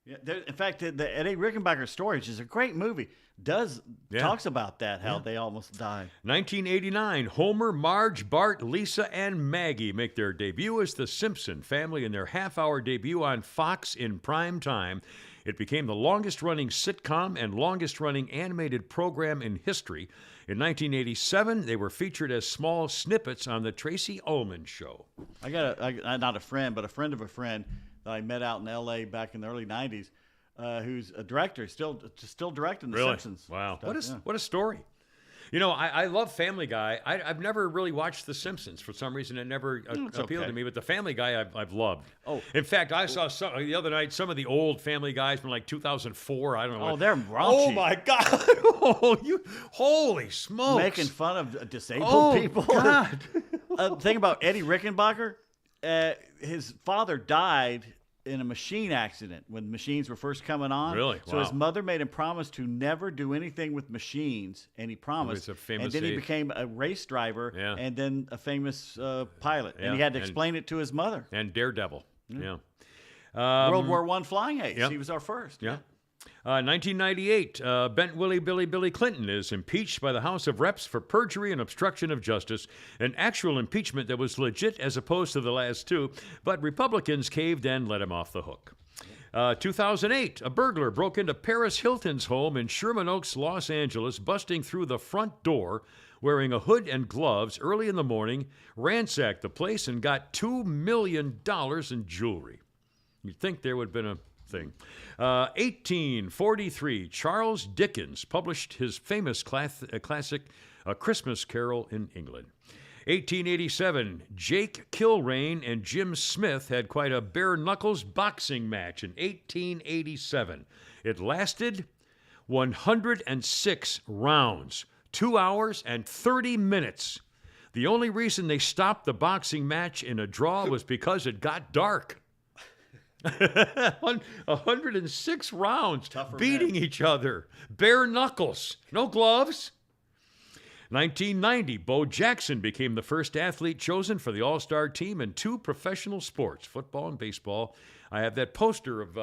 Yeah, in fact, the Eddie Rickenbacker story, which is a great movie, talks about that, how they almost died. 1989, Homer, Marge, Bart, Lisa, and Maggie make their debut as the Simpson family in their half-hour debut on Fox in prime time. It became the longest-running sitcom and longest-running animated program in history. In 1987, they were featured as small snippets on The Tracy Ullman Show. I got not a friend, but a friend of a friend that I met out in L.A. back in the early 90s, who's a director, still directing The Simpsons. Wow. Stuff, What a story. You know, I love Family Guy. I've never really watched The Simpsons. For some reason, it never appealed to me. But the Family Guy, I've loved. Oh. In fact, I saw the other night some of the old Family Guys from like 2004. I don't know. Oh, they're raunchy. Oh, my God. Holy smokes. Making fun of disabled people. God. Thing about Eddie Rickenbacker, his father died in a machine accident when machines were first coming on. Really? So Wow. his mother made him promise to never do anything with machines, and he promised. It was a famous and then he age. became a race driver, Yeah. and then a famous pilot. Yeah, And he had to and- explain it to his mother. And Daredevil. Yeah. World War I flying ace. yep. He was our first. Yeah. 1998, Bent Billy Clinton is impeached by the House of Reps for perjury and obstruction of justice, an actual impeachment that was legit as opposed to the last two, but Republicans caved and let him off the hook. 2008, a burglar broke into Paris Hilton's home in Sherman Oaks, Los Angeles, busting through the front door, wearing a hood and gloves early in the morning, ransacked the place, and got $2 million in jewelry. You'd think there would have been a thing. 1843, Charles Dickens published his famous classic, A Christmas Carol in England. 1887, Jake Kilrain and Jim Smith had quite a bare-knuckles boxing match in 1887. It lasted 106 rounds, 2 hours and 30 minutes. The only reason they stopped the boxing match in a draw was because it got dark. 106 rounds, beating each other. Bare knuckles, no gloves. 1990, Bo Jackson became the first athlete chosen for the All-Star team in 2 professional sports, football and baseball. I have that poster of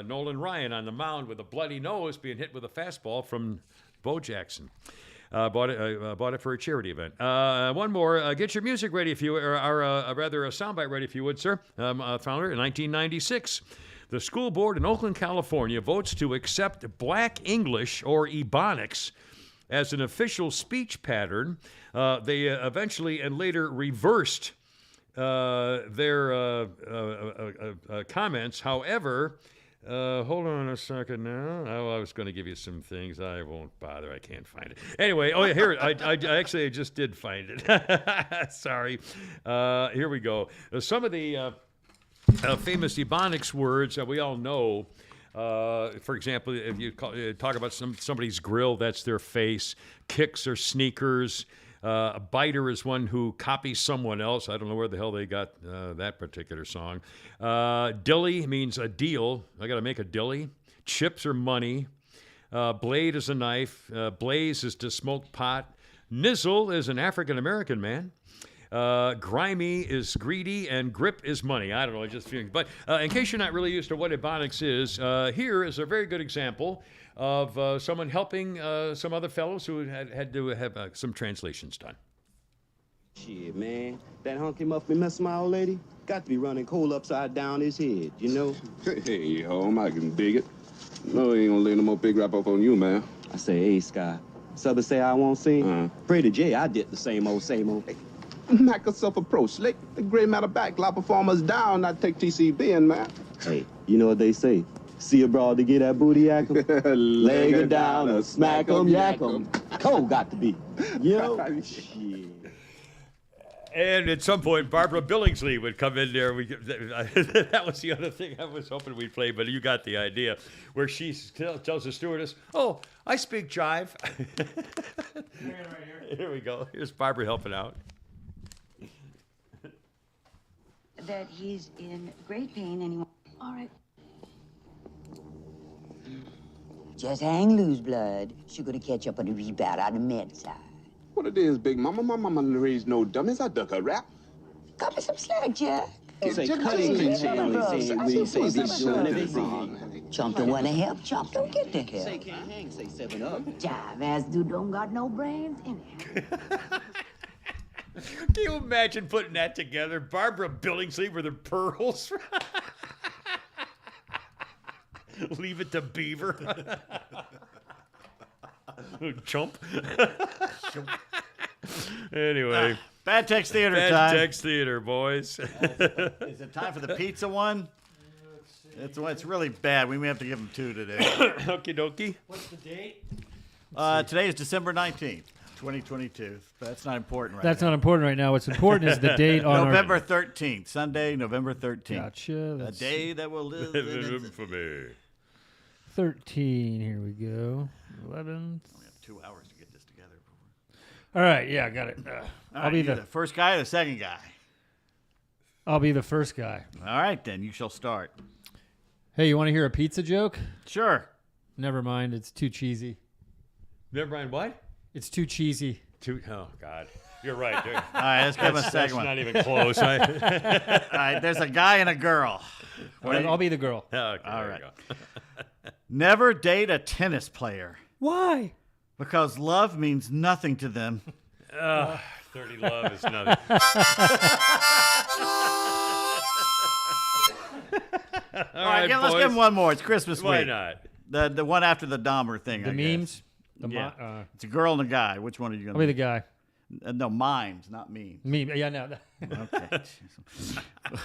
Nolan Ryan on the mound with a bloody nose being hit with a fastball from Bo Jackson. Bought it for a charity event. One more. Get your music ready if you, or rather a soundbite ready if you would, sir. Founder in 1996. The school board in Oakland, California votes to accept Black English or Ebonics as an official speech pattern. They eventually and later reversed their comments. However, hold on a second now. Oh, I was going to give you some things. I won't bother. I can't find it. Anyway, oh, yeah, here. I just did find it. Sorry. Here we go. Some of the famous Ebonics words that we all know. For example, if you talk about somebody's grill, that's their face. Kicks are sneakers. A biter is one who copies someone else. I don't know where the hell they got that particular song. Dilly means a deal. I got to make a dilly. Chips are money. Blade is a knife. Blaze is to smoke pot. Nizzle is an African-American man. Grimy is greedy, and grip is money. I don't know, I just feeling. But in case you're not really used to what Ebonics is, here is a very good example of someone helping some other fellows who had to have some translations done. Shit, man. That hunky muffin mess my old lady got to be running coal upside down his head, you know? Hey, home, I can dig it. No, he ain't gonna lay no more big rap up on you, man. I say, hey, Sky. Southern say I won't sing. Pray to Jay, I did the same old, same old. Hey, knock yourself a pro slick. The gray matter back, lot performers down, not take TCB in, man. Hey, you know what they say? See a broad to get that booty yak 'em. Leg her down or smack 'em, yak 'em. Cole got to be. You know? Shit. And at some point, Barbara Billingsley would come in there. That was the other thing I was hoping we'd play, but you got the idea. Where she tells the stewardess, "Oh, I speak jive." Here we go. Here's Barbara helping out. That he's in great pain and he won't. All right. Just hang loose, blood. She's gonna catch up on the rebound on the med side. What it is, Big Mama? My mama raised no dummies. I duck a rap. Cut me some slack, Jack. Say cutting can say we say be doing everything. Chump don't wanna help, Chump don't get the Say help. can't hang, say 7 up. Jive ass dude don't got no brains in it. Can you imagine putting that together? Barbara Billingsley with her pearls. Leave it to Beaver. Chump. Anyway. Bad Text Theater Bad time. Text Theater, boys. Is it time for the pizza one? It's really bad. We may have to give them 2 today. Okie dokie. What's the date? Today is December 19th, 2022. That's not important right That's now. not important right now. What's important is the date on November 13th, Sunday, November 13th. Gotcha. A That's day that will live in For me. 13. Here we go. 11. We have 2 hours to get this together. All right. Yeah, got it. I'll be you the first guy or the second guy? I'll be the first guy. All right, then. You shall start. Hey, you want to hear a pizza joke? Sure. Never mind. It's too cheesy. Never mind what? It's too cheesy. Oh, God. You're right. Dude. All right, let's give him a That's second one. not even close. All right, there's a guy and a girl. I'll be the girl. Okay, All there right. you go. Never date a tennis player Why? because love means nothing to them. 30 love is nothing. All right, let's give him one more. It's Christmas Why week. not? The one after the Dahmer thing. The I guess. memes? The Yeah. It's a girl and a guy. Which one are you I'll going be to the guy. No, mimes, not me. Meme. Yeah, no. Okay.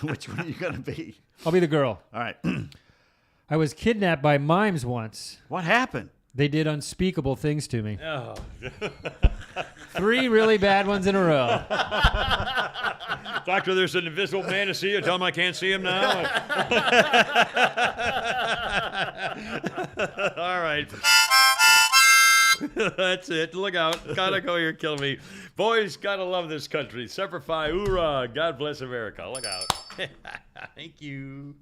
Which one are you going to be? I'll be the girl. All right. I was kidnapped by mimes once. What happened? They did unspeakable things to me. Oh. 3 really bad ones in a row. Doctor, there's an invisible man to see you. Tell him I can't see him now. All right. That's it. Look out. Gotta go. You're killing me. Boys, gotta love this country. Semper Fi, hoorah. God bless America. Look out. Thank you.